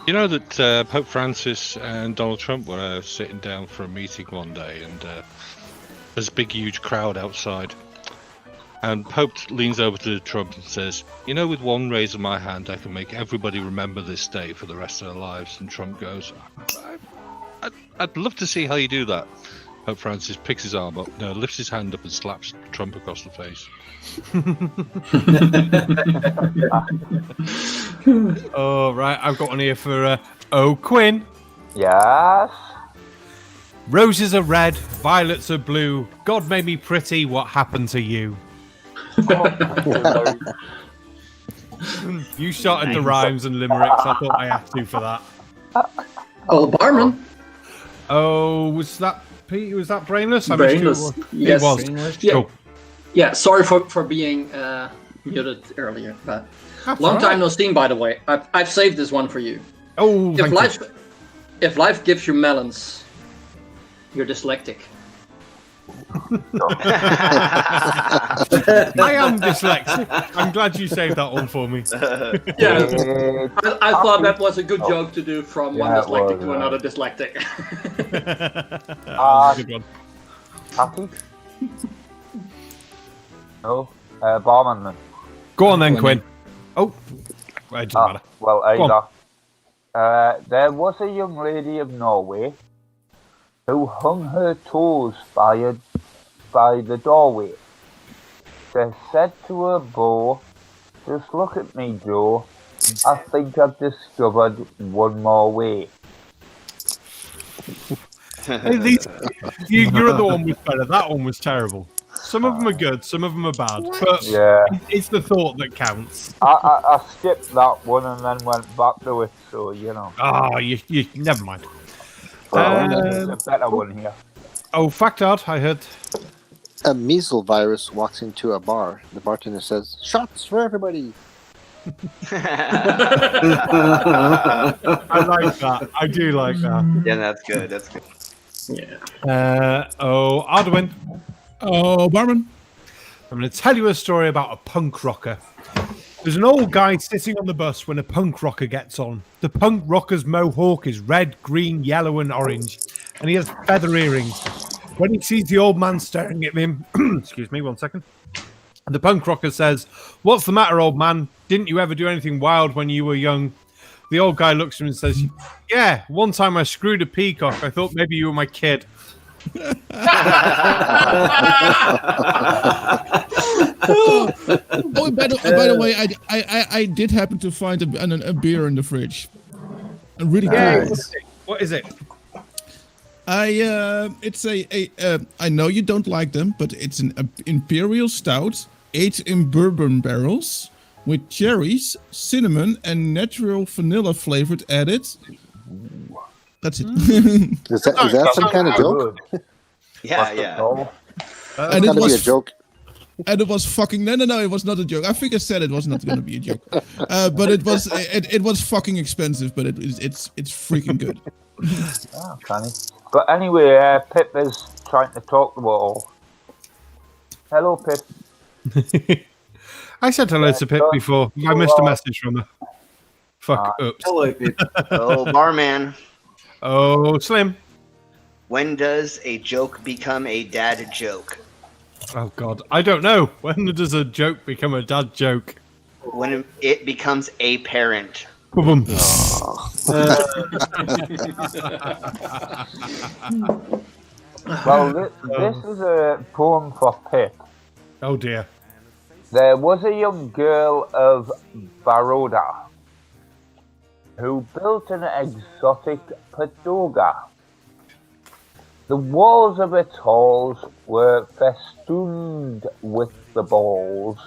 You know that Pope Francis and Donald Trump were sitting down for a meeting one day, and there's a big, huge crowd outside. And Pope leans over to Trump and says, "You know, with one raise of my hand, I can make everybody remember this day for the rest of their lives." And Trump goes, I'd love to see how you do that. Pope Francis picks his arm up, lifts his hand up and slaps Trump across the face. Oh, right. I've got one here for Quinn. Yes. Roses are red, violets are blue. God made me pretty. What happened to you? You started the rhymes and limericks. I thought I had to for that. Oh, Barman. Oh, was that Pete? Was that Brainless? Brainless. Yes. It was. Brainless. Yeah. Cool. Yeah. Sorry for being muted earlier, but long time no seen. By the way, I've saved this one for you. Oh, if life gives you melons, you're dyslexic. I am dyslexic. I'm glad you saved that one for me. Yeah, I thought that was a good joke to do from one dyslexic to another dyslexic. Good one. Happy? No, Barman then. Go on then, Quinn. Oh, it doesn't matter. Well, either. There was a young lady of Norway who hung her toes by the doorway. She said to her beau, "Just look at me, Joe. I think I've discovered one more way." Your other one was better. That one was terrible. Some of them are good, some of them are bad. But yeah, it's the thought that counts. I skipped that one and then went back to it, so you know. You never mind. There's a better one here. Oh, factard, I heard. A measles virus walks into a bar. The bartender says, "Shots for everybody." I like that. I do like that. Yeah, that's good. That's good. Yeah. Arduin. Oh, Barman. I'm going to tell you a story about a punk rocker. There's an old guy sitting on the bus when a punk rocker gets on. The punk rocker's mohawk is red, green, yellow, and orange, and he has feather earrings. When he sees the old man staring at him, excuse me, 1 second. The punk rocker says, "What's the matter, old man? Didn't you ever do anything wild when you were young?" The old guy looks at him and says, "Yeah, one time I screwed a peacock. I thought maybe you were my kid." By the way, I did happen to find a beer in the fridge. A really good. What is it? It's I know you don't like them, but it's an imperial stout aged in bourbon barrels with cherries, cinnamon, and natural vanilla flavored added. That's it. Is that some kind of joke? Yeah. And it was a joke. And it was fucking no, it was not a joke. I think I said it was not going to be a joke, but it was fucking expensive, but it's freaking good. Oh, funny. But anyway, Pip is trying to talk to all. Hello, Pip. I said hello to Pip before. I missed a message from her. Fuck. Oops. Hello, Pip. Oh, barman. Oh, Slim. When does a joke become a dad joke? Oh, God. I don't know. When does a joke become a dad joke? When it becomes a parent. Boom. Well, this is a poem for Pip. Oh, dear. There was a young girl of Baroda who built an exotic pagoda. The walls of its halls were festooned with the balls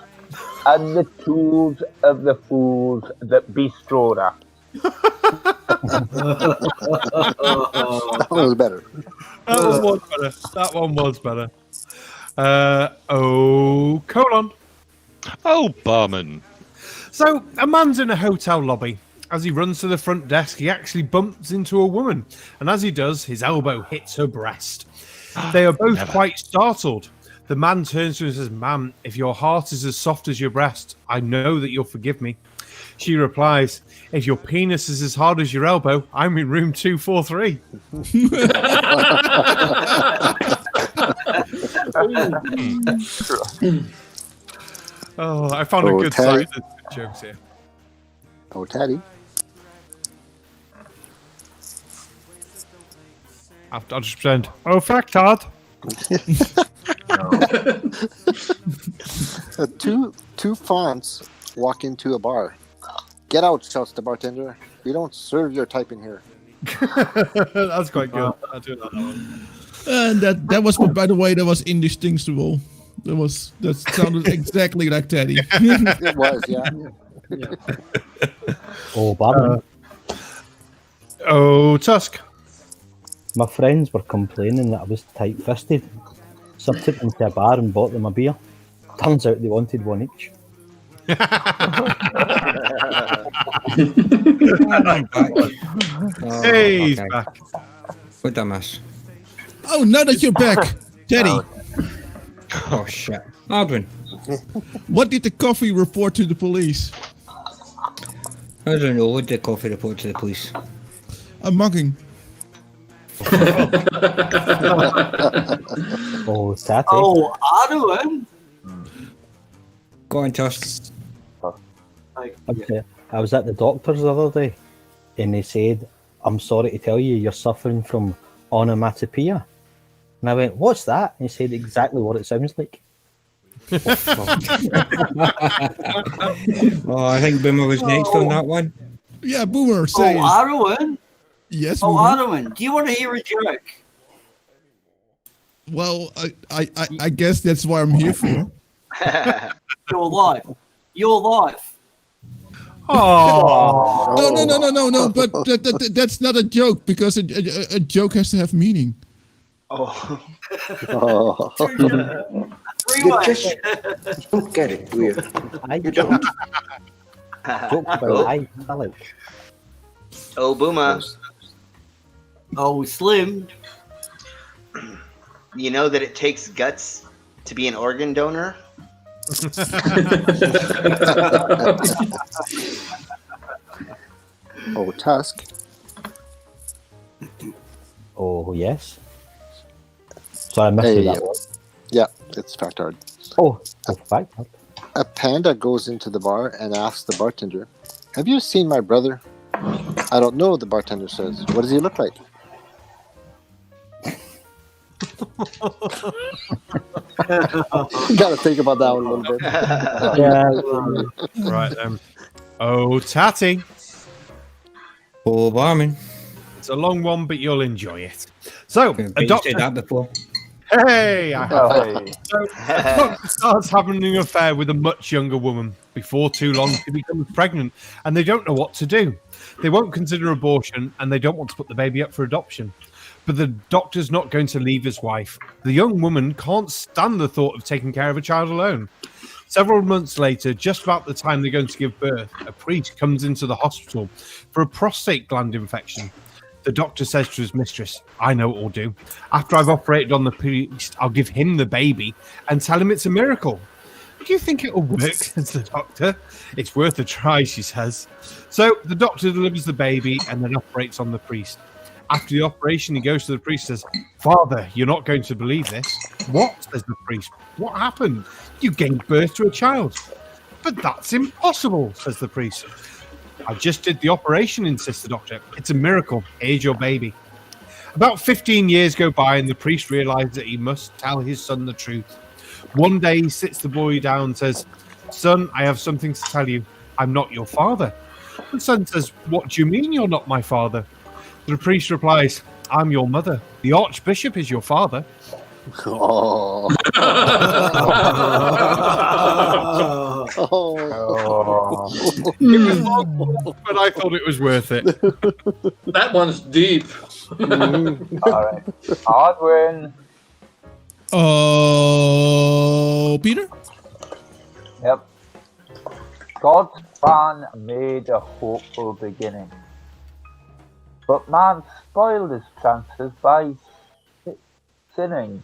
and the tools of the fools that bestrode her. That was better. That one was better. Colon. Oh, barman. So, a man's in a hotel lobby. As he runs to the front desk, he actually bumps into a woman. And as he does, his elbow hits her breast. They are both quite startled. The man turns to her and says, "Ma'am, if your heart is as soft as your breast, I know that you'll forgive me." She replies, "If your penis is as hard as your elbow, I'm in room 243. Oh, I found a good side of jokes here. Oh, Tatty. I'll just pretend. Oh, fact hard. Two fonts walk into a bar. "Get out," shouts the bartender. "We don't serve your type in here." That's quite good. I'll do that one. And that was, by the way, that was indistinguishable. That sounded exactly like Teddy. It was, yeah. Oh, Barman. Oh, Tusk. My friends were complaining that I was tight-fisted, so I took them to a bar and bought them a beer. Turns out they wanted one each. I'm back. Oh, Hey, he's okay. back. What did I miss? Oh, now that you're back, Teddy. Oh shit, Aldrin. What did the coffee report to the police? I don't know. What did the coffee report to the police? A mugging. Oh, Tatty. Oh, Arwen. Go on, Tusk. I was at the doctor's the other day, and they said, "I'm sorry to tell you, you're suffering from onomatopoeia." And I went, "What's that?" And he said exactly what it sounds like. Oh, I think Boomer was next on that one. Yeah, Boomer, say Oh, Arwen. Yes, Oh, Boomer. Arwen, do you want to hear a joke? Well, I guess that's what I'm here for. Your life. Your life. Oh. No, but that's not a joke, because a joke has to have meaning. Oh. Three-way. Don't get it, do you? I You don't. joke about I talent. Oh, Booma. Oh, Slim. You know that it takes guts to be an organ donor? Oh, Tusk. Oh, yes. Sorry, I missed that one. Yeah, it's fact hard. Oh, fact hard. A panda goes into the bar and asks the bartender, "Have you seen my brother?" "I don't know," the bartender says. "What does he look like?" Got to think about that one a little bit. Yeah. Right then. Oh, Tatty. Oh, Barman. It's a long one, but you'll enjoy it. So, a You doctor. said that before. Hey! I have. Hey. So, a doctor starts having an affair with a much younger woman. Before too long, she becomes pregnant, and they don't know what to do. They won't consider abortion, and they don't want to put the baby up for adoption. But the doctor's not going to leave his wife. The young woman can't stand the thought of taking care of a child alone. Several months later, just about the time they're going to give birth, a priest comes into the hospital for a prostate gland infection. The doctor says to his mistress, I know what we'll do. After I've operated on the priest, I'll give him the baby and tell him it's a miracle. Do you think it'll work? Says the doctor. It's worth a try, she says. So the doctor delivers the baby and then operates on the priest. After the operation, he goes to the priest and says, Father, you're not going to believe this. What? Says the priest. What happened? You gave birth to a child. But that's impossible, says the priest. I just did the operation, insists the doctor. It's a miracle. Here's your baby. About 15 years go by and the priest realizes that he must tell his son the truth. One day he sits the boy down and says, Son, I have something to tell you. I'm not your father. The son says, What do you mean you're not my father? The priest replies, I'm your mother. The archbishop is your father. Oh. It was long, but I thought it was worth it. That one's deep. All right. Hard win. Oh, Peter? Yep. God's plan made a hopeful beginning. But man spoiled his chances by sinning.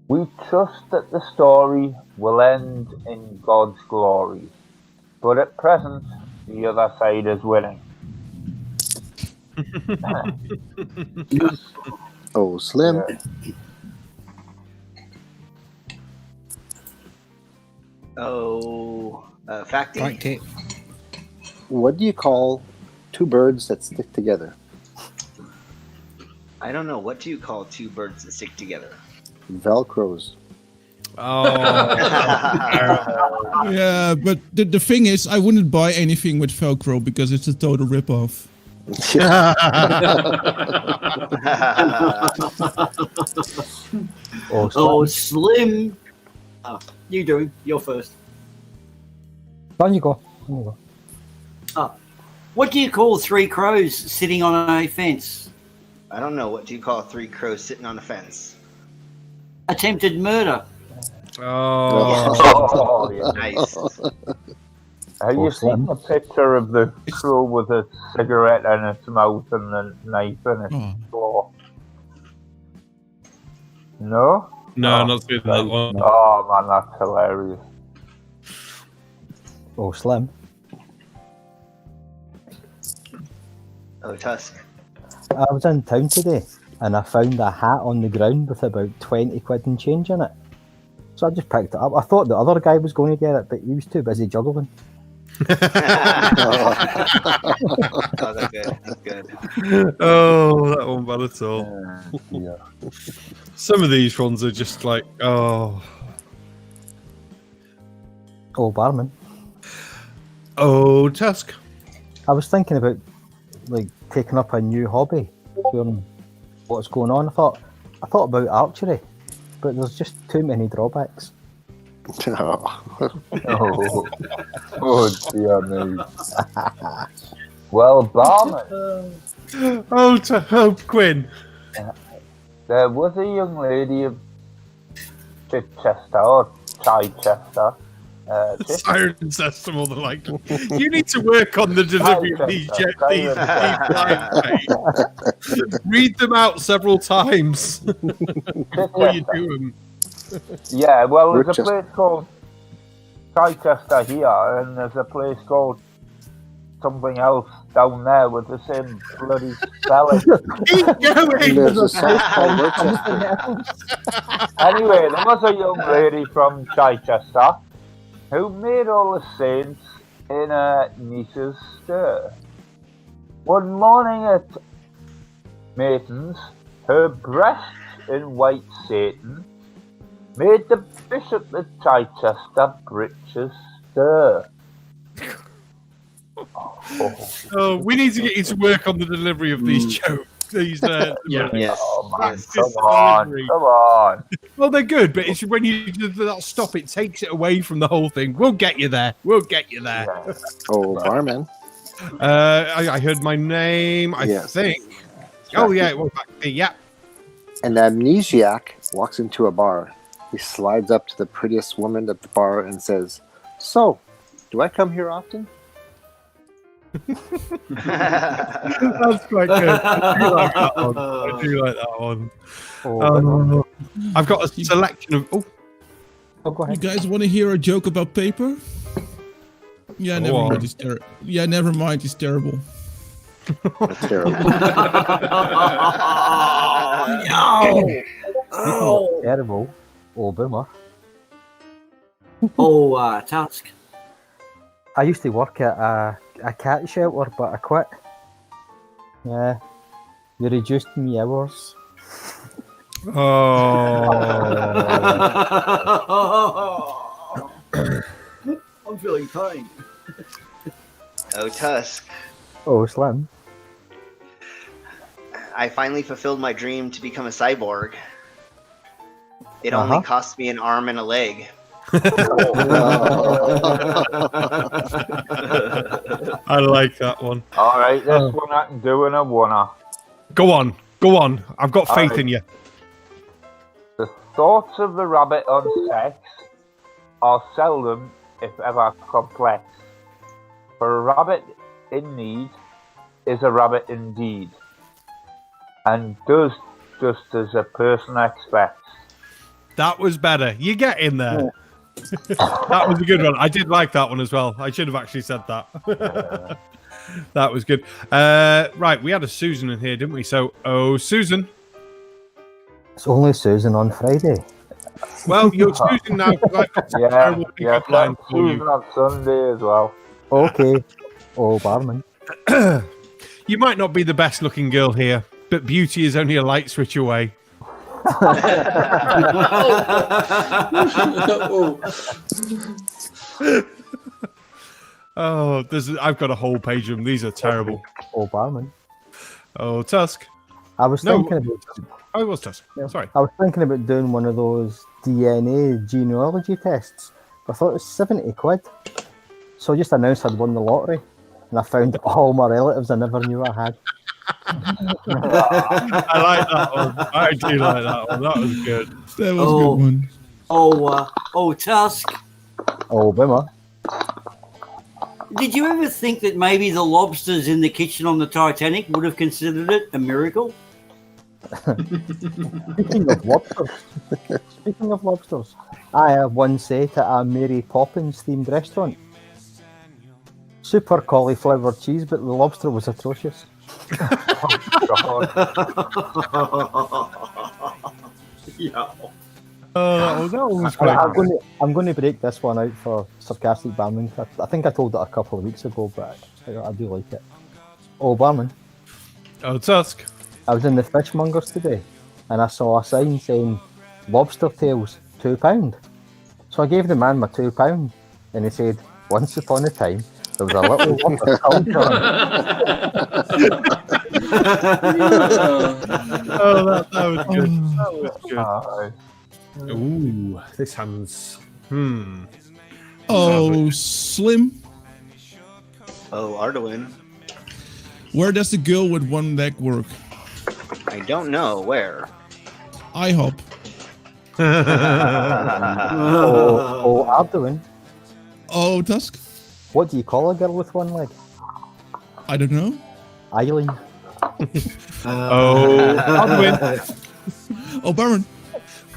We trust that the story will end in God's glory. But at present, the other side is winning. Oh, Slim. Yeah. Facty. What do you call two birds that stick together? I don't know. What do you call two birds that stick together? Velcros. Oh. Yeah, but the thing is, I wouldn't buy anything with Velcro because it's a total ripoff. Oh, Slim. Oh, you do. You're first. On you go. On you go. Oh. What do you call three crows sitting on a fence? I don't know. What do you call three crows sitting on a fence? Attempted murder. Oh, yeah. Nice. Have you seen a picture of the crow with a cigarette in its mouth and a knife in its claw? No? No, not seeing that one. Oh man, that's hilarious. Oh, Slim. Oh, Tusk. I was in town today and I found a hat on the ground with about 20 quid and change in it. So I just picked it up. I thought the other guy was going to get it, but he was too busy juggling. Oh, that's good. That's good. Oh, that one bad at all. Yeah. Some of these ones are just like, oh. Oh, Barman. Oh, Tusk. I was thinking about like taking up a new hobby during what's going on. I thought about archery, but there's just too many drawbacks. Oh dear me. Well, Barman. Oh, Quinn. There was a young lady of Chichester or Chichester. Siren System, more than likely. You need to work on the delivery. Read them out several times before you do them. Yeah, well, there's a place called Chichester here, and there's a place called something else down there with the same bloody spelling. Keep going! There's a place called Worcester. Anyway, there was a young lady from Chichester who made all the saints in her niece's stir. One morning at Matins, her breasts in white satin made the bishop of Chichester breeches stir. Oh, we need to get you to work on the delivery of these jokes. These, Yeah. Yes. Oh man, Yes. come on. Well, they're good, but it's when you do that stop, it takes it away from the whole thing. We'll get you there. Yeah. Oh, barman. I heard my name, I Yes. think. Oh, yeah, it was back. Yeah. An amnesiac walks into a bar. He slides up to the prettiest woman at the bar and says, "So, do I come here often?" That's quite good. I do like that one. I've got a selection of. Oh, go You ahead. guys want to hear a joke about paper? Yeah, never mind. It's terrible. Yeah, never mind. It's terrible. That's terrible. Oh, terrible. Oh, boomer. Oh, Tusk. I used to work at a cat shelter, but I quit. Yeah. They reduced me hours. I'm feeling pain. Oh, Tusk. Oh, Slim. I finally fulfilled my dream to become a cyborg. It only cost me an arm and a leg. I like that one. All right, this one I can do in a one. Go on. I've got faith in you. The thoughts of the rabbit on sex are seldom, if ever, complex. For a rabbit in need is a rabbit indeed, and does just as a person expects. That was better. You get in there. That was a good one. I did like that one as well. I should have actually said that. That was good. Right, we had a Susan in here, didn't we? So, Susan. It's only Susan on Friday. Well, you're Susan now. I've got some terrible pickup lines for Susan you. on Sunday as well. Okay. Oh, barman. You might not be the best looking girl here, but beauty is only a light switch away. I've got a whole page of them. These are terrible. Oh, barman. Oh, Tusk. I was thinking about. Oh, it was Tusk. Sorry. I was thinking about doing one of those DNA genealogy tests. I thought it was 70 quid. So I just announced I'd won the lottery. And I found all my relatives I never knew I had. I like that one. I do like that one. That was good. That was a good one. Oh, Tusk. Oh, boomer. Did you ever think that maybe the lobsters in the kitchen on the Titanic would have considered it a miracle? Speaking of lobsters, I once ate at a Mary Poppins themed restaurant. Super cauliflower cheese, but the lobster was atrocious. Yeah. That was quite I'm going to break this one out for Sarcastic Barman. I think I told it a couple of weeks ago, but I do like it. Oh, barman. Oh, Tusk. I was in the fishmongers today, and I saw a sign saying lobster tails, £2. So I gave the man my £2, and he said, "Once upon a time, there was a little lobster culture." That was good. That was good. Ooh, this hand's. Oh, Slim. Oh, Arduin. Where does the girl with one leg work? I don't know where. IHOP. Oh, Arduin. Oh, Tusk. What do you call a girl with one leg? I don't know. Eileen. Arduin. Oh, Barman.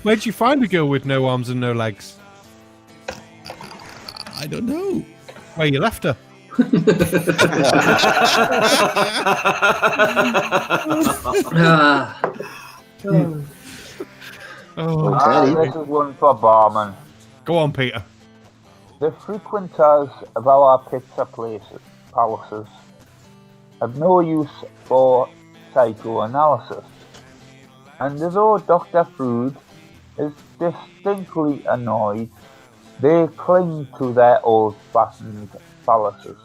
Where'd you find a girl with no arms and no legs? I don't know. Where you left her? This is one for Barman. Go on, Peter. The frequenters of our pizza palaces have no use for psychoanalysis. and although Dr. Food is distinctly annoyed, they cling to their old-fashioned phalluses.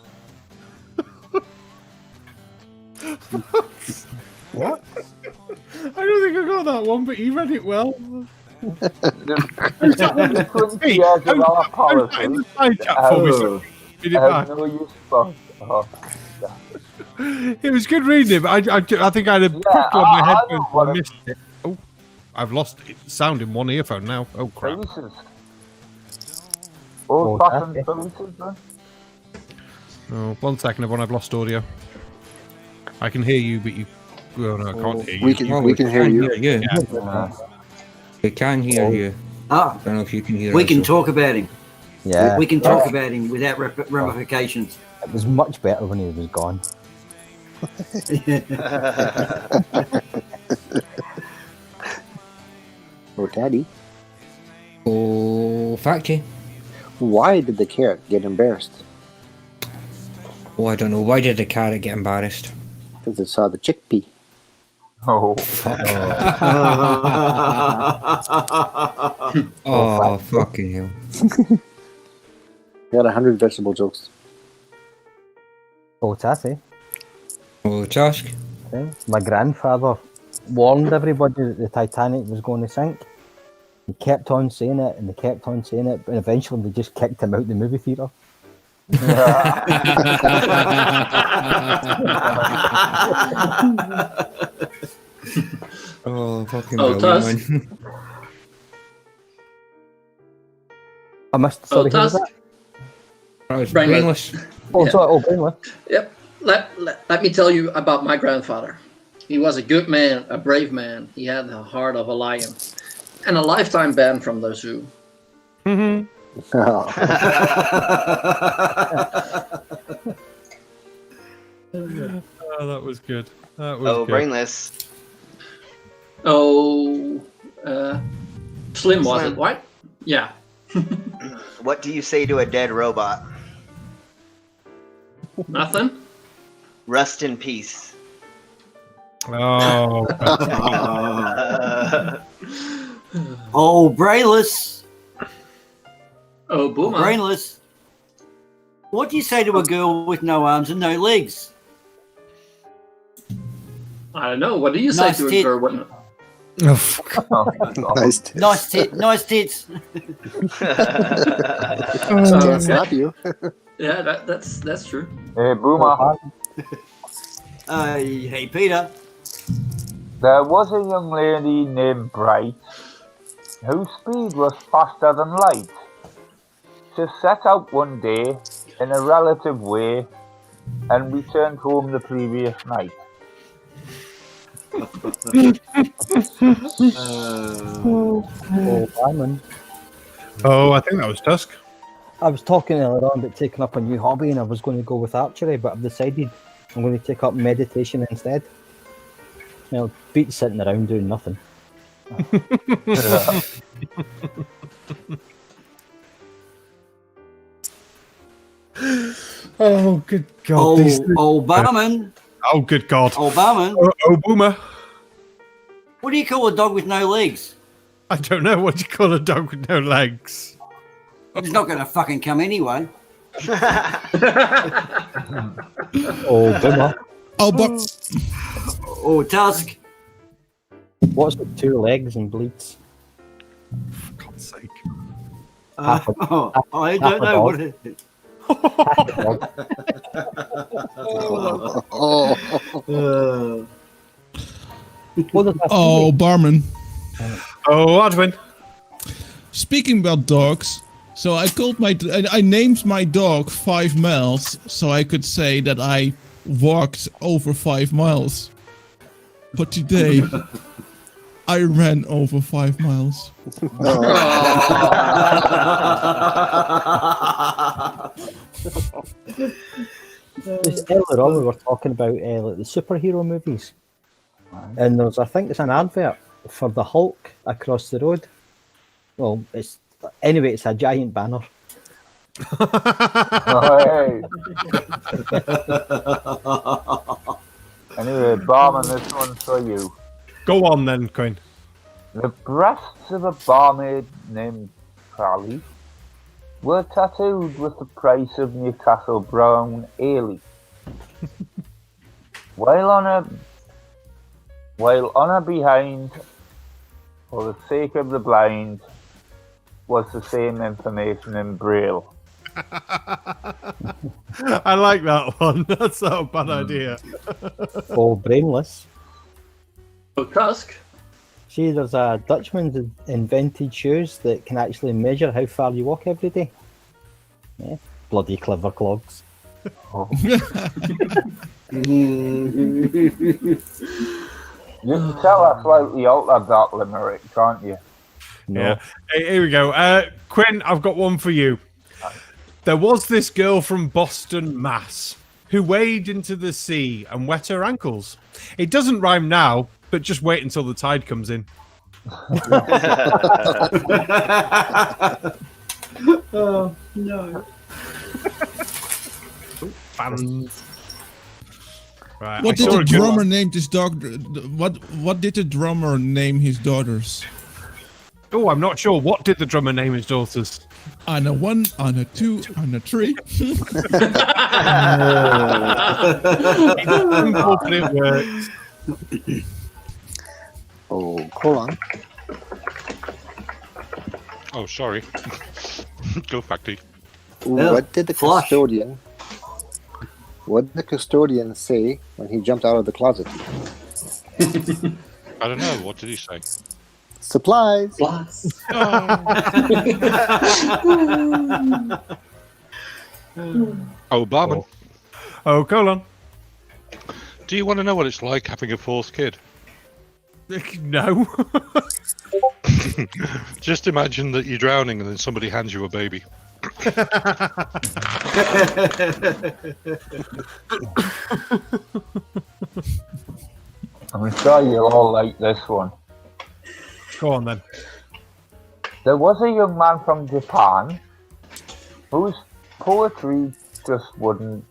What? I don't think I got that one, but you read it well. The 20 years of our policy has no use for. It was good reading it, but I think I had a prickle on my headphones and I missed it. Oh, I've lost it. Sound in one earphone now. Oh, crap. Old-fashioned phalluses, man. Oh, 1 second, everyone. I've lost audio. I can hear you, but you... Oh, no, I can't hear you. We can hear you. Yeah. We can hear you. Ah, I don't know if you can hear we us. can talk about him. Yeah. We can talk about him without ramifications. It was much better when he was gone. Oh, Daddy. Oh, Factory. Why did the carrot get embarrassed? Oh, I don't know. Why did the carrot get embarrassed? Because it saw the chickpea. Oh. Oh, fucking hell. Got 100 vegetable jokes. Oh, Tatty. Oh, Tusk. Yeah. My grandfather warned everybody that the Titanic was going to sink. He kept on saying it, and they kept on saying it, but eventually they just kicked him out the movie theatre. Oh, fucking Tusk. I missed. Sorry, who was Tusk. that? was Brainless. Brainless. Oh, Yeah. sorry. Oh, Brainless. Yep. Let me tell you about my grandfather. He was a good man, a brave man. He had the heart of a lion, and a lifetime ban from the zoo. Mm-hmm. Oh. Oh, that was good. That was good. Brainless. Oh, Slim was Slim. it, right? Yeah. What do you say to a dead robot? Nothing? Rest in peace. Oh. Oh, Brainless. Oh, Boomer. Brainless. What do you say to a girl with no arms and no legs? I don't know. What do you say Nice to a tit. girl with Nice. Nice tits. Nice tits. Can't stop you. Yeah, that's true. Hey, Boomer. Hey, Peter. There was a young lady named Bright whose speed was faster than light. She set out one day in a relative way and returned home the previous night. Oh, Barman. Oh, I think that was Tusk. I was talking earlier on about taking up a new hobby, and I was going to go with archery, but I've decided I'm going to take up meditation instead. You know, beat sitting around doing nothing. Oh, good God. Obama. Oh, good God. Obama. Oh, Boomer. What do you call a dog with no legs? I don't know. What do you call a dog with no legs? He's not going to fucking come anyway. Oh, Boomer. Oh, but Oh, Tusk. What's with 2 legs and bleeds? For God's sake. I don't know what it is. oh, Barman. Oh, Adwin. Speaking about dogs, so I named my dog 5 miles, so I could say that I walked over 5 miles. But today, I ran over 5 miles. Just earlier on, we were talking about like the superhero movies, and there's, I think, it's an advert for the Hulk across the road. Well, it's a giant banner. Hey. Anyway, Barman, this one's for you. Go on then, Quinn. The breasts of a barmaid named Crowley were tattooed with the price of Newcastle brown ale. While on her behind, for the sake of the blind, was the same information in Braille. I like that one. That's not a bad idea. Oh, brainless. Oh, Tusk. See, there's a Dutchman's invented shoes that can actually measure how far you walk every day. Yeah, bloody clever clogs. Oh. You can tell I slightly altered that limerick, can't you? No. Yeah. Hey, here we go. Quinn, I've got one for you. There was this girl from Boston, Mass, who waded into the sea and wet her ankles. It doesn't rhyme now, but just wait until the tide comes in. Oh, no. Fans. Right, What did the drummer name his dog? What did the drummer name his daughters? Oh, I'm not sure. What did the drummer name his daughters? On a 1, on a 2, on a 3. It works. Oh, hold on. Oh, sorry. Go Facty. What did the custodian? What did the custodian say when he jumped out of the closet? I don't know. What did he say? Supplies. Oh, Barman. Oh, colon. Do you want to know what it's like having a fourth kid? No. Just imagine that you're drowning and then somebody hands you a baby. I'm sure you'll all like this one. Go on then. There was a young man from Japan whose poetry just wouldn't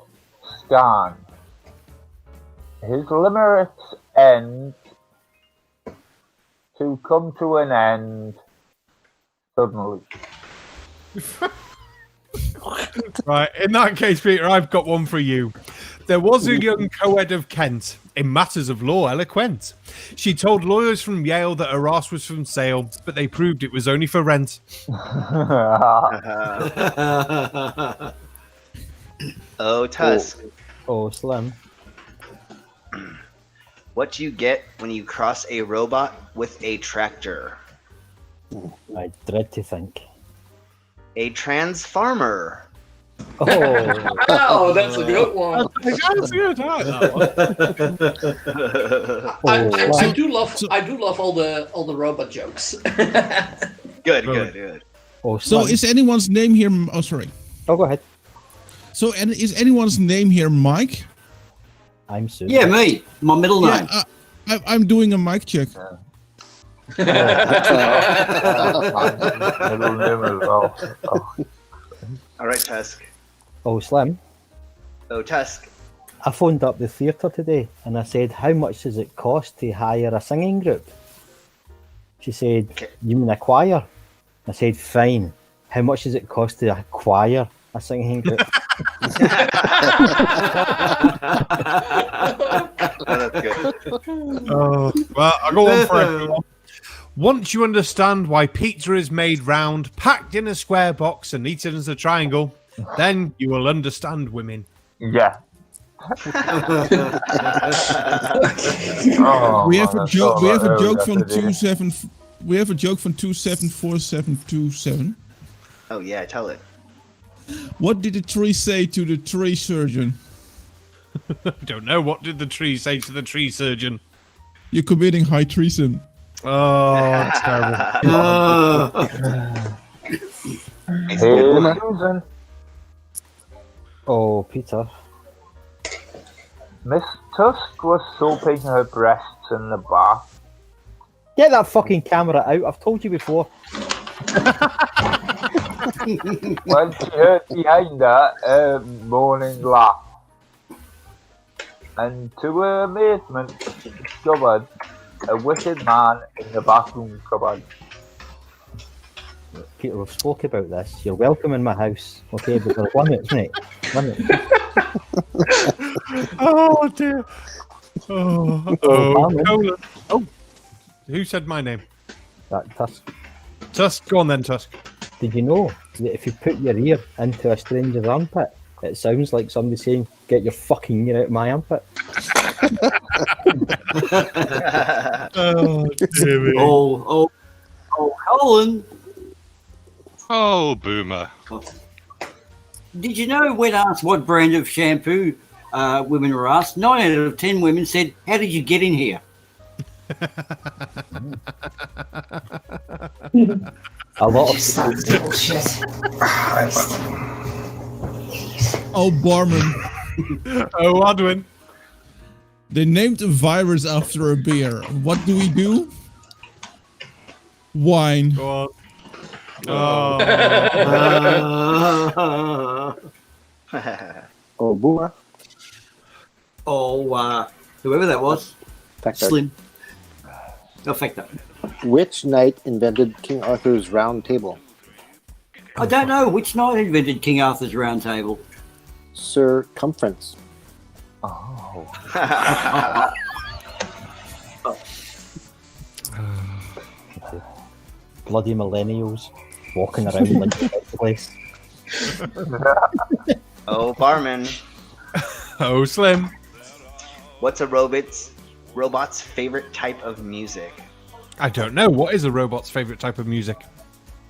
stand. His limericks end to come to an end suddenly. Right, in that case, Peter, I've got one for you. There was a young co-ed of Kent, in matters of law eloquent. She told lawyers from Yale that her arse was from sale, but they proved it was only for rent. Oh, Tusk. Oh, Slim. What do you get when you cross a robot with a tractor? I dread to think. A trans farmer. Oh, oh, that's a good one. That's good. I like that one. I do love all the robot jokes. Good. Oh, so is anyone's name here? Oh, sorry. Oh, go ahead. So, is anyone's name here Mike? I'm Sue. Yeah, me. My middle name. I'm doing a mic check. All right, Tusk. Oh, Slim. Oh, Tusk. I phoned up the theatre today and I said, how much does it cost to hire a singing group? She said, you mean a choir? I said, fine. How much does it cost to acquire a singing group? That's good. Oh, well, I'll go on for everyone. Once you understand why pizza is made round, packed in a square box and eaten as a triangle, then you will understand women. Yeah. We have a joke. We have a joke from 27. We have a joke from 274727. Oh yeah, tell it. What did the tree say to the tree surgeon? Don't know. What did the tree say to the tree surgeon? You're committing high treason. Oh, that's Susan. Oh, Peter. Miss Tusk was soaping her breasts in the bath. Get that fucking camera out. I've told you before. When she heard behind her a moaning laugh. And to her amazement, she discovered a wicked man in the bathroom cupboard. Peter, we've spoke about this. You're welcome in my house, okay? But there's limits, mate. Limits. Oh dear. Oh, who said my name? That Tusk. Tusk, go on then, Tusk. Did you know that if you put your ear into a stranger's armpit, it sounds like somebody saying, "Get your fucking ear out of my armpit"? Oh, dear me. Oh, Colin. Oh, boomer. Did you know when asked what brand of shampoo women were asked, 9 out of 10 women said, "How did you get in here?" A lot of Oh, Barman. Oh, Adwin. They named a virus after a beer. What do we do? Wine. Go on. Oh, Boomer. Oh, whoever that was. Factor. Slim. No, Factor. Which knight invented King Arthur's round table? I don't know. Which knight invented King Arthur's round table? Circumference. Oh. bloody millennials walking around like the place. Oh, Barman. Oh, Slim. What's a robot's favorite type of music? I don't know. What is a robot's favorite type of music?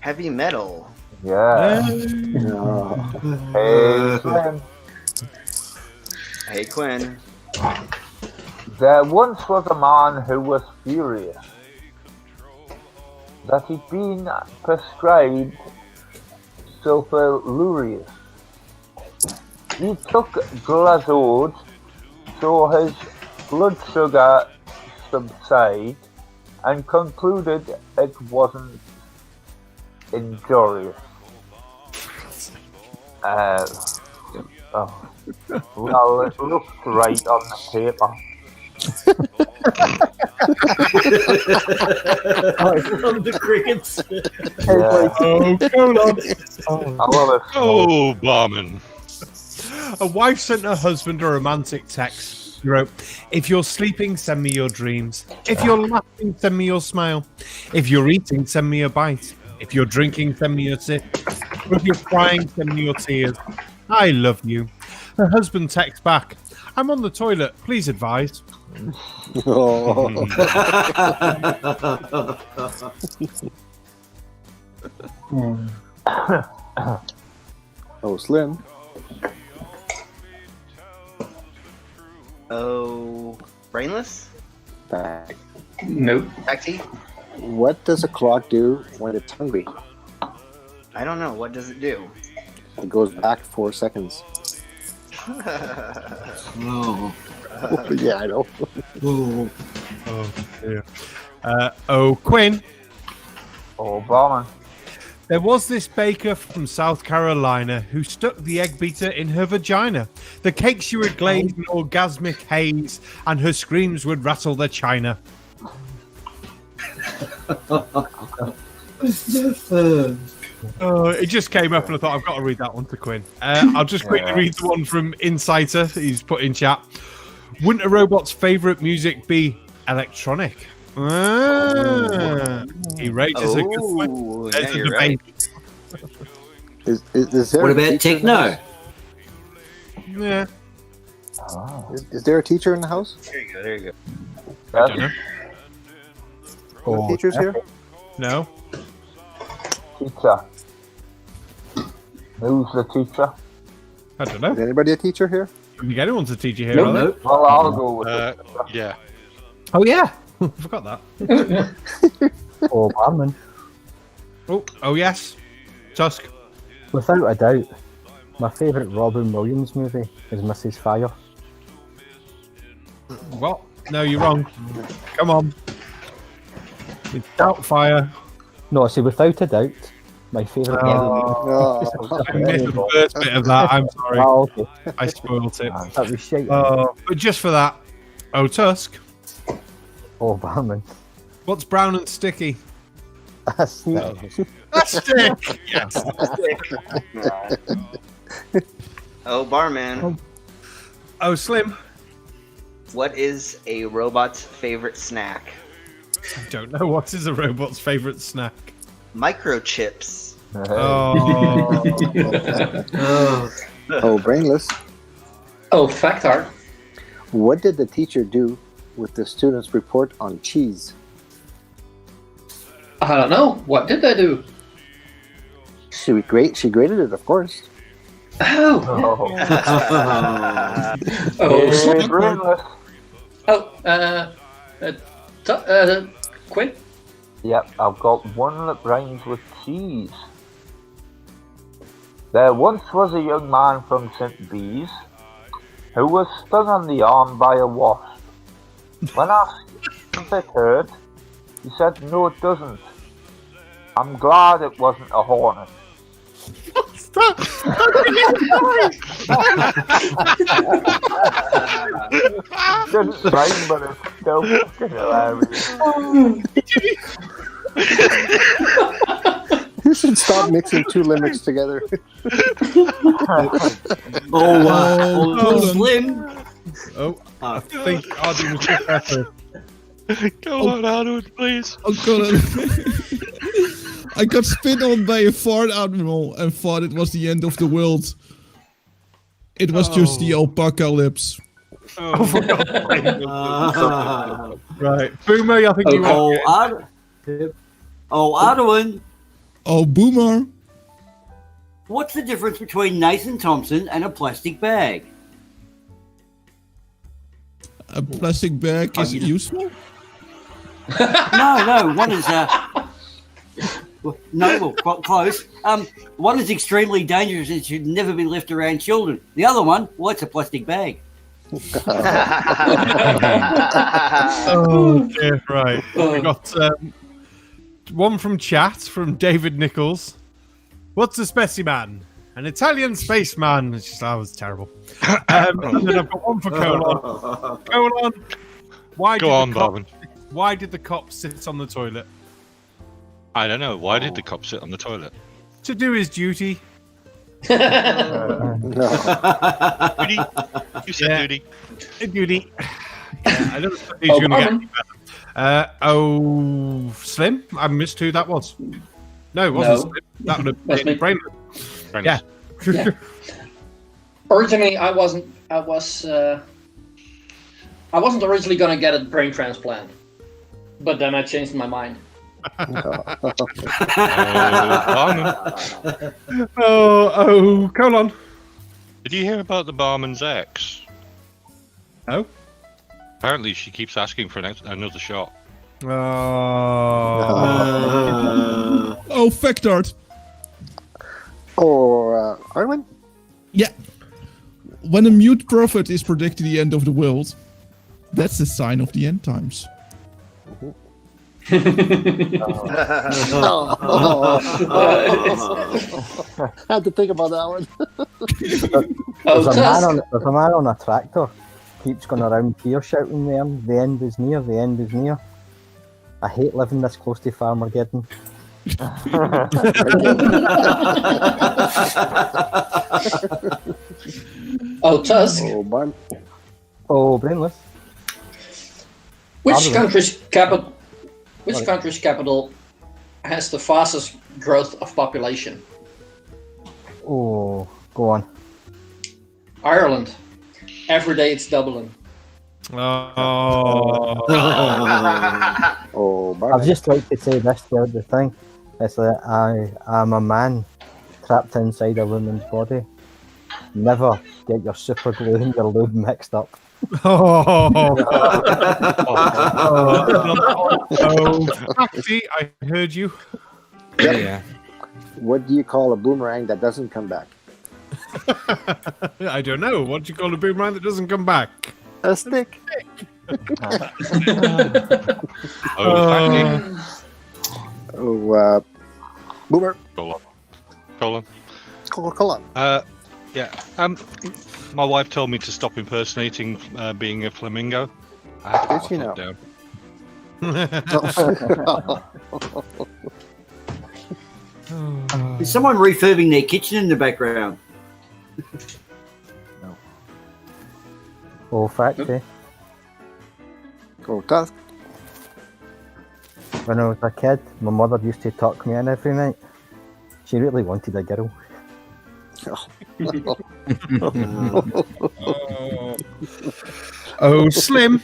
Heavy metal. Yeah. Hey, Slim. Hey, Quinn. There once was a man who was furious that he'd been prescribed sulfurlureas. He took Glazode so his blood sugar subsided and concluded it wasn't injurious. Well, it looks right on the paper. Love the crickets. I love it. Oh, Barman. A wife sent her husband a romantic text. She wrote, "If you're sleeping, send me your dreams. If you're laughing, send me your smile. If you're eating, send me a bite. If you're drinking, send me a sip. If you're crying, send me your tears. I love you." Her husband texts back, "I'm on the toilet. Please advise." Oh, Slim. Oh, brainless? Nope. Taxi? What does a clock do when it's hungry? I don't know. What does it do? It goes back 4 seconds. Oh. Yeah, I know. Oh. Oh, dear. Quinn. Oh, Barman. There was this baker from South Carolina who stuck the egg beater in her vagina. The cake she would glaze in orgasmic haze, and her screams would rattle the china. It just came up and I thought I've got to read that one to Quinn. I'll just quickly read the one from Insider. He's put in chat. Wouldn't a robot's favourite music be electronic? He raises a good one. There's a debate. Is there What a about teacher in the techno? house? Yeah. Is there a teacher in the house? There you go. There you go. I don't know. Are the teachers here? No. Teacher. Who's the teacher? I don't know. Is anybody a teacher here? Can you get anyone's a teacher here? No, are they? no. Well, I'll go with it. Yeah. Oh, yeah. Forgot that. Oh, Barman. Oh, yes. Tusk. Without a doubt, my favourite Robin Williams movie is Mrs. Fire. What? No, you're wrong. Come on. It's Doubtfire. No, I say without a doubt, my favourite Oh. I missed the first bit of that. I'm sorry. Oh, okay. I spoiled it. That was shite. But just for that. Oh, Tusk. Oh, Barman. What's brown and sticky? A stick. A stick! Yes. Oh, Barman. Oh, Slim. What is a robot's favorite snack? I don't know. What is a robot's favorite snack? Microchips. Oh. Oh, brainless. Oh, factard. What did the teacher do with the students' report on cheese? I don't know. What did they do? She graded it, of course. Oh. Quinn? Yep, I've got one that rhymes with cheese. There once was a young man from St. Bees who was stung on the arm by a wasp. When asked if it hurt, he said, "No, it doesn't. I'm glad it wasn't a hornet." What's that? Didn't rhyme, but it's still fucking hilarious. You should stop mixing two limericks together. Slim. Oh, I think Arden was just better. Go on, Arnold, please. Oh, God. I got spit on by a fart admiral and thought it was the end of the world. It was just the apocalypse. Oh, for God's sake. Right. Boomer, I think you Arwen. Oh, Boomer. What's the difference between Nathan Thompson and a plastic bag? A plastic bag is useful? No. One is close. One is extremely dangerous and should never be left around children. The other one, well, it's a plastic bag. Oh, dear, right. We got one from chat from David Nichols. What's a specimen? An Italian spaceman. It's just, that was terrible. And then I've got one for Colon. Colon, why did the cop sit on the toilet? I don't know. Why did the cop sit on the toilet? To do his duty. No. Duty. You said duty. Duty. Yeah, I don't think he's going to get any better. Slim? I missed who that was. No, it wasn't Slim. That would have been Brainless. Yeah. Yeah. Originally, I wasn't originally going to get a brain transplant, but then I changed my mind. Colon. Did you hear about the barman's ex? Oh? Apparently she keeps asking for another shot. Oh, Factard. Or Arwen? Yeah. When a mute prophet is predicting the end of the world, that's a sign of the end times. I had to think about that one. There's a man on a tractor. Keeps going around here shouting the end is near, the end is near. I hate living this close to Farmageddon. Tusk. Oh, Brainless. Which country's capital has the fastest growth of population? Oh, go on. Ireland. Every day it's doubling. I'd just like to say this the other thing. It's that I am a man trapped inside a woman's body. Never get your super glue and your lube mixed up. Krafty, I heard you. Yeah. What do you call a boomerang that doesn't come back? I don't know. What do you call a boomerang that doesn't come back? A stick. Boomer. Colon. Yeah. My wife told me to stop impersonating being a flamingo. I have to put it down. Is someone refurbing their kitchen in the background? No. Olfactory. Go task. When I was a kid, my mother used to tuck me in every night. She really wanted a girl. Oh, Slim.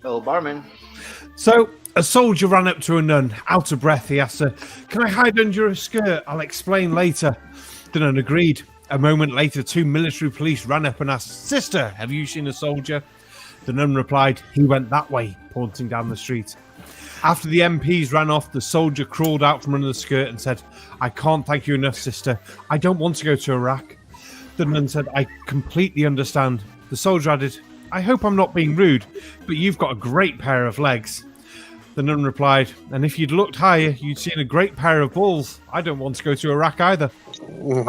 Oh, barman. So, a soldier ran up to a nun. Out of breath, he asked her, "Can I hide under your skirt? I'll explain later." The nun agreed. A moment later, 2 military police ran up and asked, "Sister, have you seen a soldier?" The nun replied, "He went that way," pointing down the street. After the MPs ran off, the soldier crawled out from under the skirt and said, "I can't thank you enough, sister. I don't want to go to Iraq." The nun said, "I completely understand." The soldier added, "I hope I'm not being rude, but you've got a great pair of legs." The nun replied, "And if you'd looked higher, you'd seen a great pair of balls. I don't want to go to Iraq either." That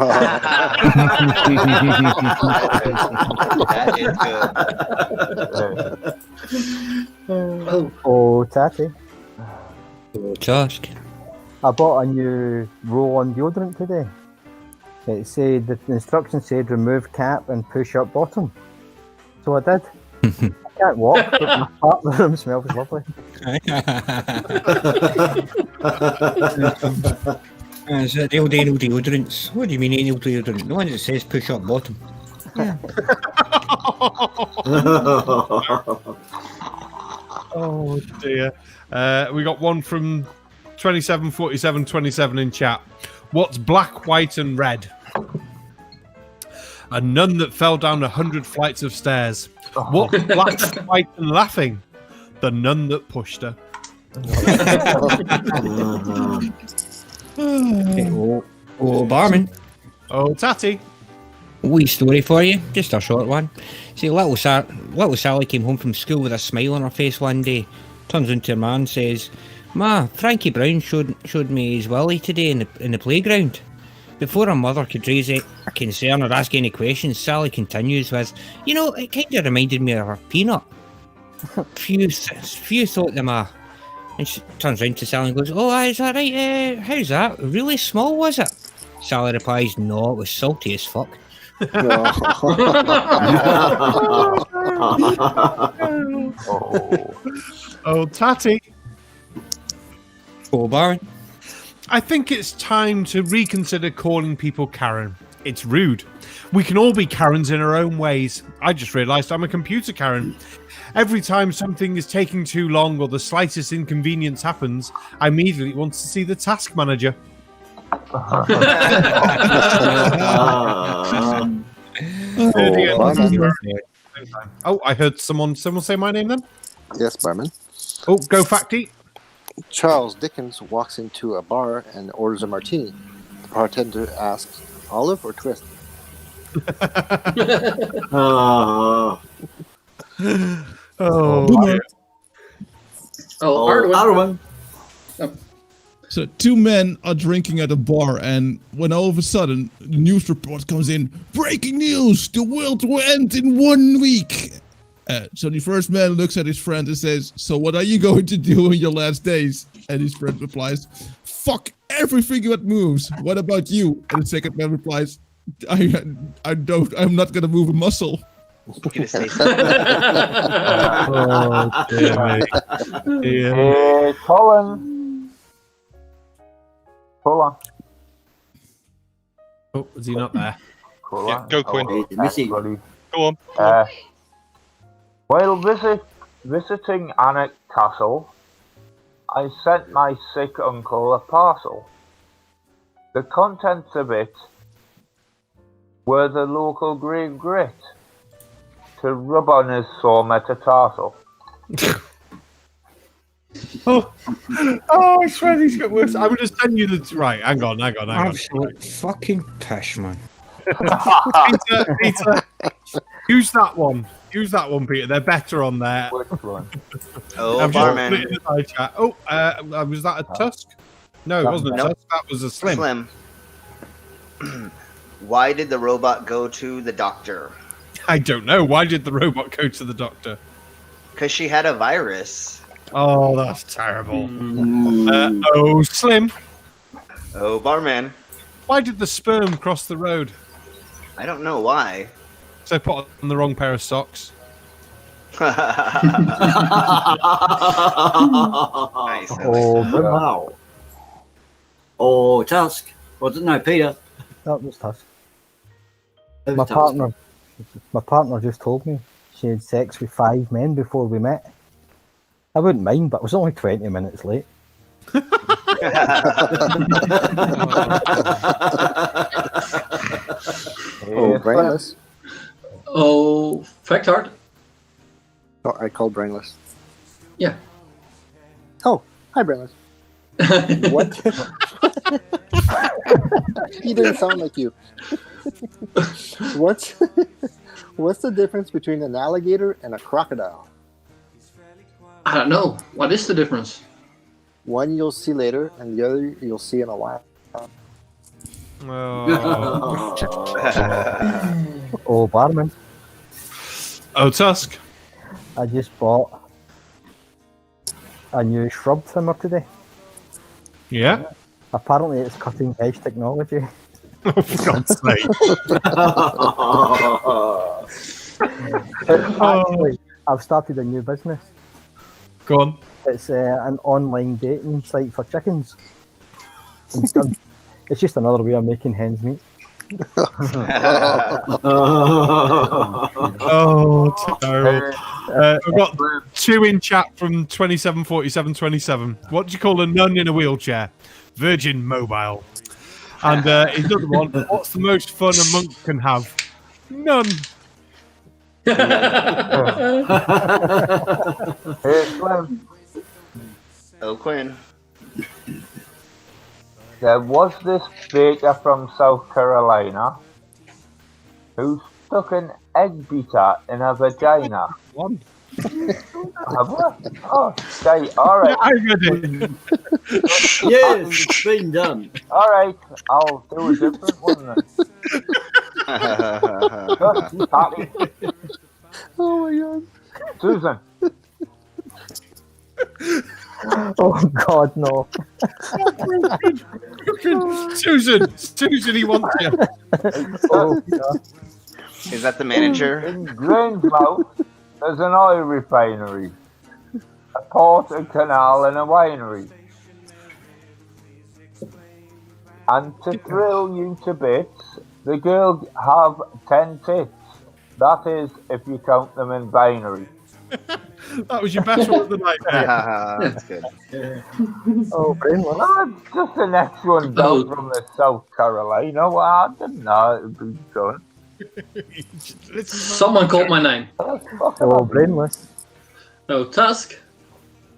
is good. Oh, Tatty. Task. I bought a new roll-on deodorant today. It said the instructions said remove cap and push up bottom. So I did. I can't walk, but my fart room smells lovely. Is it the old anal deodorants? What do you mean anal deodorant? The one that says push up bottom. Yeah. Oh dear. We got one from 274727 in chat. What's black, white, and red? A nun that fell down 100 flights of stairs. What's black, white, and laughing? The nun that pushed her. Oh, barman. Oh, Tatty. Wee story for you, just a short one. See, little Sally came home from school with a smile on her face one day. Turns into her man, says, "Ma, Frankie Brown showed me his willy today in the playground." Before her mother could raise a concern or ask any questions, Sally continues with, "You know, it kind of reminded me of her peanut." Few thought them a... And she turns round to Sally and goes, "Oh, is that right? How's that? Really small, was it?" Sally replies, "No, it was salty as fuck." Oh, Tatty. Oh, Baron. I think it's time to reconsider calling people Karen. It's rude. We can all be Karens in our own ways. I just realised I'm a computer Karen. Every time something is taking too long or the slightest inconvenience happens, I immediately want to see the task manager. Oh, I heard someone say my name then? Yes, barman. Oh, go Facty. Charles Dickens walks into a bar and orders a martini. The bartender asks, "Olive or twist?" Oh, hard one. So 2 men are drinking at a bar, and when all of a sudden the news report comes in, "Breaking news! The world will end in 1 week." So the first man looks at his friend and says, "So what are you going to do in your last days?" And his friend replies, "Fuck everything that moves. What about you?" And the second man replies, I'm not gonna move a muscle." Gonna say Colin. Oh, is he not there? Yeah, go, Quinn. Go on. While visiting Alnwick Castle, I sent my sick uncle a parcel. The contents of it were the local green grit to rub on his sore metatarsal. Oh, I swear these get worse. I'm going to send you the... Right, hang on. Absolute fucking pish, man. Peter, use that one. Use that one, Peter. They're better on there. Which one? Oh, barman. Oh, was that a tusk? No, it wasn't a tusk. That was a slim. Why did the robot go to the doctor? I don't know. Why did the robot go to the doctor? Because she had a virus. Oh, that's terrible. Oh, Slim. Oh, barman. Why did the sperm cross the road? I don't know why. So I put on the wrong pair of socks. Nice. Oh, Wow. Oh, Tusk. No, Peter. that was Tusk. It was My Tusk. partner just told me she had sex with 5 men before we met. I wouldn't mind, but I was only 20 minutes late. Oh, brainless. Oh, Factard. Oh, I called brainless. Yeah. Oh, hi, brainless. What? He didn't sound like you. What's the difference between an alligator and a crocodile? I don't know. What is the difference? One you'll see later, and the other you'll see in a while. Oh, barman. Oh, Tusk. I just bought a new shrub trimmer today. Yeah? Apparently it's cutting edge technology. Oh, for God's sake. Actually, I've started a new business. Go on. It's an online dating site for chickens. It's just another way of making hens meat. Oh, terrible. We've got 2 in chat from 274727. What do you call a nun in a wheelchair? Virgin Mobile. And another one. What's the most fun a monk can have? None. Hey, Slim. Oh, Quinn. There was this baker from South Carolina who stuck an egg beater in her vagina. One. Have we? Oh, okay, alright. I read it. Yes, it's been done. Alright, I'll do a different one then. Just Tatty. Oh my God. Susan. Oh God, no. Susan, he wants you. Oh, God. Is that the manager? In Grangemouth, there's an oil refinery, a port, a canal, and a winery. And to thrill you to bits, the girls have 10 tits. That is, if you count them in binary. That was your best one of the night. That's good. Oh, brainless. No, it's just the next one down from the South Carolina. Well, I didn't know it would be done. Someone called my name. Oh, brainless. Oh, Tusk.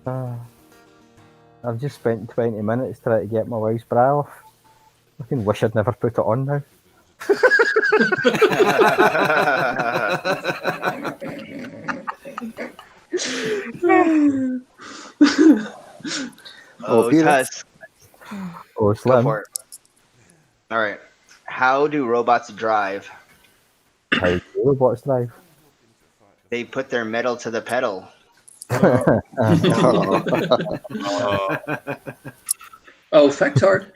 I've just spent 20 minutes trying to get my wife's bra off. I can wish I'd never put it on now. Oh, Tusk. Oh, Go Slim. for it. All right. How do robots drive? How do robots drive? They put their metal to the pedal. Oh, Factard.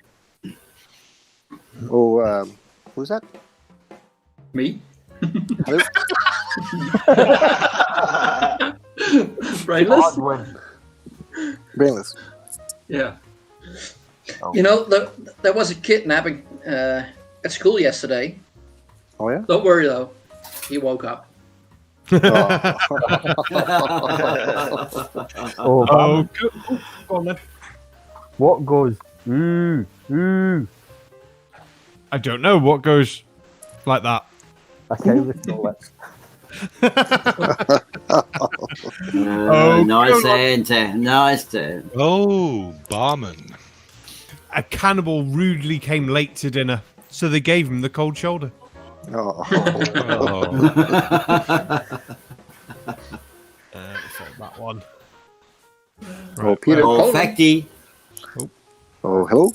Oh, who's that? Me. Who? Brainless? Brainless. Yeah. You know, there was a kidnapping at school yesterday. Oh, yeah? Don't worry, though. He woke up. Oh, Go on then. what goes? Ooh. I don't know what goes like that. A cow with no lips. Nice answer. Nice turn. Oh, barman. A cannibal rudely came late to dinner, so they gave him the cold shoulder. Oh. That one. Oh, Peter. Oh, Facty. Oh, hello.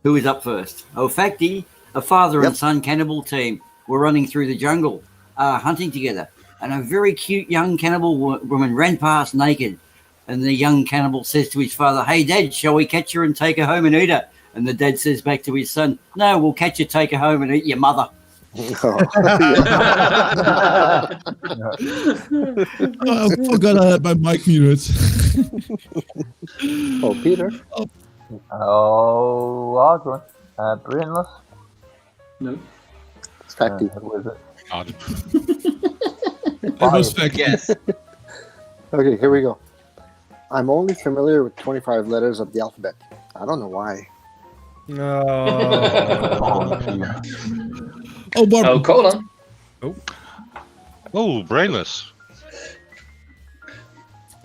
Who is up first? Oh, Facty. A father and son cannibal team were running through the jungle, hunting together, and a very cute young cannibal woman ran past naked. And the young cannibal says to his father, "Hey, Dad, shall we catch her and take her home and eat her?" And the dad says back to his son, "No, we'll catch her, take her home and eat your mother." I forgot I had my mic muted. Oh, Peter. Oh, hard one. Brainless. No. It's Facty. Who is it? It was Facty. Yes. Okay, here we go. I'm only familiar with 25 letters of the alphabet. I don't know why. Oh, Bob. Oh, colon. Oh, brainless.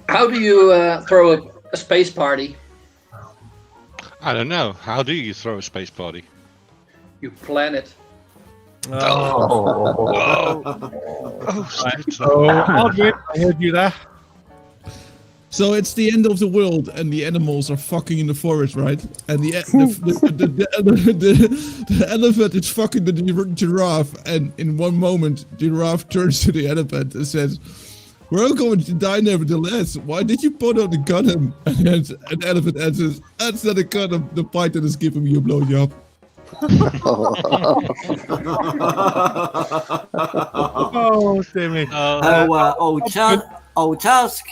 How do you throw a space party? I don't know. How do you throw a space party? You plan it. Aldrin, I heard you there. So it's the end of the world, and the animals are fucking in the forest, right? And the elephant is fucking the giraffe, and in one moment, the giraffe turns to the elephant and says, "We're all going to die nevertheless. Why did you put on the gun?" And the elephant answers, "That's not a gun. The python is giving me a blowjob." Oh, Timmy. Old Tusk.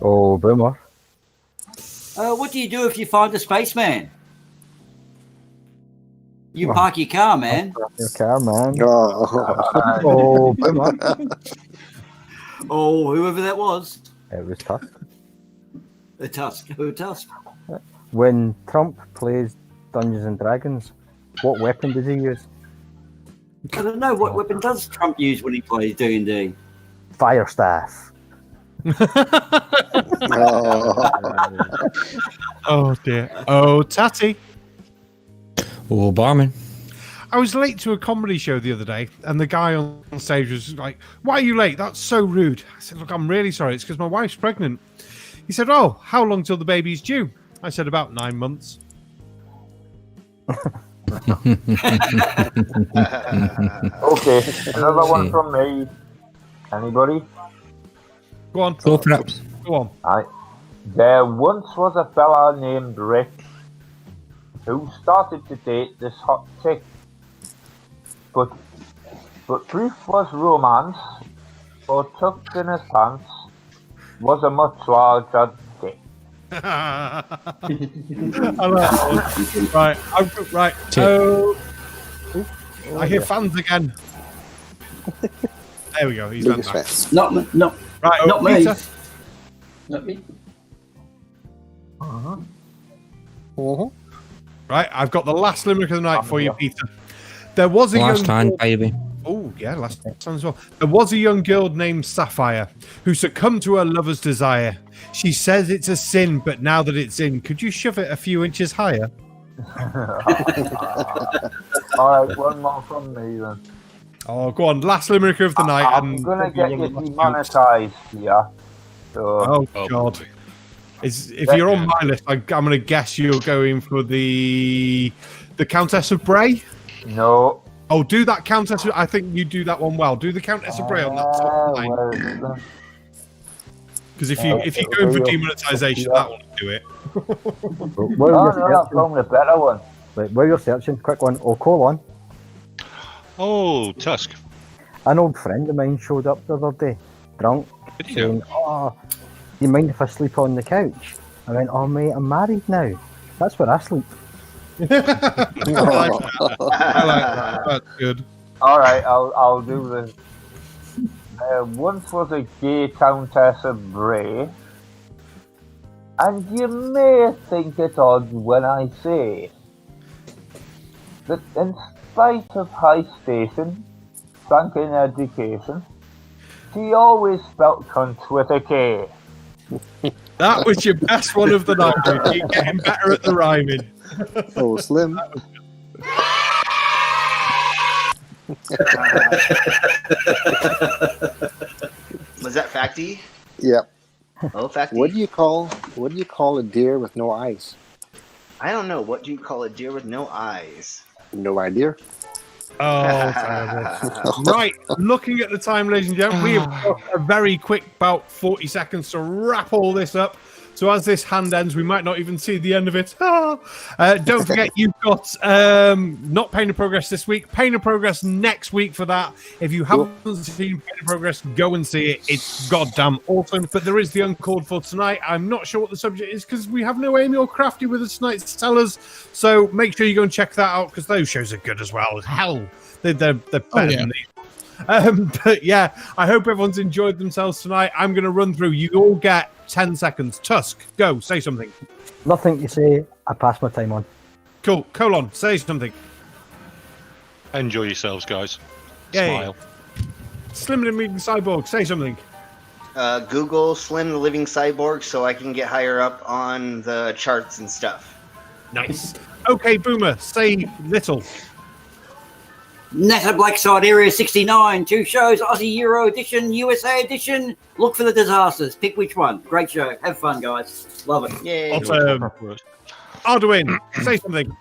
Oh, Boomer. What do you do if you find a spaceman? You park your car, man. Your car, man. Oh, Boomer. Oh, whoever that was. It was Tusk. The Tusk. Who Tusk? When Trump plays Dungeons and Dragons, what weapon does he use? I don't know. What weapon does Trump use when he plays D&D? Fire staff. Oh dear. Oh, Tatty. Oh, Barman. I was late to a comedy show the other day, and the guy on stage was like, "Why are you late? That's so rude." I said, "Look, I'm really sorry. It's because my wife's pregnant." He said, "Oh, how long till the baby's due?" I said, "About 9 months." Okay, another one from me. Anybody? Go on. Go for it. Go on. Aye. There once was a fella named Rick who started to date this hot chick. But brief was romance, or tucked in his pants was a much larger dick. I like that. Right. Oh, I hear fans again. There we go. He's done that. Not me. Right, Not me. Peter. Not me. Right, I've got the last limerick of the night for you, Peter. There was a Last young hand, girl... baby. Oh, yeah, last time as well. There was a young girl named Sapphire who succumbed to her lover's desire. She says it's a sin, but now that it's in, could you shove it a few inches higher? Alright, one more from me then. Oh, go on. Last limerick of the night. I'm gonna get you demonetized here. So, Oh, God. If you're on my list, I'm going to guess you're going for the Countess of Bray? No. Oh, do that Countess. I think you do that one well. Do the Countess of Bray on that top line. Because if you're going for demonetization, that won't do it. That's probably a better one. Right, while you're searching, quick one. Oh, colon. Oh, Tusk. An old friend of mine showed up the other day, drunk, saying, "Oh, do you mind if I sleep on the couch?" I went, "Oh, mate, I'm married now. That's where I sleep." I like that. That's good. Alright, I'll do this. There once was a gay Countess of Bray, and you may think it odd when I say that in spite of high station, sunk in education, she always spelt cunt with a K. That was your best one of the night. You're getting better at the rhyming. Oh, Slim. Was that Facty? Yep. Oh, Facty. What do you call a deer with no eyes? I don't know. What do you call a deer with no eyes? No idea. Oh, terrible. Right, looking at the time, ladies and gentlemen, we have got a very quick, about 40 seconds to wrap all this up. So as this hand ends, we might not even see the end of it. Don't forget, you've got not Pain of Progress this week, Pain of Progress next week for that. If you haven't seen Pain of Progress, go and see it. It's goddamn awesome. But there is the Uncalled For tonight. I'm not sure what the subject is because we have no Aimee or Krafty with us tonight to tell us. So make sure you go and check that out because those shows are good as well. Hell, they're better than these. But yeah, I hope everyone's enjoyed themselves tonight. I'm going to run through. You all get 10 seconds. Tusk, go. Say something. Nothing to say. I pass my time on. Cool. Colon, say something. Enjoy yourselves, guys. Yay. Smile. Slim and Living Cyborg, say something. Google Slim the Living Cyborg so I can get higher up on the charts and stuff. Nice. Okay, Boomer, say little. Natter Blackside Area 69, 2 shows, Aussie Euro Edition, USA Edition. Look for the disasters. Pick which one. Great show. Have fun, guys. Love it. Yay. Awesome. Arduin, say something.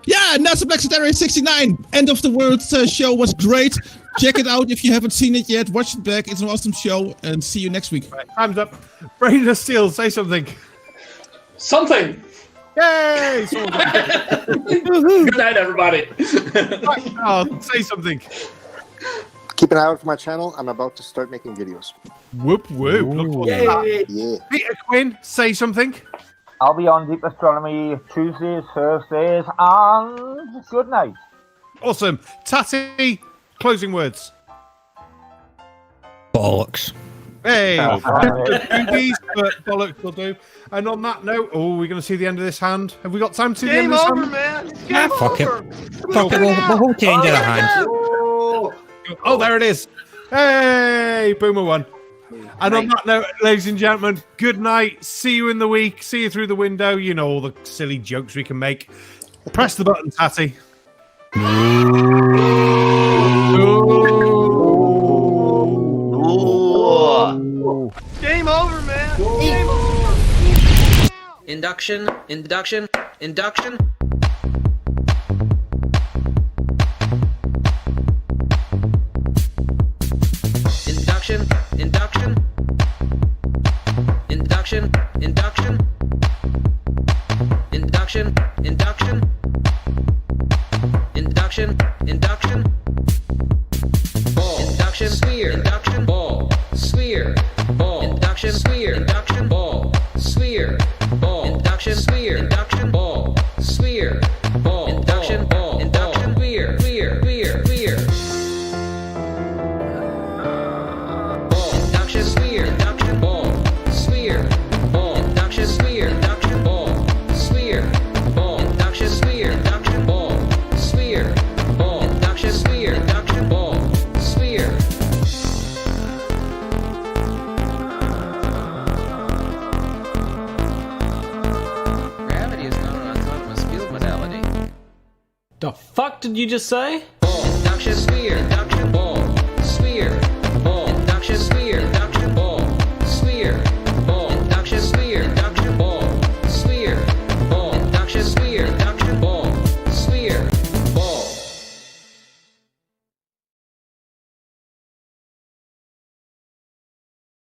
Yeah, NASA Blackside Area 69. End of the World show was great. Check it out if you haven't seen it yet. Watch it back. It's an awesome show. And see you next week. Right, time's up. Brain of Steel, say something. Something. Yay! Good night, everybody. Oh, say something. Keep an eye out for my channel. I'm about to start making videos. Whoop whoop. Look forward to that. Yeah. Peter Quinn, say something. I'll be on Deep Astronomy Tuesdays, Thursdays, and good night. Awesome. Tatty, closing words. Bollocks. Hey, but bollocks will do. And on that note, we're going to see the end of this hand. Have we got time to see the end of this hand? Game over, man. Yeah, fuck it. Fuck it. We'll hold the end of the hand. Oh, there it is. Hey, Boomer won. And on that note, ladies and gentlemen, good night. See you in the week. See you through the window. You know all the silly jokes we can make. Press the button, Tatty. Game over, man. Game over. Induction. Induction. Induction. Induction. Induction. Induction. Induction. Induction. Induction. Induction. Induction. Ball. Induction. Sphere. Induction. Ball. Sphere. Ball. Induction. Sphere. Induction. Ball. Sphere. Ball. Induction. Sphere. Induction. Ball. Sphere. Ball. Induction. Ball. Induction. Sphere. Sphere. Sphere. Sphere. Ball. Induction. Sphere. Induction. Ball. Sphere. Ball. Induction. Sphere. Induction. Ball. Sphere. Ball. Induction. Sphere. Induction. Ball. Sphere. Ball. Induction. Sphere. Induction. Ball. Sphere. Gravity is not an autonomous field modality. The fuck did you just say? Ball. Induction. Sphere. Induction. Ball.